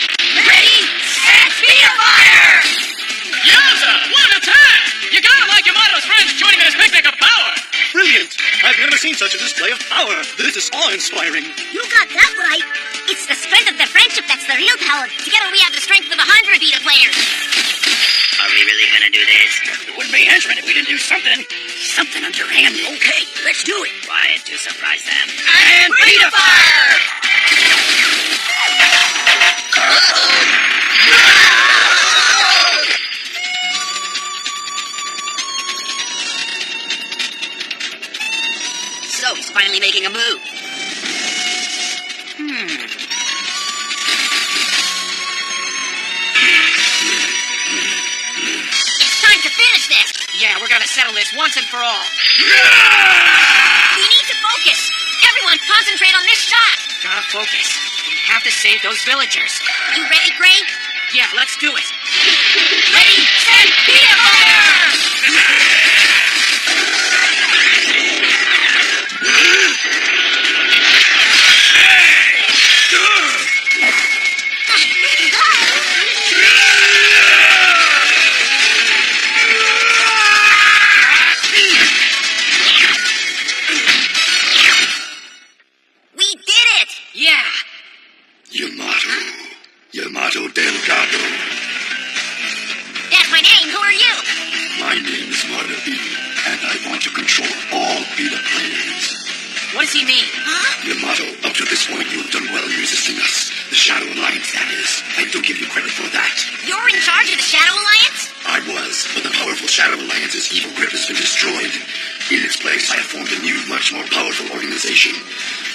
Ready, set, beat a fire! Yowza! What an attack! You gotta like Yamato's friends joining in his picnic of power! Brilliant! I've never seen such a display of power. This is awe-inspiring. You got that right. It's the strength of the friendship that's the real power. Together we have the strength of 100 Vita players. Are we really gonna do this? It wouldn't be henchmen if we didn't do something. Something underhanded. Okay, let's do it. Quiet to surprise them. And beat a fire! So he's finally making a move. It's time to finish this. Yeah, we're gonna settle this once and for all. We need to focus. Everyone concentrate on this shot. Gotta focus. We have to save those villagers. You ready, Gray? Yeah, let's do it. Ready, set, beat a fire! We did it! Yeah. Yamato, you Yamato Delgado. That's my name. Who are you? My name is Marta B, and I want to control all Beta players. What does he mean? Yamato, up to this point you have done well in resisting us. The Shadow Alliance, that is. I do give you credit for that. You're in charge of the Shadow Alliance? I was, but the powerful Shadow Alliance's evil grip has been destroyed. In its place, I have formed a new, much more powerful organization.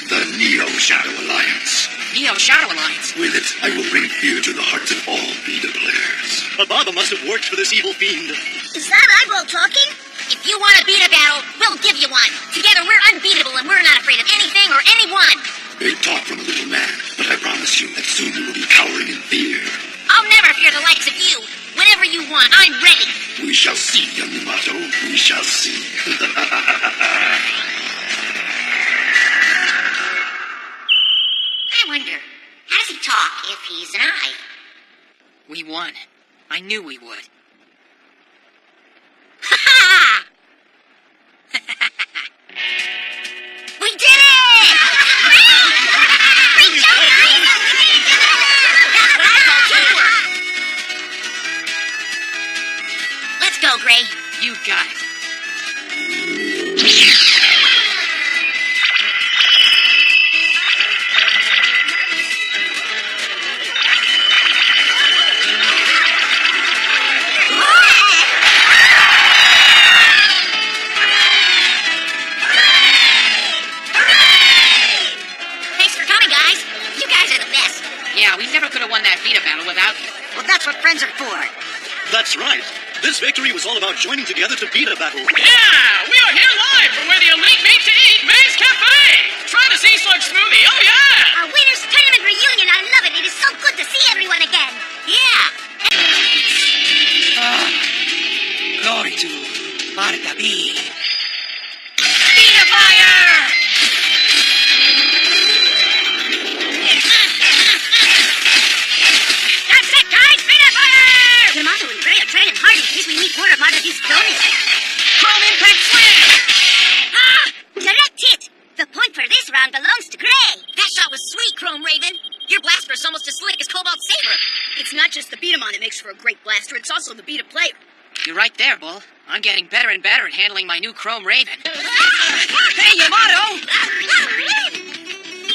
The Neo Shadow Alliance. Neo Shadow Alliance? With it, I will bring fear to the hearts of all Beta players. Baba must have worked for this evil fiend. Is that eyeball talking? If you want a Beta battle, we'll give you one. Together we're unbeatable and we're not afraid of anything or anyone. Big talk from a little man, but I promise you that soon you will be cowering in fear. I'll never fear the likes of you. Whenever you want, I'm ready. We shall see, young Yamato. We shall see. I wonder, how does he talk if he's an eye? We won. I knew we would. Ha-ha! We did it! Great job, guys! That's all teamwork. Let's go, Gray. You got it. Thanks for coming, guys. You guys are the best. Yeah, we never could have won that Beta battle without you. Well, that's what friends are for. That's right. This victory was all about joining together to beat a battle. Yeah, we are here live from where the elite meet to eat, May's Cafe. Try the Sea Slug smoothie. Oh yeah. A winner's tournament reunion. I love it. It is so good to see everyone again. Yeah. Glory to Marta B. Beta Fire! That's it, guys. Beta Fire! Yamato and Gray are training hard in case we meet more of Marta's cronies. Chrome Impact Swing! Ah! Direct hit. The point for this round belongs to Gray. That shot was sweet, Chrome Raven. Your blaster is almost as slick as Cobalt Saber. It's not just the Betamon that makes for a great blaster, it's also the Beta player. You're right there, Bull. I'm getting better and better at handling my new Chrome Raven. Hey, Yamato!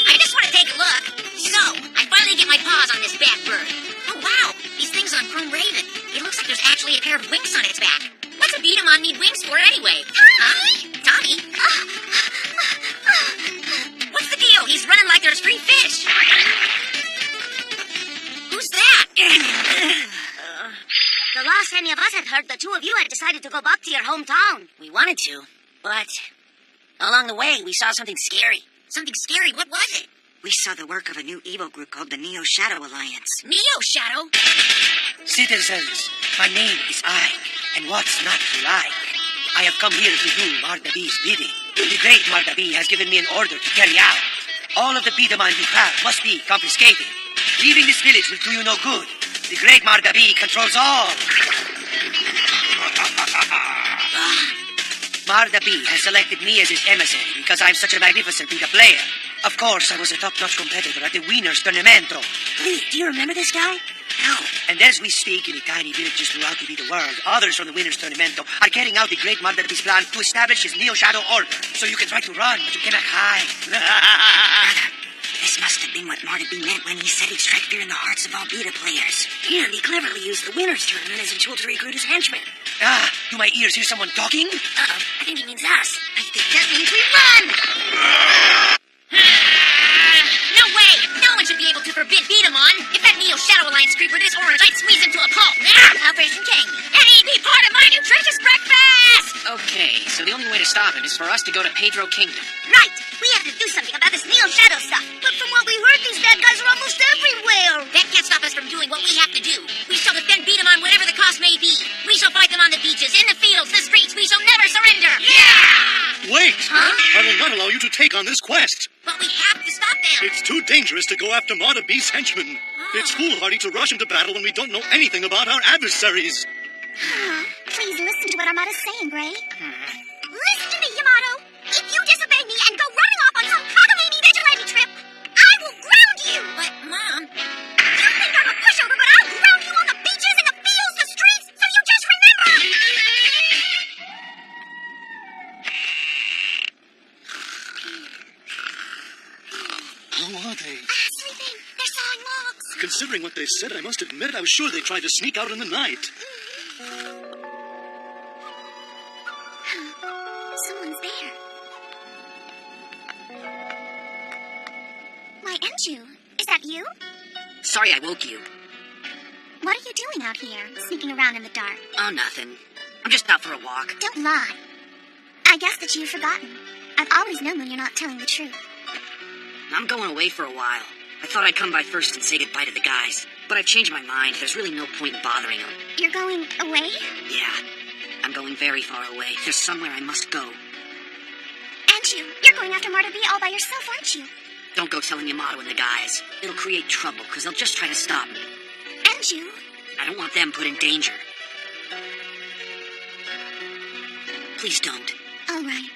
I just want to take a look. So, I finally get my paws on this bad bird. Oh, wow. These things on Chrome Raven. It looks like there's actually a pair of wings on its back. What's a Betamon need wings for anyway? Tommy? What's the deal? He's running like there's free fish. Who's that? The last any of us had heard, the two of you had decided to go back to your hometown. We wanted to, but along the way, we saw something scary. Something scary. What was it? We saw the work of a new evil group called the Neo Shadow Alliance. Neo Shadow? Citizens, my name is Ike, and what's not to like? I have come here to do Marta B's bidding. The great Marta B has given me an order to carry out. All of the Betamon you have must be confiscated. Leaving this village will do you no good. The great Marta B controls all. Marta B has selected me as his emissary because I'm such a magnificent Beta player. Of course, I was a top-notch competitor at the Winners Tournamento. Hey, do you remember this guy? No. And as we speak in the tiny villages throughout the Beta world, others from the Winners Tournamento are carrying out the great Marta B's plan to establish his Neo Shadow Order. So you can try to run, but you cannot hide. Brother, this must have been what Marta B meant when he said he'd strike fear in the hearts of all Beta players. And he cleverly used the Winners Tournament as a tool to recruit his henchmen. Ah, do my ears hear someone talking? Uh-oh, I think he means us. I think that means we run! No way! No one should be able to forbid Betamon. If that Neo Shadow Alliance creeper this orange, I'd squeeze him to a pulp. Operation King. And he'd be part of my nutritious breakfast! Okay, so the only way to stop him is for us to go to Pedro Kingdom. Right! We have to do something about this Neo Shadow stuff. But from what we heard, these bad guys are almost everywhere. That can't stop us from doing what we have to do. We shall defend Betamon whatever the cost may be. We shall fight them on the beaches, in the fields, the streets. We shall never surrender. Yeah! Wait! Huh? I will not allow you to take on this quest. But we have to stop them. It's too dangerous to go after Marta B's henchmen. It's foolhardy to rush into battle when we don't know anything about our adversaries. Please listen to what Armada's saying, Gray. Listen to me, Yamato. If you disobey me and go running off on some cockamamie vigilante trip, I will ground you. But, Mom... You think I'm a pushover, but Sleeping. They're sawing logs. Considering what they said, I must admit I was sure they tried to sneak out in the night. Someone's there. Why, Enju, is that you? Sorry I woke you. What are you doing out here, sneaking around in the dark? Oh, nothing. I'm just out for a walk. Don't lie. I guess that you've forgotten. I've always known when you're not telling the truth. I'm going away for a while. I thought I'd come by first and say goodbye to the guys. But I've changed my mind. There's really no point in bothering them. You're going away? Yeah. I'm going very far away. There's somewhere I must go. Enju, you're going after Marta B all by yourself, aren't you? Don't go telling Yamato and the guys. It'll create trouble, because they'll just try to stop me. Enju? I don't want them put in danger. Please don't. All right.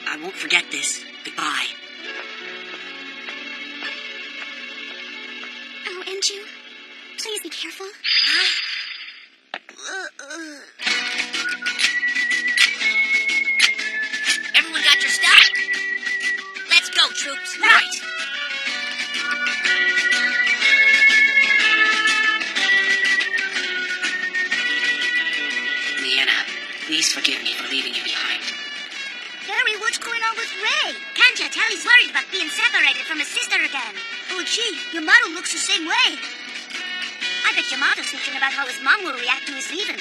I won't forget this. Goodbye. Oh, Enju, please be careful. Everyone got your stuff? Let's go, troops. Right. Leanna, please forgive me for leaving you behind. Harry, what's going on with Ray? Can't you tell he's worried about being separated from his sister again? Oh, gee, Yamato looks the same way. I bet Yamato's thinking about how his mom will react to his leaving.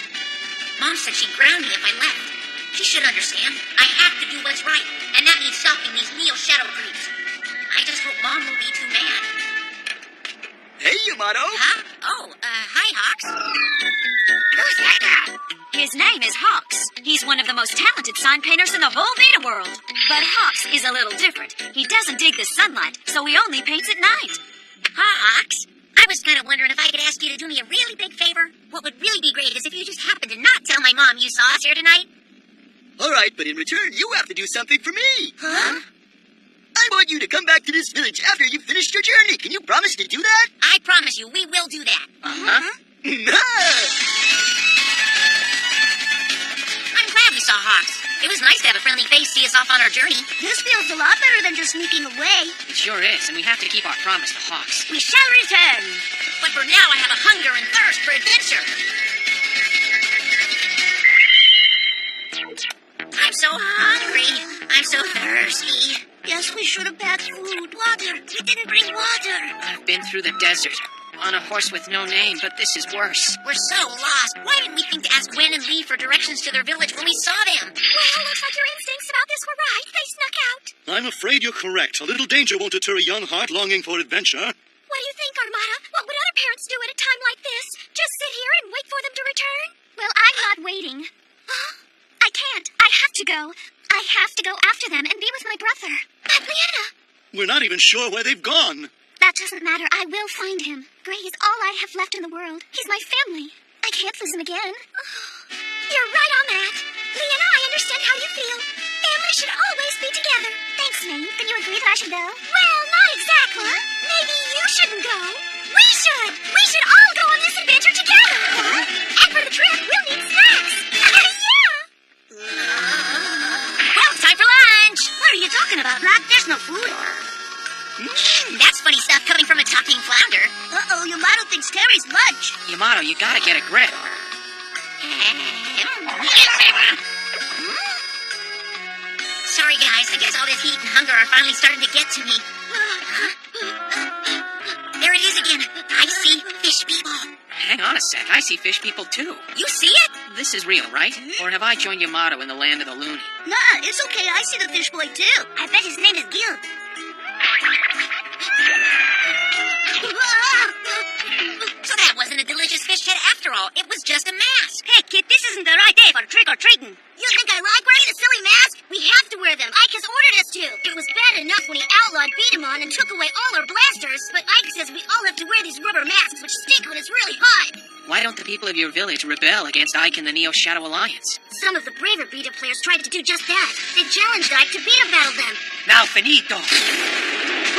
Mom said she'd ground me if I left. She should understand. I have to do what's right, and that means stopping these Neo-Shadow creeps. I just hope Mom will be too mad. Hey, Yamato! Huh? Oh, hi, Hawks. Who's that guy? His name is Hawks. He's one of the most talented sign painters in the whole Vita world. But Hawks is a little different. He doesn't dig the sunlight, so he only paints at night. Hawks, I was kind of wondering if I could ask you to do me a really big favor. What would really be great is if you just happened to not tell my mom you saw us here tonight. All right, but in return, you have to do something for me. Huh? I want you to come back to this village after you've finished your journey. Can you promise to do that? I promise you, we will do that. Uh-huh. I'm glad we saw Hawks. It was nice to have a friendly face see us off on our journey. This feels a lot better than just sneaking away. It sure is, and we have to keep our promise to Hawks. We shall return. But for now, I have a hunger and thirst for adventure. I'm so hungry. I'm so thirsty. Yes, we should have packed food. Water. We didn't bring water. I've been through the desert on a horse with no name, but this is worse. We're so lost. Why didn't we think to ask Gwen and Lee for directions to their village when we saw them? Well, looks like your instincts about this were right. They snuck out. I'm afraid you're correct. A little danger won't deter a young heart longing for adventure. What do you think, Armada? What would other parents do at a time like this? Just sit here and wait for them to return? Well, I'm not waiting. I can't. I have to go. I have to go after them and be with my brother. But Leanna! We're not even sure where they've gone. That doesn't matter. I will find him. Gray is all I have left in the world. He's my family. I can't lose him again. You're right on that. Leanna, I understand how you feel. Family should always be together. Thanks, Nate. Then you agree that I should go? Well, not exactly. Maybe you shouldn't go. We should. We should all go on this adventure together. And for the trip, we'll need snacks. Yeah. Well, it's time for lunch. What are you talking about, Black? There's no food. That's funny stuff coming from a talking flounder. Uh-oh, Yamato thinks Terry's lunch. Yamato, you gotta get a grip. Sorry, guys. I guess all this heat and hunger are finally starting to get to me. There it is again. I see fish people. Hang on a sec. I see fish people, too. You see it? This is real, right? Or have I joined Yamato in the land of the loony? Nah, it's okay. I see the fish boy, too. I bet his name is Gil. So that wasn't a delicious fish head after all. It was just a mask. Hey, kid, this isn't the right day for trick-or-treating. You think I like wearing a silly mask? We have to wear them. Ike has ordered us to. It was bad enough when he outlawed B Daman and took away all our blasters, but Ike says we all have to wear these rubber masks which stink when it's really hot. Why don't the people of your village rebel against Ike and the Neo-Shadow Alliance? Some of the braver Beta players tried to do just that. They challenged Ike to Beta battle them. Now, finito.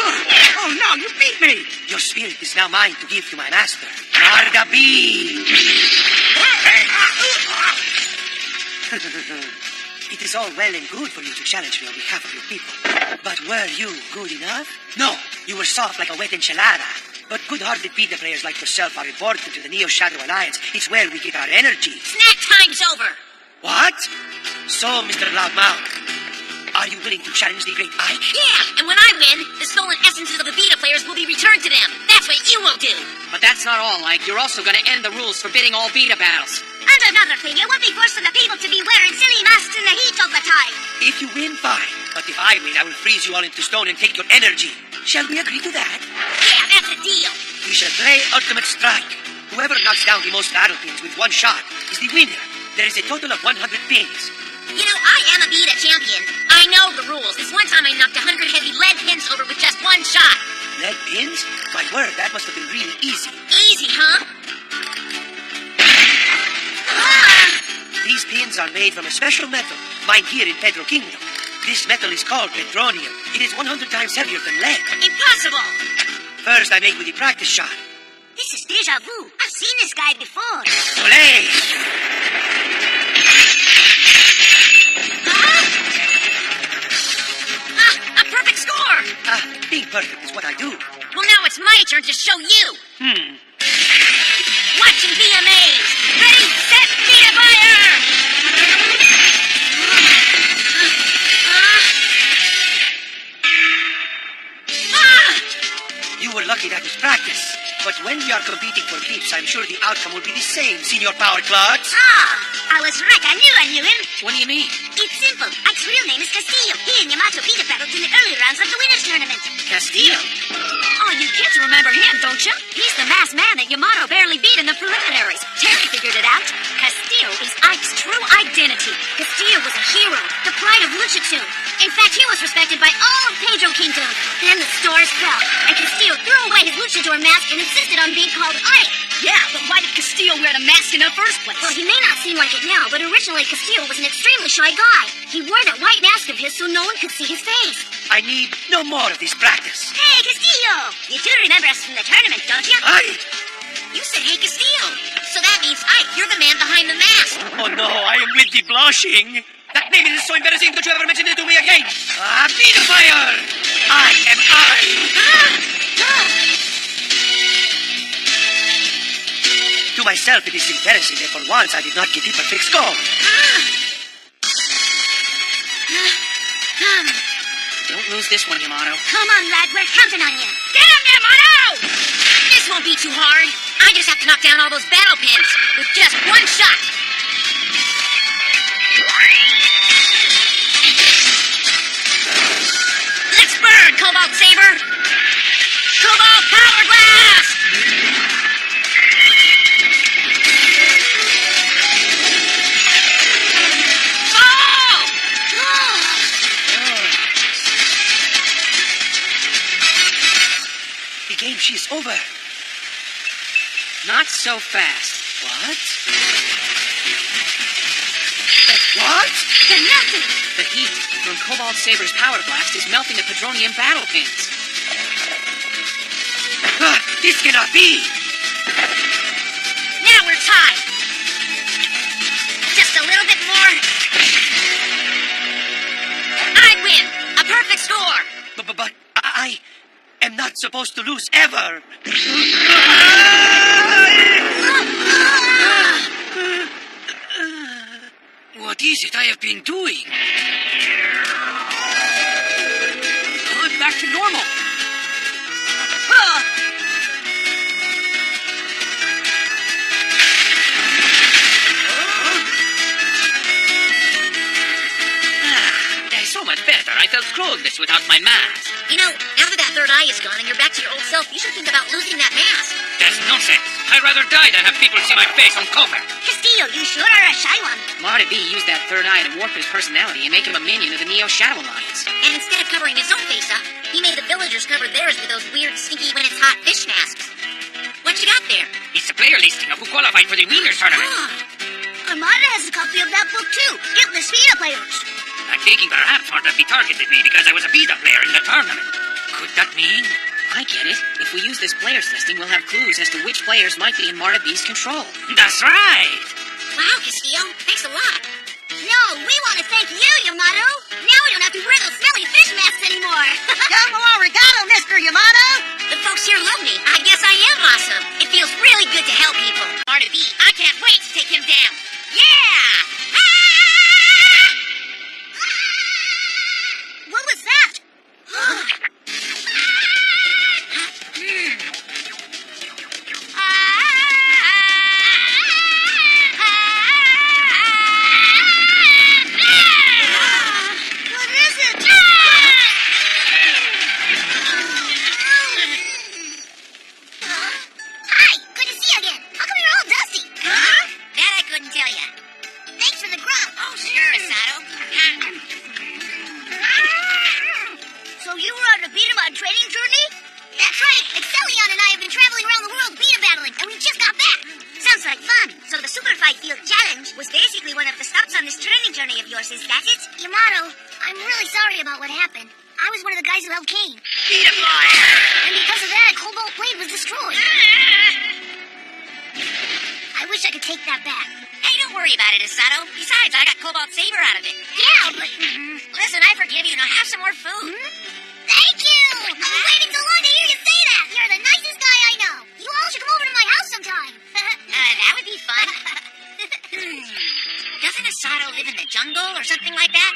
Oh, no, you beat me. Your spirit is now mine to give to my master, Marda B. it is all well and good for you to challenge me on behalf of your people. But were you good enough? No, you were soft like a wet enchilada. But good-hearted beta players like yourself are important to the Neo Shadow Alliance. It's where we get our energy. Snack time's over. What? So, Mr. Loudmouth, are you willing to challenge the great Ike? Yeah, and when I win, the stolen essences of the beta players will be returned to them. That's what you will do. But that's not all, Ike. You're also going to end the rules forbidding all beta battles. And another thing, you won't be forcing the people to be wearing silly masks in the heat all the time. If you win, fine. But if I win, I will freeze you all into stone and take your energy. Shall we agree to that? Yeah, that's a deal. We shall play Ultimate Strike. Whoever knocks down the most battle pins with one shot is the winner. There is a total of 100 pins. You know, I am a beta champion. I know the rules. This one time I knocked 100 heavy lead pins over with just one shot. Lead pins? My word, that must have been really easy. Easy, huh? These pins are made from a special metal mined here in Pedro Kingdom. This metal is called petronium. It is 100 times heavier than lead. Impossible! First, I make with the practice shot. This is deja vu. I've seen this guy before. Olé! A perfect score! Being perfect is what I do. Well, now it's my turn to show you. Watch and be amazed. Ready, set, beta fire! You were lucky that was practice. But when we are competing for keeps, I'm sure the outcome will be the same, Senior Power Clods. I was right. I knew him. What do you mean? It's simple. Ike's real name is Castillo. He and Yamato beat the battled in the early rounds of the winners tournament. Castillo? Oh, you kids remember him, don't you? He's the masked man that Yamato barely beat in the preliminaries. Terry figured it out. Castillo is Ike's true identity. Castillo was a hero, the pride of Luchatoon. In fact, he was respected by all of Pedro Kingdom. Then the stars fell, and Castillo threw away his luchador mask and insisted on being called Ike. Yeah, but why did Castillo wear the mask in the first place? Well, he may not seem like it now, but originally Castillo was an extremely shy guy. He wore that white mask of his so no one could see his face. I need no more of this practice. Hey, Castillo! You do remember us from the tournament, don't you? You said, hey, Castillo. So that means, Ike, you're the man behind the mask. Oh, no, I am really blushing. That name is so embarrassing. Don't you ever mention it to me again. Beta Fire! I am I. To myself, it is embarrassing that for once I did not get the perfect score. Don't lose this one, Yamato. Come on, lad. We're counting on you. Get him, Yamato! This won't be too hard. I just have to knock down all those battle pins with just one shot. Let's burn, Cobalt Saber! Cobalt Power Blast! The game, she's over. Not so fast. What? What? They're melting. The heat from Cobalt Saber's power blast is melting the Petronium battle pins. This cannot be! Now we're tied. Just a little bit more. I win. A perfect score. But I am not supposed to lose ever. What is it I have been doing? I'm back to normal. So much better. I felt clueless without my mask. You know, now that third eye is gone and you're back to your old self, you should think about losing that mask. That's nonsense. I'd rather die than have people see my face on cover. Castillo, you sure are a shy one. Marta B used that third eye to warp his personality and make him a minion of the Neo Shadow Alliance. And instead of covering his own face up, he made the villagers cover theirs with those weird, stinky when it's hot fish masks. What you got there? It's the player listing of who qualified for the Winners Tournament. Armada has a copy of that book too. It lists beta players. I'm thinking perhaps Marta B targeted me because I was a beta player in the tournament. Could that mean? I get it. If we use this players listing, we'll have clues as to which players might be in Marta B's control. That's right. Wow, Castillo. Thanks a lot. No, we want to thank you, Yamato. Now we don't have to wear those smelly fish masks anymore. Domo arigato, Mr. Yamato. The folks here love me. I guess I am awesome. It feels really good to help people. Marta B, I can't wait to take him down. Yeah! What was that? What is it? Hi, good to see you again. How come you're all dusty? That I couldn't tell you. Thanks for the grub. Oh, sure, Sato. So you were on a Beat-em-on training journey? That's right. Excellion and I have been traveling around the world beat battling, and we just got back. Sounds like fun. So the Super Fight Field Challenge was basically one of the stops on this training journey of yours, is that it? Yamato, I'm really sorry about what happened. I was one of the guys who helped Kane. And because of that, Cobalt Blade was destroyed. I wish I could take that back. Hey, don't worry about it, Sato. Besides, I got Cobalt Saber out of it. Yeah, but... Listen, I forgive you. Now have some more food. Thank you! I've been waiting so long to hear you say that. You're the nicest guy I know. You all should come over to my house sometime. That would be fun. Doesn't Sato live in the jungle or something like that?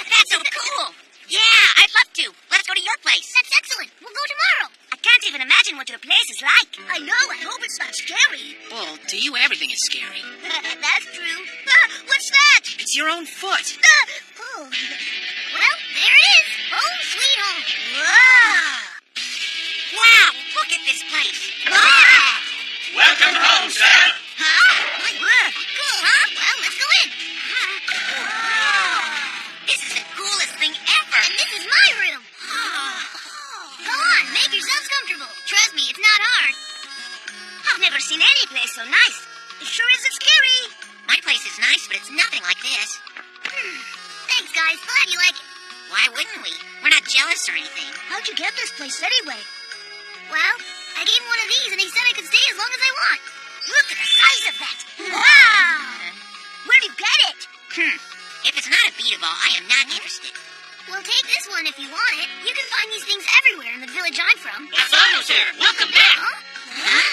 That's so cool. Yeah, I'd love to. Let's go to your place. That's excellent. We'll go tomorrow. I can't even imagine what your place is like. I know. I hope it's not scary. Well, to you, everything is scary. That's true. What's that? It's your own foot. Oh. Well, there it is. Home sweet home. Wow, look at this place. Welcome home, sir. Cool, huh? Well, let's go in. This is the coolest thing ever. And this is my room. Go on, make yourselves comfortable. Trust me, it's not hard. I've never seen any place so nice. It sure isn't scary. My place is nice, but it's nothing like this. Thanks, guys. Glad you like it. Why wouldn't we? We're not jealous or anything. How'd you get this place anyway? Well, I gave him one of these, and he said I could stay as long as I want. Look at the size of that. Wow! Where'd you get it? If it's not a beat-a-ball, I am not interested. Well, take this one if you want it. You can find these things everywhere in the village I'm from. Asano, sir. Welcome back. Huh?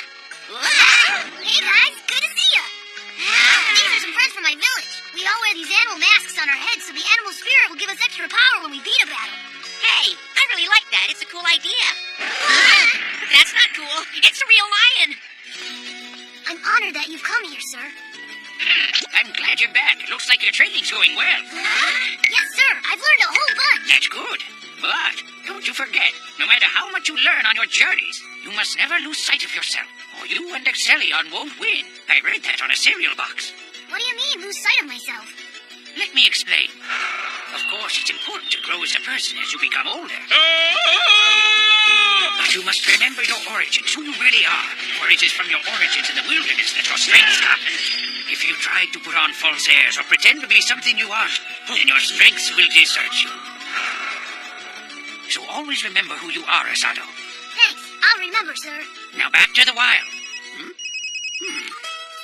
Hey, guys. Good to see ya. These are some friends from my village. We all wear these animal masks on our heads so the animal spirit will give us extra power when we beat a battle. Hey, I really like that. It's a cool idea. That's not cool. It's a real lion. I'm honored that you've come here, sir. I'm glad you're back. Looks like your training's going well. Yes, sir. I've learned a whole bunch. That's good. But don't you forget, no matter how much you learn on your journeys, you must never lose sight of yourself, or you and Excellion won't win. I read that on a cereal box. What do you mean, lose sight of myself? Let me explain. Of course, it's important to grow as a person as you become older. But you must remember your origins, who you really are. For it is from your origins in the wilderness that your strengths come. If you try to put on false airs or pretend to be something you aren't, then your strengths will desert you. So always remember who you are, Asado. Thanks. I'll remember, sir. Now back to the wild.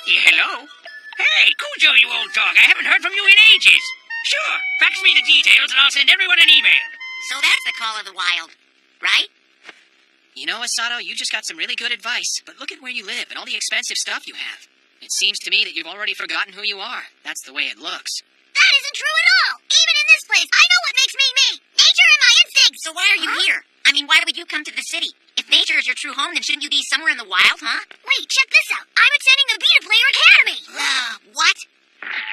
Yeah, hello? Hey, Cujo, you old dog. I haven't heard from you in ages. Sure, fax me the details and I'll send everyone an email. So that's the call of the wild, right? You know, Asado, you just got some really good advice, but look at where you live and all the expensive stuff you have. It seems to me that you've already forgotten who you are. That's the way it looks. That isn't true at all. Even in this place, I know what makes me me. Nature and my instincts. So why are you here? I mean, why would you come to the city? If nature is your true home, then shouldn't you be somewhere in the wild, huh? Wait, check this out. I'm attending the Beta Player Academy. What?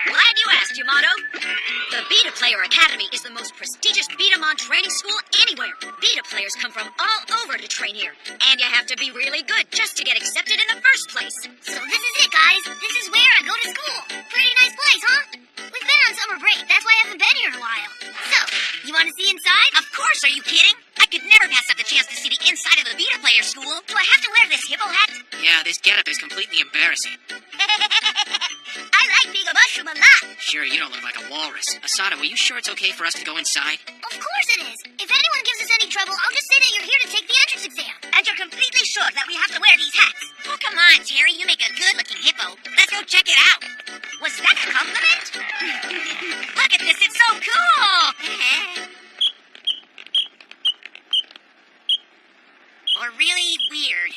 Glad you asked, Yamato. The Beta Player Academy is the most prestigious Beat-em-on training school anywhere. Beta players come from all over to train here. And you have to be really good just to get accepted in the first place. So this is it, guys. This is where I go to school. Pretty nice place, huh? We've been on summer break. That's why I haven't been here in a while. So, you want to see inside? Of course, are you kidding? I could never pass up the chance to see the inside of the Beta Player school. Do I have to wear this hippo hat? Yeah, this getup is completely embarrassing. I like like being a mushroom a lot. Sure, you don't look like a walrus. Asada, are you sure it's okay for us to go inside? Of course it is. If anyone gives us any trouble, I'll just say that you're here to take the entrance exam. And you're completely sure that we have to wear these hats. Oh, come on, Terry. You make a good-looking hippo. Let's go check it out. Was that a compliment? Look at this. It's so cool. Or really weird.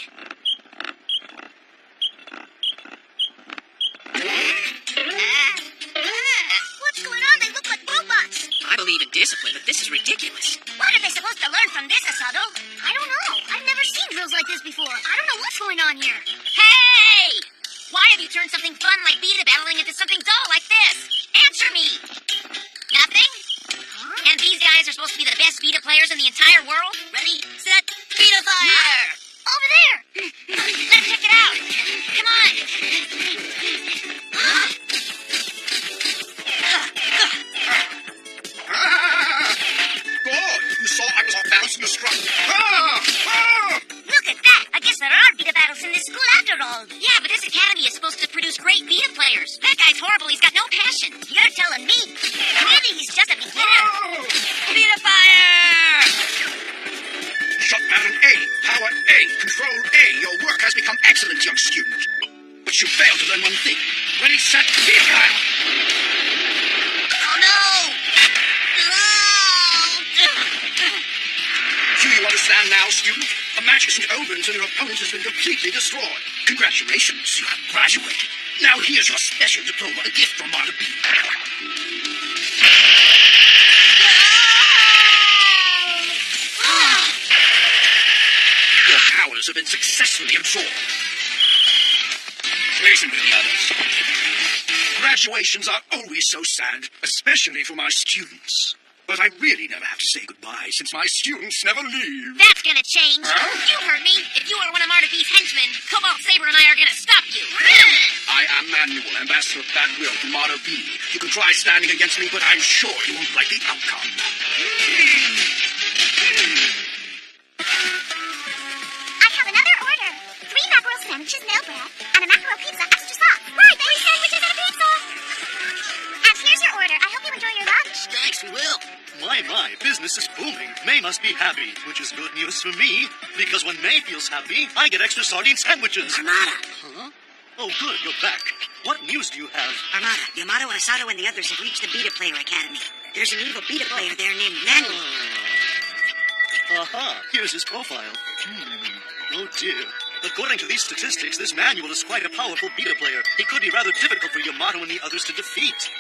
What's going on? They look like robots. I believe in discipline, but this is ridiculous. What are they supposed to learn from this, Asado? I don't know. I've never seen drills like this before. I don't know what's going on here. Hey! Why have you turned something fun like beta battling into something dull like this? Answer me! Nothing? Huh? And these guys are supposed to be the best beta players in the entire world? Ready, set, beta fire! Over there! Let's check it out! Come on! Good! You saw I was off balance and you struck. Look at that! I guess there are beta battles in this school after all. Yeah, but this academy is supposed to produce great beta players. That guy's horrible. He's got no passion. You're telling me. Maybe he's just a beginner. Beta fire! Shot pattern A, power A, control A. Your work has become excellent, young student. But you failed to learn one thing. Ready, set, fire! Oh, no! Do you understand now, student? A match isn't over until your opponent has been completely destroyed. Congratulations, you have graduated. Now here's your special diploma, a gift from Marta B. Your powers have been successfully absorbed. Listen to the others. Graduations are always so sad, especially for my students. But I really never have to say goodbye since my students never leave. That's gonna change. Huh? You heard me. If you are one of Marta B's henchmen, Cobalt Saber and I are gonna stop you. I am Manuel, ambassador of bad will to Marta B. You can try standing against me, but I'm sure you won't like the outcome. I have another order. 3 mackerel sandwiches, no bread, and a mackerel pizza, extra sauce. Right, 3 sandwiches and a pizza. And here's your order. I hope you enjoy your lunch. Thanks, we will. My, business is booming. May must be happy, which is good news for me, because when May feels happy, I get extra sardine sandwiches. Armada. Huh? Oh, good, you're back. What news do you have? Armada, Yamato, Asado, and the others have reached the Beta Player Academy. There's an evil Beta player there named Manuel. Aha, here's his profile. Oh, dear. According to these statistics, this Manuel is quite a powerful beta player. He could be rather difficult for Yamato and the others to defeat.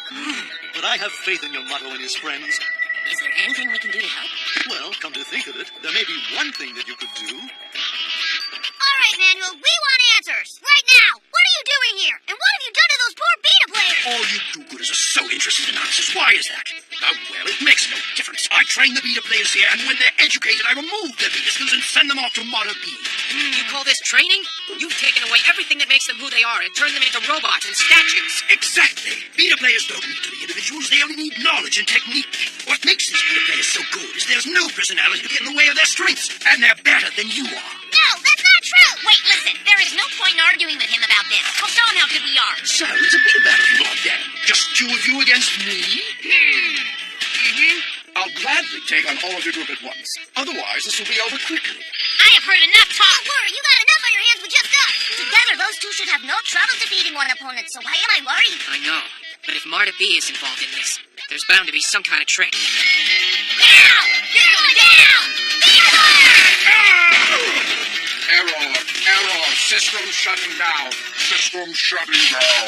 But I have faith in Yamato and his friends. Is there anything we can do to help? Well, come to think of it, there may be one thing that you could do. All right, Manuel, we want answers. Right now. What are you doing here? And what have you done to those poor beta players? All you do-gooders are so interested in answers. Why is that? Oh, well, it makes no difference. I train the beta players here, and when they're educated, I remove their beta skills and send them off to Marta B. You call this training? You've taken away everything that makes them who they are and turned them into robots and statues. Exactly. Beta players don't need to be individuals. They only need knowledge and technique. What makes these beta players so good is there's no personality to get in the way of their strengths, and they're better than you are. No, that's not true. Wait, listen. There is no point in arguing with him about this. We'll show him how good we are. So, it's a beta battle you want then. Just 2 of you against me? I'll gladly take on all of your group at once. Otherwise, this will be over quickly. I have heard enough talk. Don't worry, you got enough on your hands with just us. Together, those two should have no trouble defeating one opponent, so why am I worried? I know. But if Marta B is involved in this, there's bound to be some kind of trick. Down! You're going down! Beta Error. System shutting down. System shutting down.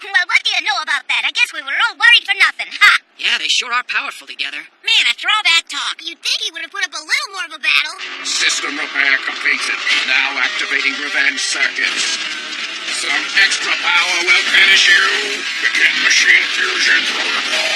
Well, what do you know about that? I guess we were all worried for nothing, huh? Yeah, they sure are powerful together. Man, after all that talk, You'd think he would have put up a little more of a battle. System repair completed. Now activating revenge circuits. Some extra power will finish you. Begin machine fusion protocol.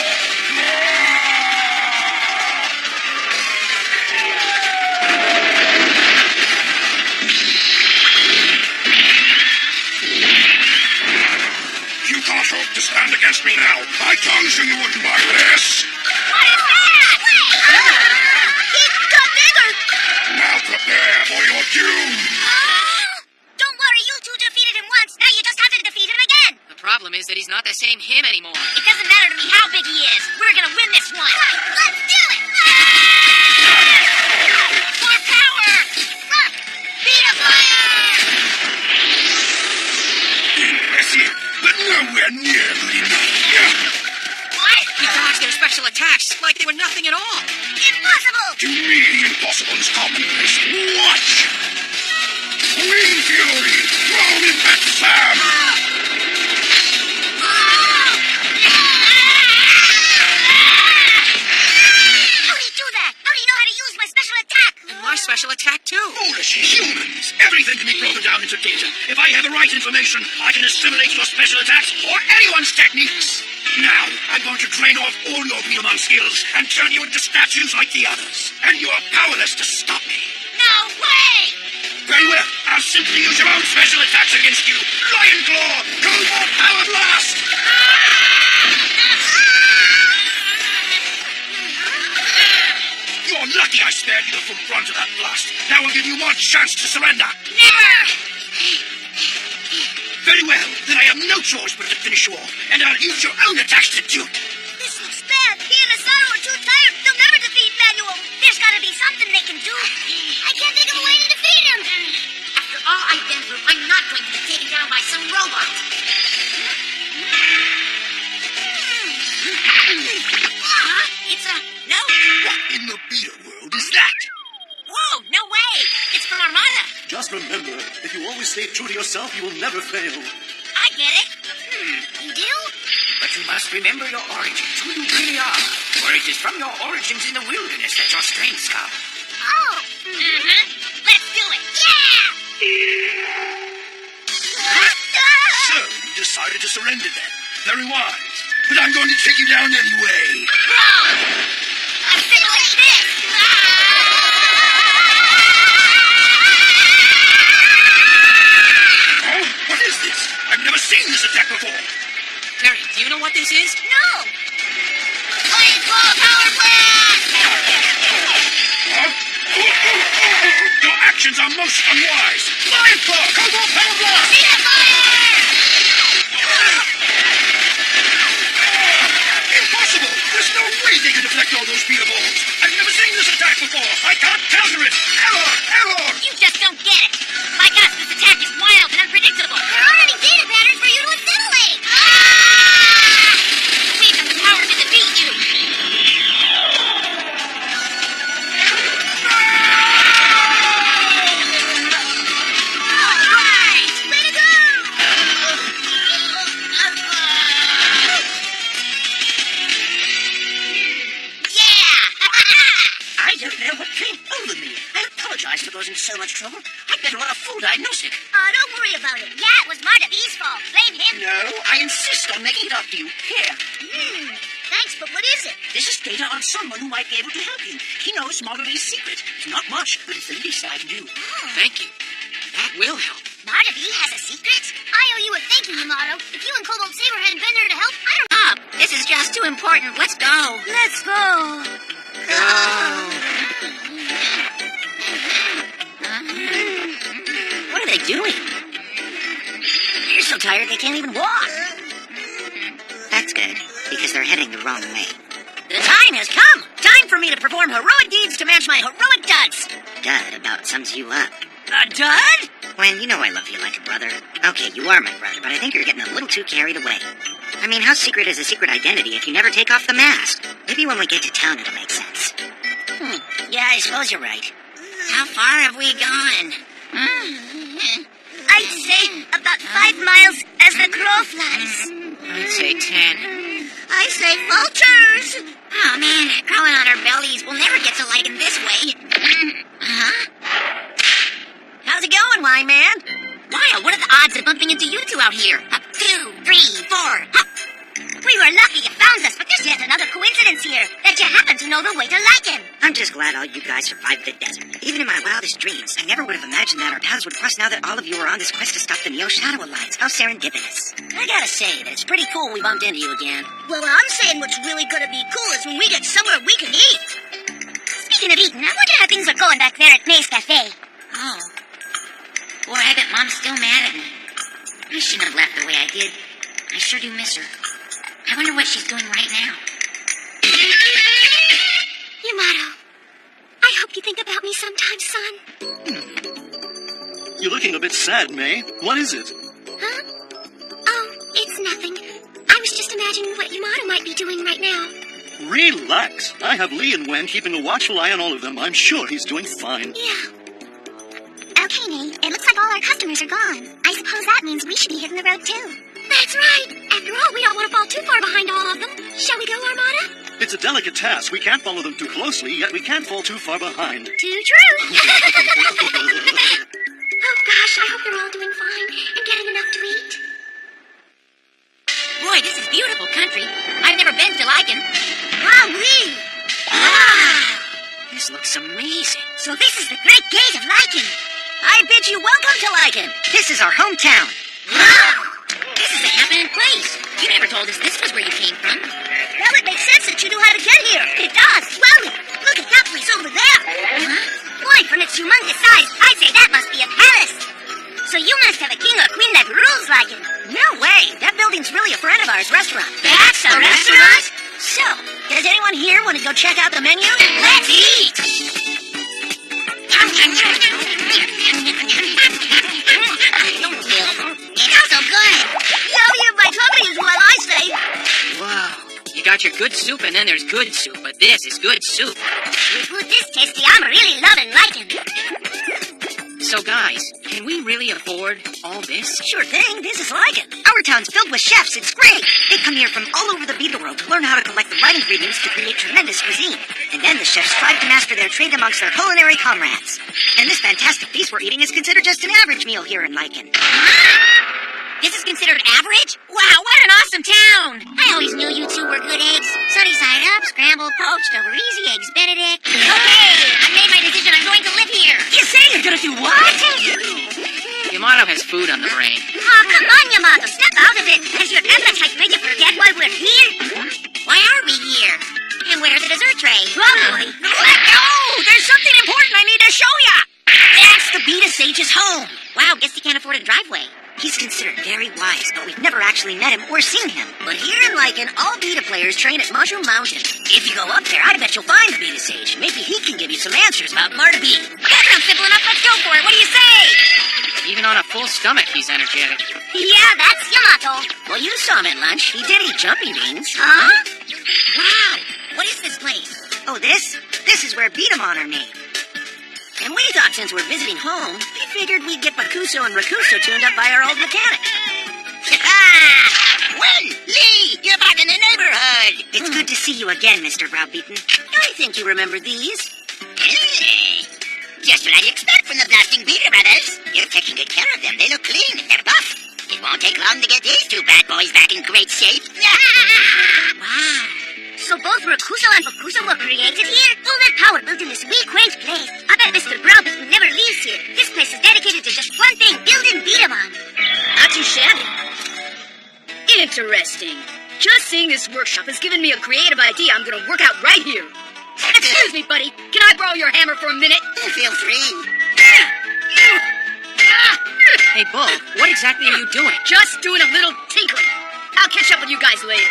You can't hope to stand against me now. I told you you wouldn't like this. What is that? He got bigger. Now prepare for your doom. Don't worry, you two defeated him once. Now He's not the same him anymore. It doesn't matter to me how big he is. We're gonna win this one. Let's do it! More power! Beat a fire! Impressive, but nowhere near good enough. What? He dodged their special attacks like they were nothing at all. Impossible! To me, the impossible is commonplace. Watch! Wind Fury! Thrown impact slam! How do you do that? How do you know how to use my special attack? And my special attack, too. Foolish humans! Everything can be broken down into data. If I have the right information, I can assimilate your special attacks or anyone's techniques. Now, I'm going to drain off all your B Daman skills and turn you into statues like the others. And you are powerless to stop me. No way! Very well. I'll simply use your own special attacks against you. Lion Claw! Cobalt Power Blast! You're lucky I spared you the full brunt of that blast. Now I'll give you one chance to surrender. Never! Very well. Then I have no choice but to finish you off. And I'll use your own attacks to do it. This looks bad. He and Asaro are too tired. They'll never defeat Manuel. There's gotta be something they can do. I can't think of a way to defeat him. After all I've been through, I'm not going to be taken down by some robot. It's a... No. What in the Beta world is that? Whoa, no way! It's from Armada. Just remember, if you always stay true to yourself, you will never fail. I get it. You do? But you must remember your origins, who you really are. For it is from your origins in the wilderness that your strengths come. Oh. Let's do it. So, you decided to surrender then. Very wise. But I'm going to take you down anyway. I'm sick like this. Oh, what is this? I've never seen this attack before. Terry, do you know what this is? No. Lion Claw Power Blast! Huh? Your actions are most unwise. Lion Claw, Cobalt Power Blast! Beat a fire! Impossible! There's no way they can deflect all those Beta balls. I've never seen this attack before. I can't counter it. Error! Error! You just don't get it. Like us, this attack is wild and unpredictable. There aren't any data patterns for you to assimilate. We have the power to defeat you. All right. Way to go! I don't know what came over me. I apologize for causing so much trouble. I'd better run a full diagnostic. Don't worry about it. Yeah, it was Marta B's fault. Blame him. No, I insist on making it up to you. Here. Thanks, but what is it? This is data on someone who might be able to help you. He knows Marta B's secret. It's not much, but it's the least I can do. Thank you. That will help. Marta B has a secret? I owe you a thank you, Yamato. If you and Cobalt Saber hadn't been there to help, I don't know. This is just too important. Let's go. Let's go. What are they doing? They're so tired they can't even walk. That's good, because they're heading the wrong way. The time has come. Time for me to perform heroic deeds to match my heroic duds. Dud about sums you up. A dud? Gwen, you know I love you like a brother. Okay, you are my brother, but I think you're getting a little too carried away. I mean, how secret is a secret identity if you never take off the mask? Maybe when we get to town it'll make sense. Yeah, I suppose you're right. How far have we gone? I'd say about 5 miles as the crow flies. I'd say 10. I say vultures. Oh, man, crawling on our bellies. We'll never get to liking this way. How's it going, Wine Man? Lyle, what are the odds of bumping into you two out here? 2, 3, 4. We were lucky you found us, but there's yet another coincidence here, that you happen to know the way to Lycan. I'm just glad all you guys survived the desert. Even in my wildest dreams, I never would have imagined that our paths would cross now that all of you are on this quest to stop the Neo Shadow Alliance. How serendipitous. I gotta say that it's pretty cool we bumped into you again. Well, I'm saying what's really gonna be cool is when we get somewhere we can eat. Speaking of eating, I wonder how things are going back there at May's Cafe. Oh. Boy, I bet Mom's still mad at me. I shouldn't have left the way I did. I sure do miss her. I wonder what she's doing right now. Yamato, I hope you think about me sometimes, son. You're looking a bit sad, May. What is it? Huh? Oh, it's nothing. I was just imagining what Yamato might be doing right now. Relax. I have Lee and Wen keeping a watchful eye on all of them. I'm sure he's doing fine. Yeah. Okay, Nate. It looks like all our customers are gone. I suppose that means we should be hitting the road, too. That's right. After all, we don't want to fall too far behind all of them. Shall we go, Armada? It's a delicate task. We can't follow them too closely, yet we can't fall too far behind. Too true. Oh, gosh, I hope they're all doing fine and getting enough to eat. Boy, this is beautiful country. I've never been to Lycan. Wowee! Wow! This looks amazing. So this is the Great Gate of Lycan. I bid you welcome to Lycan. This is our hometown. Wow! This is a happening place. You never told us this was where you came from. Well, it makes sense that you knew how to get here. It does. Well, look at that place over there. Boy, from its humongous size, I'd say that must be a palace. So you must have a king or queen that rules Lycan. No way. That building's really a friend of ours restaurant. That's a restaurant? So, does anyone here want to go check out the menu? Let's eat! It smells so good. Yummy in my tummy is what I say. Wow. You got your good soup, and then there's good soup, but this is good soup. With food this tasty, I'm really loving Lycan. So, guys, can we really afford all this? Sure thing. This is Lycan. Our town's filled with chefs. It's great. They come here from all over the Beetle world to learn how to collect the right ingredients to create tremendous cuisine. And then the chefs strive to master their trade amongst their culinary comrades. And this fantastic feast we're eating is considered just an average meal here in Lycan. This is considered average? Wow, what an awesome town! I always knew you two were good eggs. Sunny side up, scrambled, poached, over easy, eggs Benedict. Okay, I've made my decision. I'm going to live here. You say you're gonna do what? Yamato has food on the brain. Oh, come on, Yamato, step out of it. Has your appetite made you forget why we're here? Why are we here? And where's the dessert tray? Probably. Let go! There's something important I need to show ya! That's the Beta Sage's home. Wow, guess he can't afford a driveway. He's considered very wise, but we've never actually met him or seen him. But here in Lycan, all Beta players train at Mushroom Mountain. If you go up there, I bet you'll find the Beta Sage. Maybe he can give you some answers about Marta B. That sounds simple enough. Let's go for it. What do you say? Even on a full stomach, he's energetic. Yeah, that's Yamato. Well, you saw him at lunch. He did eat jumpy beans. Huh? Wow. What is this place? Oh, this? This is where B Daman are made. And we thought since we're visiting home, we figured we'd get Bakuso and Rakuso tuned up by our old mechanic. Wen! Lee! You're back in the neighborhood! It's good to see you again, Mr. Browbeaten. I think you remember these. Just what I'd expect from the blasting Beater brothers. You're taking good care of them. They look clean and they're buff. It won't take long to get these two bad boys back in great shape. Wow. So both Rakuso and Bakuso were created here? All that power built in this wee quaint place. I bet Mr. Browbeaten never leaves here. This place is dedicated to just one thing, building B Daman. Not too shabby. Interesting. Just seeing this workshop has given me a creative idea I'm gonna work out right here. Excuse me, buddy. Can I borrow your hammer for a minute? Feel free. Hey, Bull, what exactly are you doing? Just doing a little tinkering. I'll catch up with you guys later.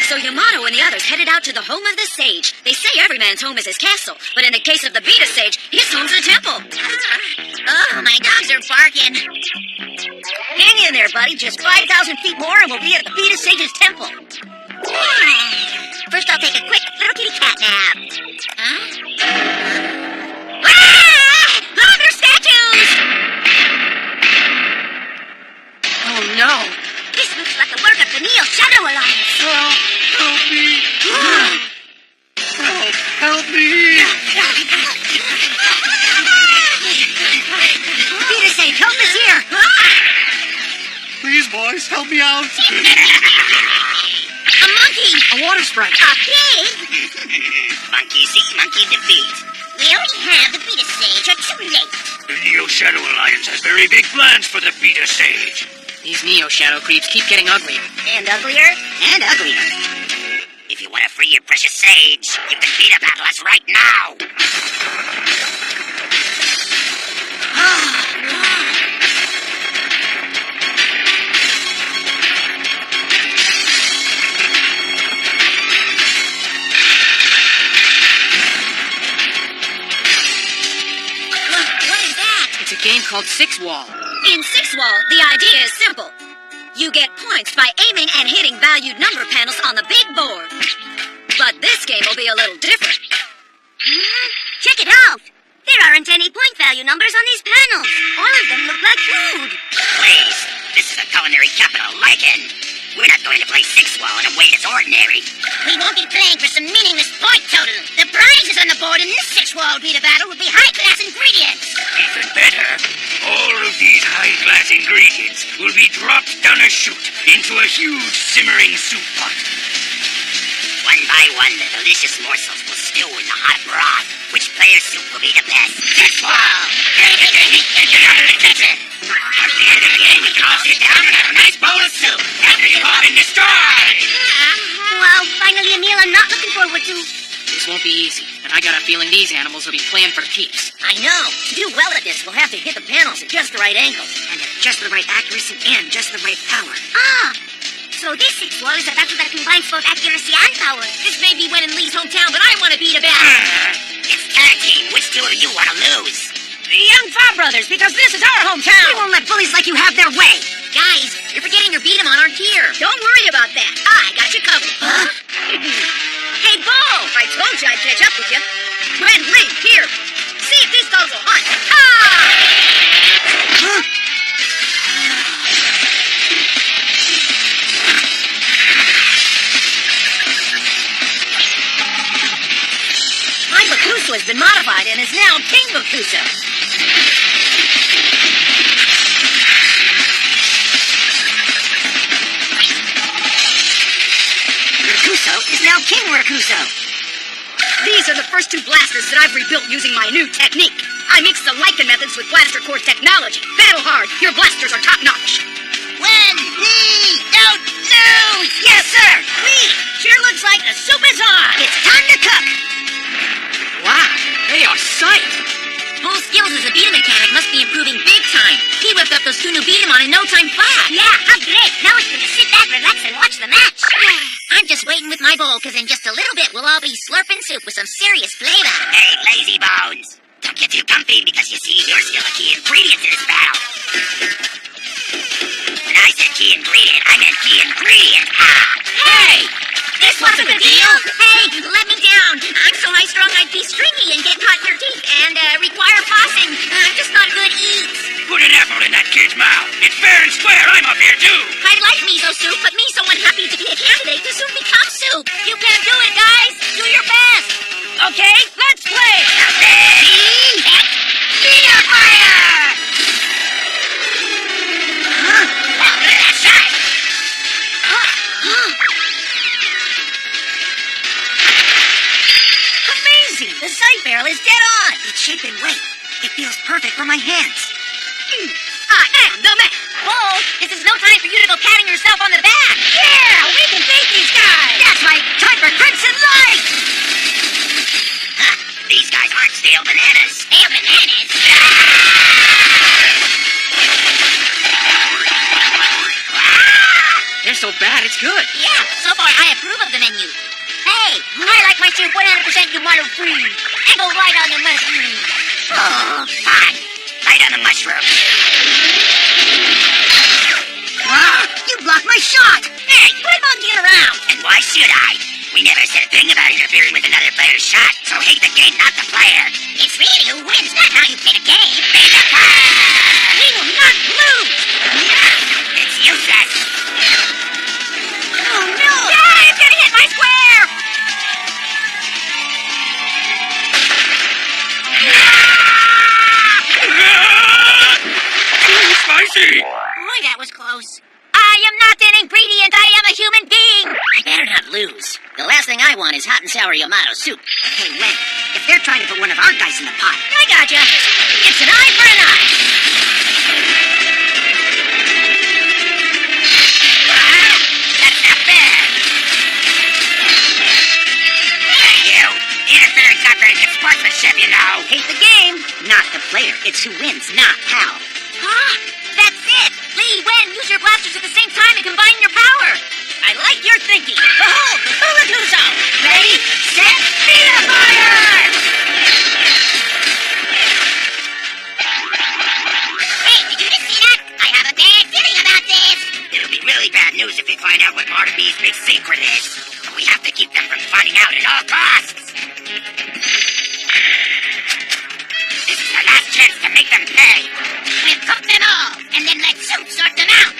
So Yamato and the others headed out to the home of the sage. They say every man's home is his castle, but in the case of the Beta Sage, his home's a temple. Oh, my dogs are barking. Hang in there, buddy. Just 5,000 feet more and we'll be at the Beta Sage's temple. First, I'll take a quick little kitty cat nap. Huh? Ah! Oh, they're statues! Oh, no. This looks like the work of the Neo Shadow Alliance. Help me! Help me! Beta Sage, help us here! Please, boys, help me out. A monkey! A water sprite. A pig! Monkey see, monkey defeat. We already have the Beta Sage. You're too late. The Neo Shadow Alliance has very big plans for the Beta Sage. These Neo Shadow creeps keep getting uglier. And uglier. And uglier. If you want to free your precious sage, you can Beta battle us right now. It's a game called Six Wall. In Six Wall, the idea is simple. You get points by aiming and hitting valued number panels on the big board. But this game will be a little different. Check it out. There aren't any point value numbers on these panels. All of them look like food. Please, this is a culinary capital, Lycan. We're not going to play Six Wall in a way that's ordinary. We won't be playing for some meaningless point total. The prizes on the board in this six-wall beat battle will be high-class ingredients. Even better, all of these high-class ingredients will be dropped down a chute into a huge simmering soup pot. One by one, the delicious morsels will stew in the hot broth. Which player's soup will be the best? Six Wall! Get out of the kitchen! At the end of the game, we can all sit down and have a nice bowl of soup after you've all been destroyed! Well, finally a meal I'm not looking forward to. This won't be easy, and I got a feeling these animals will be playing for keeps. I know. To do well at this, we'll have to hit the panels at just the right angles. And at just the right accuracy and just the right power. So this six wall is a battle that combines both accuracy and power. This may be when in Lee's hometown, but I want to beat a battle. It's tag team. Which two of you want to lose? The Young Fob Brothers, because this is our hometown. We won't let bullies like you have their way. Guys, you're forgetting your Beat 'em on aren't here. Don't worry about that. I got you covered. Hey, Bo! I told you I'd catch up with you. Gwen, Lee, here. See if these dogs will hunt. My Bakuso has been modified and is now King Bakuso. Rakuso is now King Rakuso. These are the first two blasters that I've rebuilt using my new technique. I mixed the Lycan methods with Blaster Core technology. Battle hard. Your blasters are top-notch. When we don't lose! Yes, sir! Sure looks like the soup is on. It's time to cook! Wow, they are sight. Bull's skills as a beat 'em mechanic must be improving big time. He whipped up those two new beat 'em on in no time flat. Yeah, how great. Now it's going to sit back, relax, and watch the match. I'm just waiting with my bowl, because in just a little bit we'll all be slurping soup with some serious flavor. Hey, lazy bones! Don't get too comfy, because you see, you're still a key ingredient to this battle. When I said key ingredient, I meant key ingredient. Hey! This wasn't a deal! Hey, let me down! I'm so high-strung I'd be stringy and get caught in your teeth and require flossing. I'm just not good eats. Put an apple in that kid's mouth. It's fair and square. I'm up here, too. I'd like miso soup, but me so unhappy to be a candidate to soon become soup. You can do it, guys! Do your best! Okay, let's play! Beat fire! That's right! Amazing! The sight barrel is dead on! It's shape and weight. It feels perfect for my hands. I am the man! Whoa! This is no time for you to go patting yourself on the back! Yeah! We can beat these guys! That's right! Time for Crimson Light! These guys aren't stale bananas. Stale bananas? They're so bad, it's good. Yeah, so far I approve of the menu. Hey, I like my soup 100% tomato free. And go right on the mushroom. Oh, fine. Right on the mushroom. You blocked my shot! Hey, quit monkeying around. And why should I? We never said a thing about interfering with another player's shot, so hate the game, not the player. It's really who wins, not how you play the game. We will not lose. It's useless. Oh, no. Yeah, it's gonna hit my square. Too spicy! Boy, that was close. I am not an ingredient. I am a human being. I better not lose. The last thing I want is hot and sour Yamato soup. Hey, Len, if they're trying to put one of our guys in the pot... I gotcha. It's an eye for an eye. That's not fair. You! Interference not very good sportsmanship, you know. Hate the game. Not the player. It's who wins, not how. That's it. Lee, Wen, use your blasters at the same time and combine your power. I like your thinking. Behold, the Fulaguso. Ready, set, fire! news if they find out what Marta B's big secret is. We have to keep them from finding out at all costs. This is our last chance to make them pay. We'll cook them all, and then let Soup sort them out.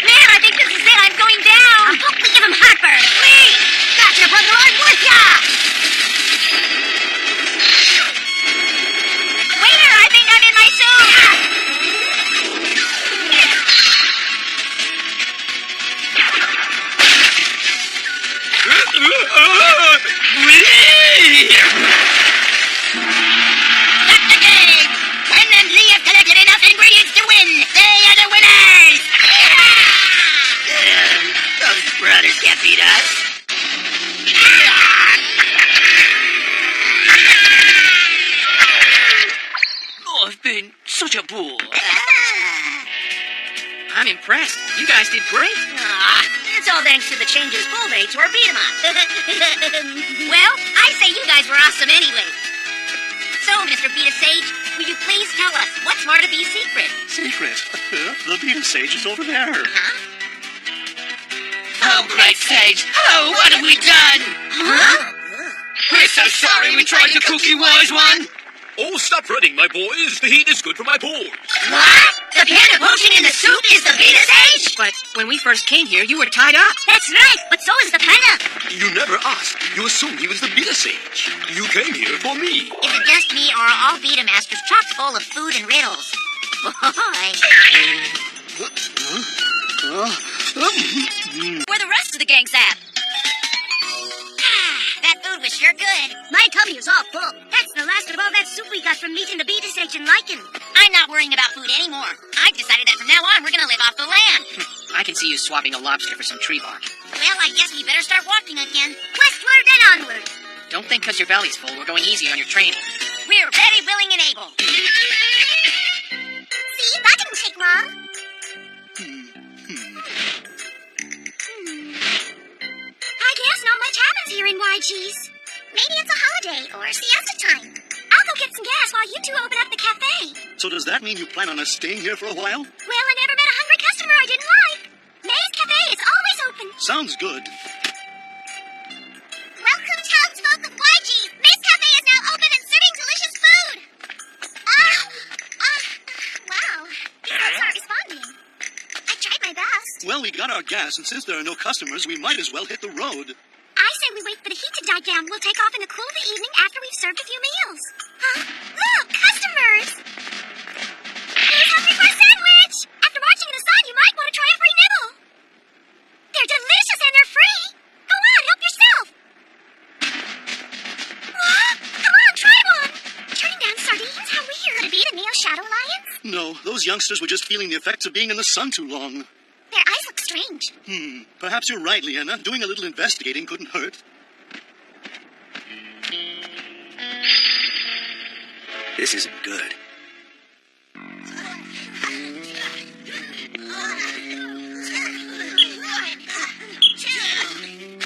Man, I think this is it. I'm going down. I hope we give him heartburn. Please. Gotcha, brother. I'm with ya. Waiter, I think I'm in my soup. That's the game. Ken and Lee have collected enough ingredients to win. They are the winners. Those brothers can't beat us. Oh, I've been such a fool. I'm impressed. You guys did great. It's all thanks to the changes Bull made to our beat-em-up. Well, I say you guys were awesome anyway. So, Mr. Beta Sage, will you please tell us what's Marta B's secret? Secret? The Beta Sage is over there. Oh, great Sage. Oh, what have we done? We're so sorry we tried the Cookie Wise one. Oh, stop running, my boys. The heat is good for my pores. What? The panda potion in the soup is the Beta Sage? But when we first came here, you were tied up. That's right, but so is the panda. You never asked. You assumed he was the Beta Sage. You came here for me. Is it just me, or are all Beta Masters chock full of food and riddles? Where the rest of the gang's at? That food was sure good. My tummy is all full. That's the last of all that soup we got from meeting the Beta Sage in Lycan. I'm not worrying about food anymore. I've decided that from now on we're gonna live off the land. I can see you swapping a lobster for some tree bark. Well, I guess we better start walking again. Westward and onward. Don't think because your belly's full we're going easy on your training. We're ready, willing, and able. See, that didn't take long. I guess not much happens here in YG's. Maybe it's a holiday or siesta time. I'll go get some gas while you two open up the cafe. So does that mean you plan on us staying here for a while? Well, I never met a hungry customer I didn't like. May's Cafe is always open. Sounds good. Welcome, townsfolk of YG. May's Cafe is now open and serving delicious food. Wow. These folks aren't responding. I tried my best. Well, we got our gas, and since there are no customers, we might as well hit the road. I say we wait for the heat to die down. We'll take off in the cool of the evening after we've served a few meals. Huh? Look, customers! Who's hungry for a sandwich? After marching in the sun, you might want to try a free nibble. They're delicious and they're free. Go on, help yourself. What? Come on, try one. Turning down sardines? How weird. Could it be the Neo Shadow Alliance? No, those youngsters were just feeling the effects of being in the sun too long. Their eyes look strange. Perhaps you're right, Leanna. Doing a little investigating couldn't hurt. This isn't good.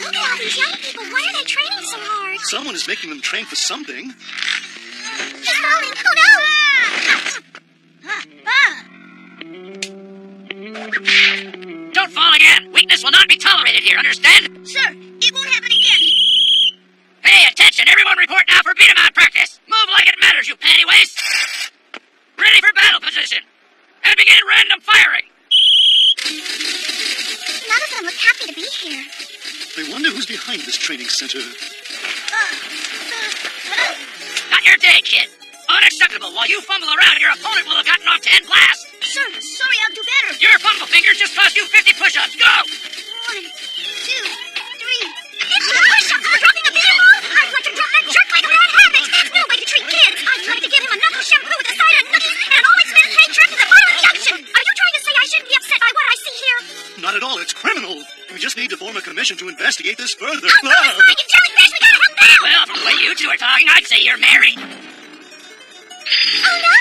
Look at all these young people. Why are they training so hard? Someone is making them train for something. He's falling. Oh no! Don't fall again. Weakness will not be tolerated here, understand? Sir, it won't happen again. Hey, attention, everyone report now for beat-em-out practice. Move like it matters, you panty waste. Ready for battle position. And begin random firing. None of them look happy to be here. I wonder who's behind this training center. Not your day, kid. Unacceptable. While you fumble around, your opponent will have gotten off 10 blasts. Sir, sorry, I'll do better. Your fumble fingers just cost you 50 push-ups. Go! 1, 2, 3. It's the push-ups for dropping a beer ball. I'd like to drop that jerk like a bad habit. That's no way to treat kids. I'd like to give him a knuckle shampoo with a side of nookies and an all-expense paid trip to the bottom of the ocean. Are you trying to say I shouldn't be upset by what I see here? Not at all. It's criminal. We just need to form a commission to investigate this further. Fine, you jellyfish. We gotta help now. Well, from the way you two are talking, I'd say you're married. Oh, no.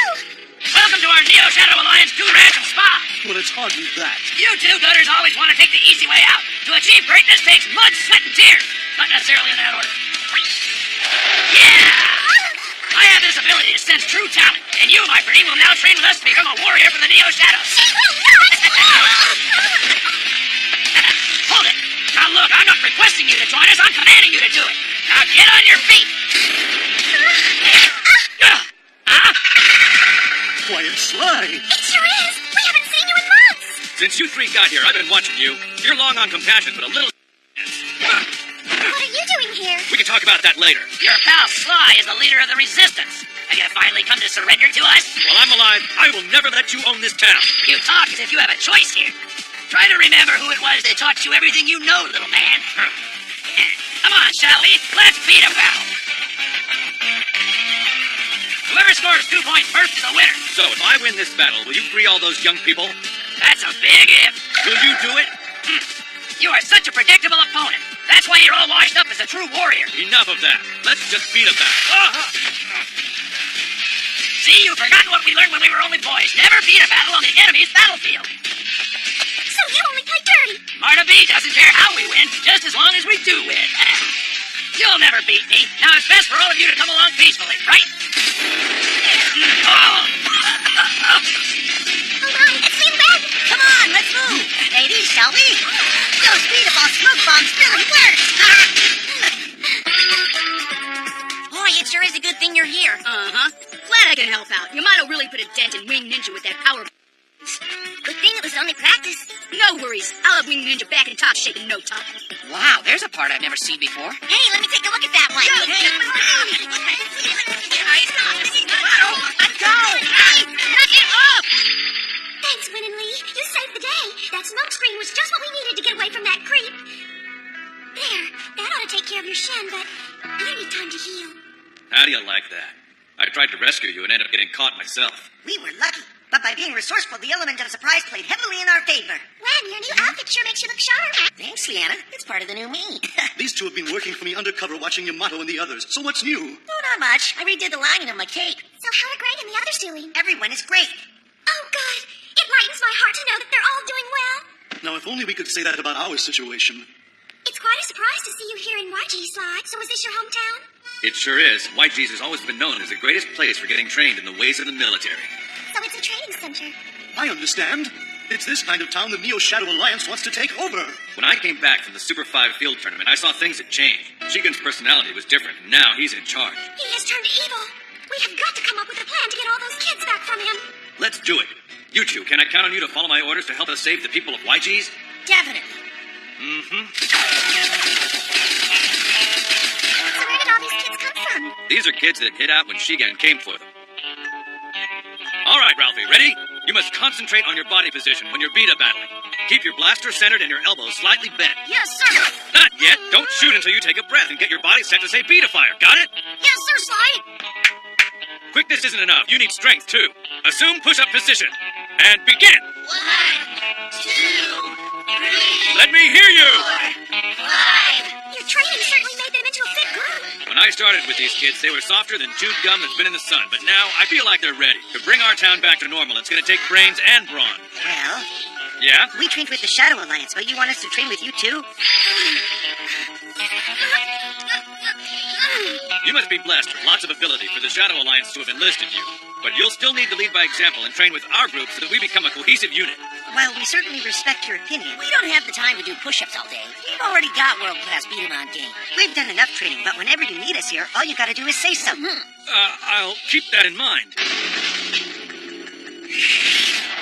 Welcome to our Neo Shadow Alliance 2 Ransom Spa. Well, it's hardly that. You two gutters always want to take the easy way out. To achieve greatness takes blood, sweat, and tears. Not necessarily in that order. Yeah! I have this ability to sense true talent, and you, my pretty, will now train with us to become a warrior for the Neo Shadows. She will not! Hold it! Now look, I'm not requesting you to join us, I'm commanding you to do it. Now get on your feet! Why, it's Sly. It sure is! We haven't seen you in months! Since you three got here, I've been watching you. You're long on compassion, but a little... What are you doing here? We can talk about that later. Your pal Sly is the leader of the Resistance. Have you finally come to surrender to us? While I'm alive, I will never let you own this town. You talk as if you have a choice here. Try to remember who it was that taught you everything you know, little man. Come on, shall we? Let's beat a battle. Whoever scores 2 points first is a winner. So, if I win this battle, will you free all those young people? That's a big if. Will you do it? You are such a predictable opponent. That's why you're all washed up as a true warrior. Enough of that. Let's just beat a battle. See, you've forgotten what we learned when we were only boys. Never beat a battle on the enemy's battlefield. So you only play dirty? Marta B doesn't care how we win, just as long as we do win. You'll never beat me. Now it's best for all of you to come along peacefully, right? It's me, Red! Come on, let's move. Ladies, shall we? Those beat-up smoke bombs really work. Boy, it sure is a good thing you're here. Uh-huh. Glad I can help out. Yamato really put a dent in Wing Ninja with that power. Good thing it was only practice. No worries. I'll have Wing Ninja back in top shape in no time. Wow, there's a part I've never seen before. Hey, let me take a look at that one. Go. Hey. Go. Knock it off! Thanks, Win and Lee. You saved the day. That smoke screen was just what we needed to get away from that creep. There. That ought to take care of your shin, but you need time to heal. How do you like that? I tried to rescue you and ended up getting caught myself. We were lucky, but by being resourceful, the element of surprise played heavily in our favor. Len, your new outfit sure makes you look sharp. Thanks, Leanna. It's part of the new me. These two have been working for me undercover watching Yamato and the others. So what's new? No, not much. I redid the lining of my cape. So how are Greg and the others doing? Everyone is great. Oh, good. It lightens my heart to know that they're all doing well. Now, if only we could say that about our situation. It's quite a surprise to see you here in YG, Sly. So is this your hometown? It sure is. YG's has always been known as the greatest place for getting trained in the ways of the military. So it's a training center. I understand. It's this kind of town the Neo Shadow Alliance wants to take over. When I came back from the Super 5 field tournament, I saw things had changed. Shigen's personality was different, and now he's in charge. He has turned evil. We have got to come up with a plan to get all those kids back from him. Let's do it. You two, can I count on you to follow my orders to help us save the people of YG's? Definitely. Mm-hmm. So where did all these kids come from? These are kids that hid out when Shigen came for them. All right, Ralphie, ready? You must concentrate on your body position when you're Beta battling. Keep your blaster centered and your elbows slightly bent. Yes, sir. Not yet. Don't shoot until you take a breath and get your body set to say Beta fire. Got it? Yes, sir, Sly. Quickness isn't enough. You need strength, too. Assume push-up position. And begin. 1, 2, 3. Let me hear you. 5. Your training certainly made them into a fit group. When I started with these kids, they were softer than chewed gum that's been in the sun. But now, I feel like they're ready. To bring our town back to normal, it's going to take brains and brawn. Well, Yeah? we trained with the Shadow Alliance, but you want us to train with you too? You must be blessed with lots of ability for the Shadow Alliance to have enlisted you. But you'll still need to lead by example and train with our group so that we become a cohesive unit. While we certainly respect your opinion, We don't have the time to do push-ups all day. We've already got world-class beat-em-on game. we've done enough training, but whenever you need us here, all you gotta do is say so. I'll keep that in mind.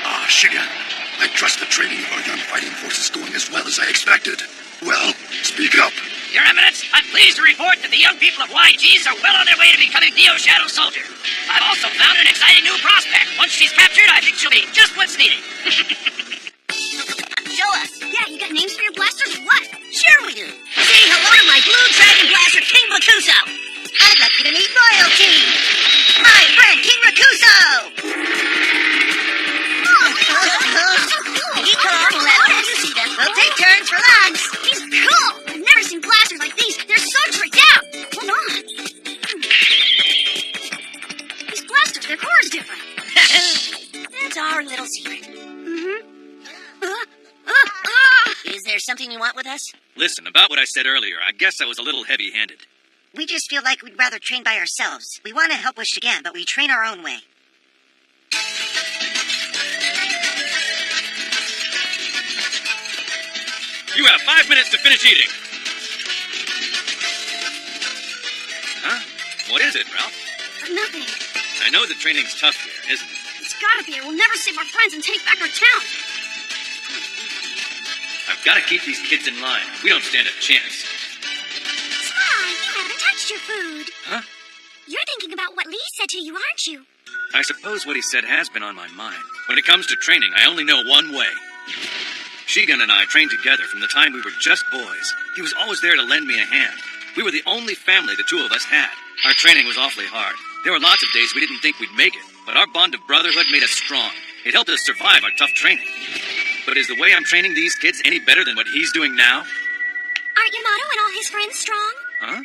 Ah, Shigen. I trust the training of our young fighting force is going as well as I expected. Well, speak up. Your Eminence, I'm pleased to report that the young people of YG's are well on their way to becoming Neo Shadow soldiers. I've also found an exciting new prospect. Once she's captured, I think she'll be just what's needed. Show us. Yeah, you got names for your blasters or what? Sure we do. Say hello to my Blue Dragon Blaster, King Bakuso. I'd like you to meet royalty. My friend, King Rakuso. Be calm, let you see them. We'll take turns for lunch. These are cool. I've never seen blasters like these. They're so tricked out. Hold on. These blasters, their core is different. That's our little secret. Is there something you want with us? Listen, about what I said earlier, I guess I was a little heavy-handed. We just feel like we'd rather train by ourselves. We want to help with Shigen, but we train our own way. You have 5 minutes to finish eating. Huh? What is it, Ralph? Nothing. I know that training's tough here, isn't it? It's gotta be, or we'll never save our friends and take back our town. I've got to keep these kids in line. We don't stand a chance. Sly, you haven't touched your food. Huh? You're thinking about what Lee said to you, aren't you? I suppose what he said has been on my mind. When it comes to training, I only know one way. Shigen and I trained together from the time we were just boys. He was always there to lend me a hand. We were the only family the two of us had. Our training was awfully hard. There were lots of days we didn't think we'd make it, but our bond of brotherhood made us strong. It helped us survive our tough training. But is the way I'm training these kids any better than what he's doing now? Aren't Yamato and all his friends strong? Huh?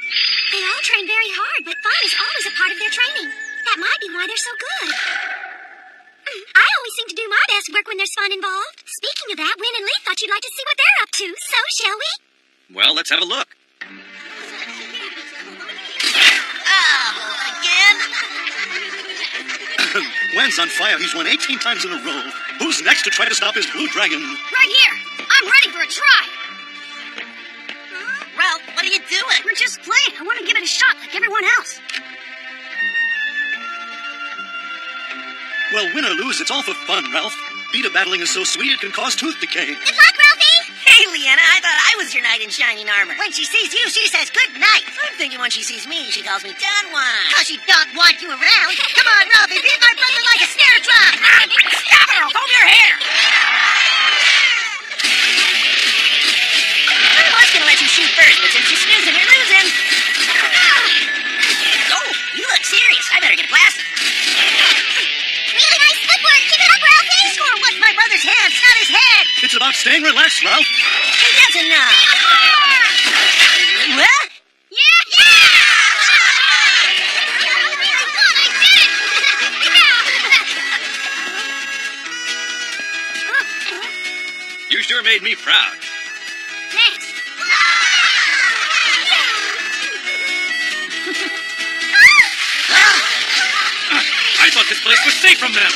They all train very hard, but fun is always a part of their training. That might be why they're so good. I always seem to do my best work when there's fun involved. Speaking of that, Win and Lee thought you'd like to see what they're up to, so shall we? Well, let's have a look. Again? Wen's on fire. He's won 18 times in a row. Who's next to try to stop his blue dragon? Right here. I'm ready for a try. Ralph, what are you doing? We're just playing. I want to give it a shot like everyone else. Well, win or lose, it's all for fun, Ralph. Beta battling is so sweet it can cause tooth decay. Good luck, Ralphie! Hey, Leanna, I thought I was your knight in shining armor. When she sees you, she says good night. I'm thinking when she sees me, she calls me Don Juan. Because she don't want you around. Come on, Ralphie, beat my brother like a snare drum. Stop it, I'll comb your hair. I was going to let you shoot first, but since you're snoozing, you're losing. Oh, you look serious. I better get blasted. Really nice footwork. Keep it up, Ralphie! Score what's my brother's hands, not his head. It's about staying relaxed, Ralph. He doesn't know. What? Yeah! I did it! You sure made me proud. Thanks. I thought this place was safe from them.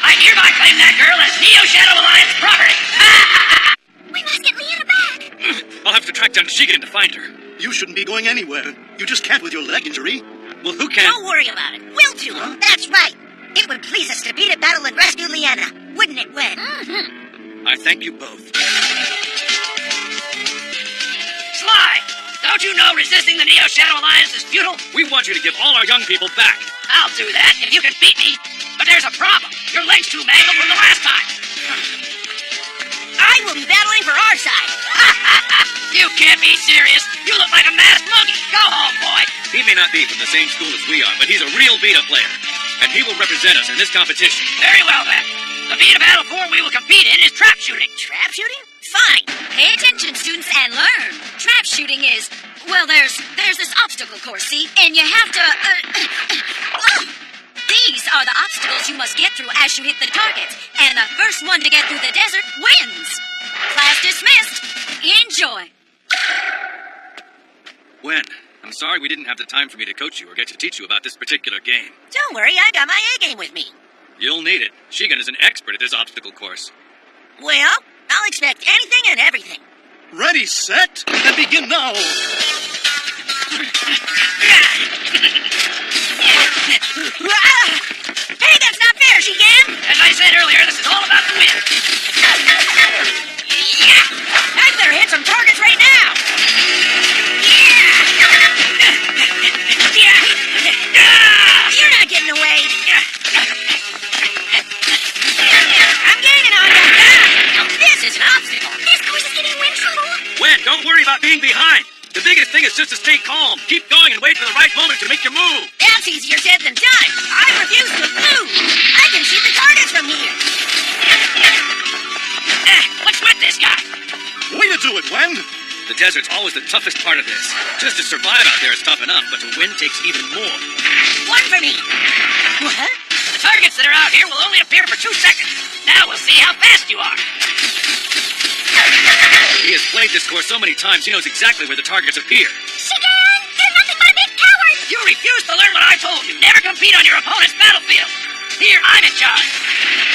I hereby claim that girl as Neo Shadow Alliance property. We must get Leanna back. I'll have to track down Shigen to find her. You shouldn't be going anywhere. You just can't with your leg injury. Well, who can? Don't worry about it. We'll do it. That's right. It would please us to beat a battle and rescue Leanna. Wouldn't it, Wen? I thank you both. Sly, don't you know resisting the Neo Shadow Alliance is futile? We want you to give all our young people back. I'll do that if you can beat me. But there's a problem. Your leg's too mangled from the last time. I will be battling for our side. You can't be serious. You look like a masked monkey. Go home, boy. He may not be from the same school as we are, but he's a real Beta player. And he will represent us in this competition. Very well, then. The Beta battle form we will compete in is trap shooting. Trap shooting? Fine. Pay attention, students, and learn. Trap shooting is, well, there's this obstacle course, see? And you have to, These are the obstacles you must get through as you hit the targets. And the first one to get through the desert wins. Class dismissed. Enjoy. Wen, I'm sorry we didn't have the time for me to coach you or get to teach you about this particular game. Don't worry, I got my A game with me. You'll need it. Shigen is an expert at this obstacle course. Well, I'll expect anything and everything. Ready, set, and begin now. Hey, that's not fair, Shigen! As I said earlier, this is all about the win. Yeah! I better hit some targets right now! Yeah! You're not getting away! I'm gaining on you! This is an obstacle! This course is getting Win trouble. Wen, don't worry about being behind. The biggest thing is just to stay calm. Keep going and wait for the right moment to make your move. That's easier said than done! I refuse to lose! I can shoot the targets from here! What's with this guy? Way to do it, Wen. The desert's always the toughest part of this. Just to survive out there is tough enough, but to win takes even more. One for me! What? The targets that are out here will only appear for 2 seconds. Now we'll see how fast you are. He has played this course so many times, he knows exactly where the targets appear. Shigen! You're nothing but a big coward! You refuse to learn what I told you. Never compete on your opponent's battlefield. Here, I'm in charge.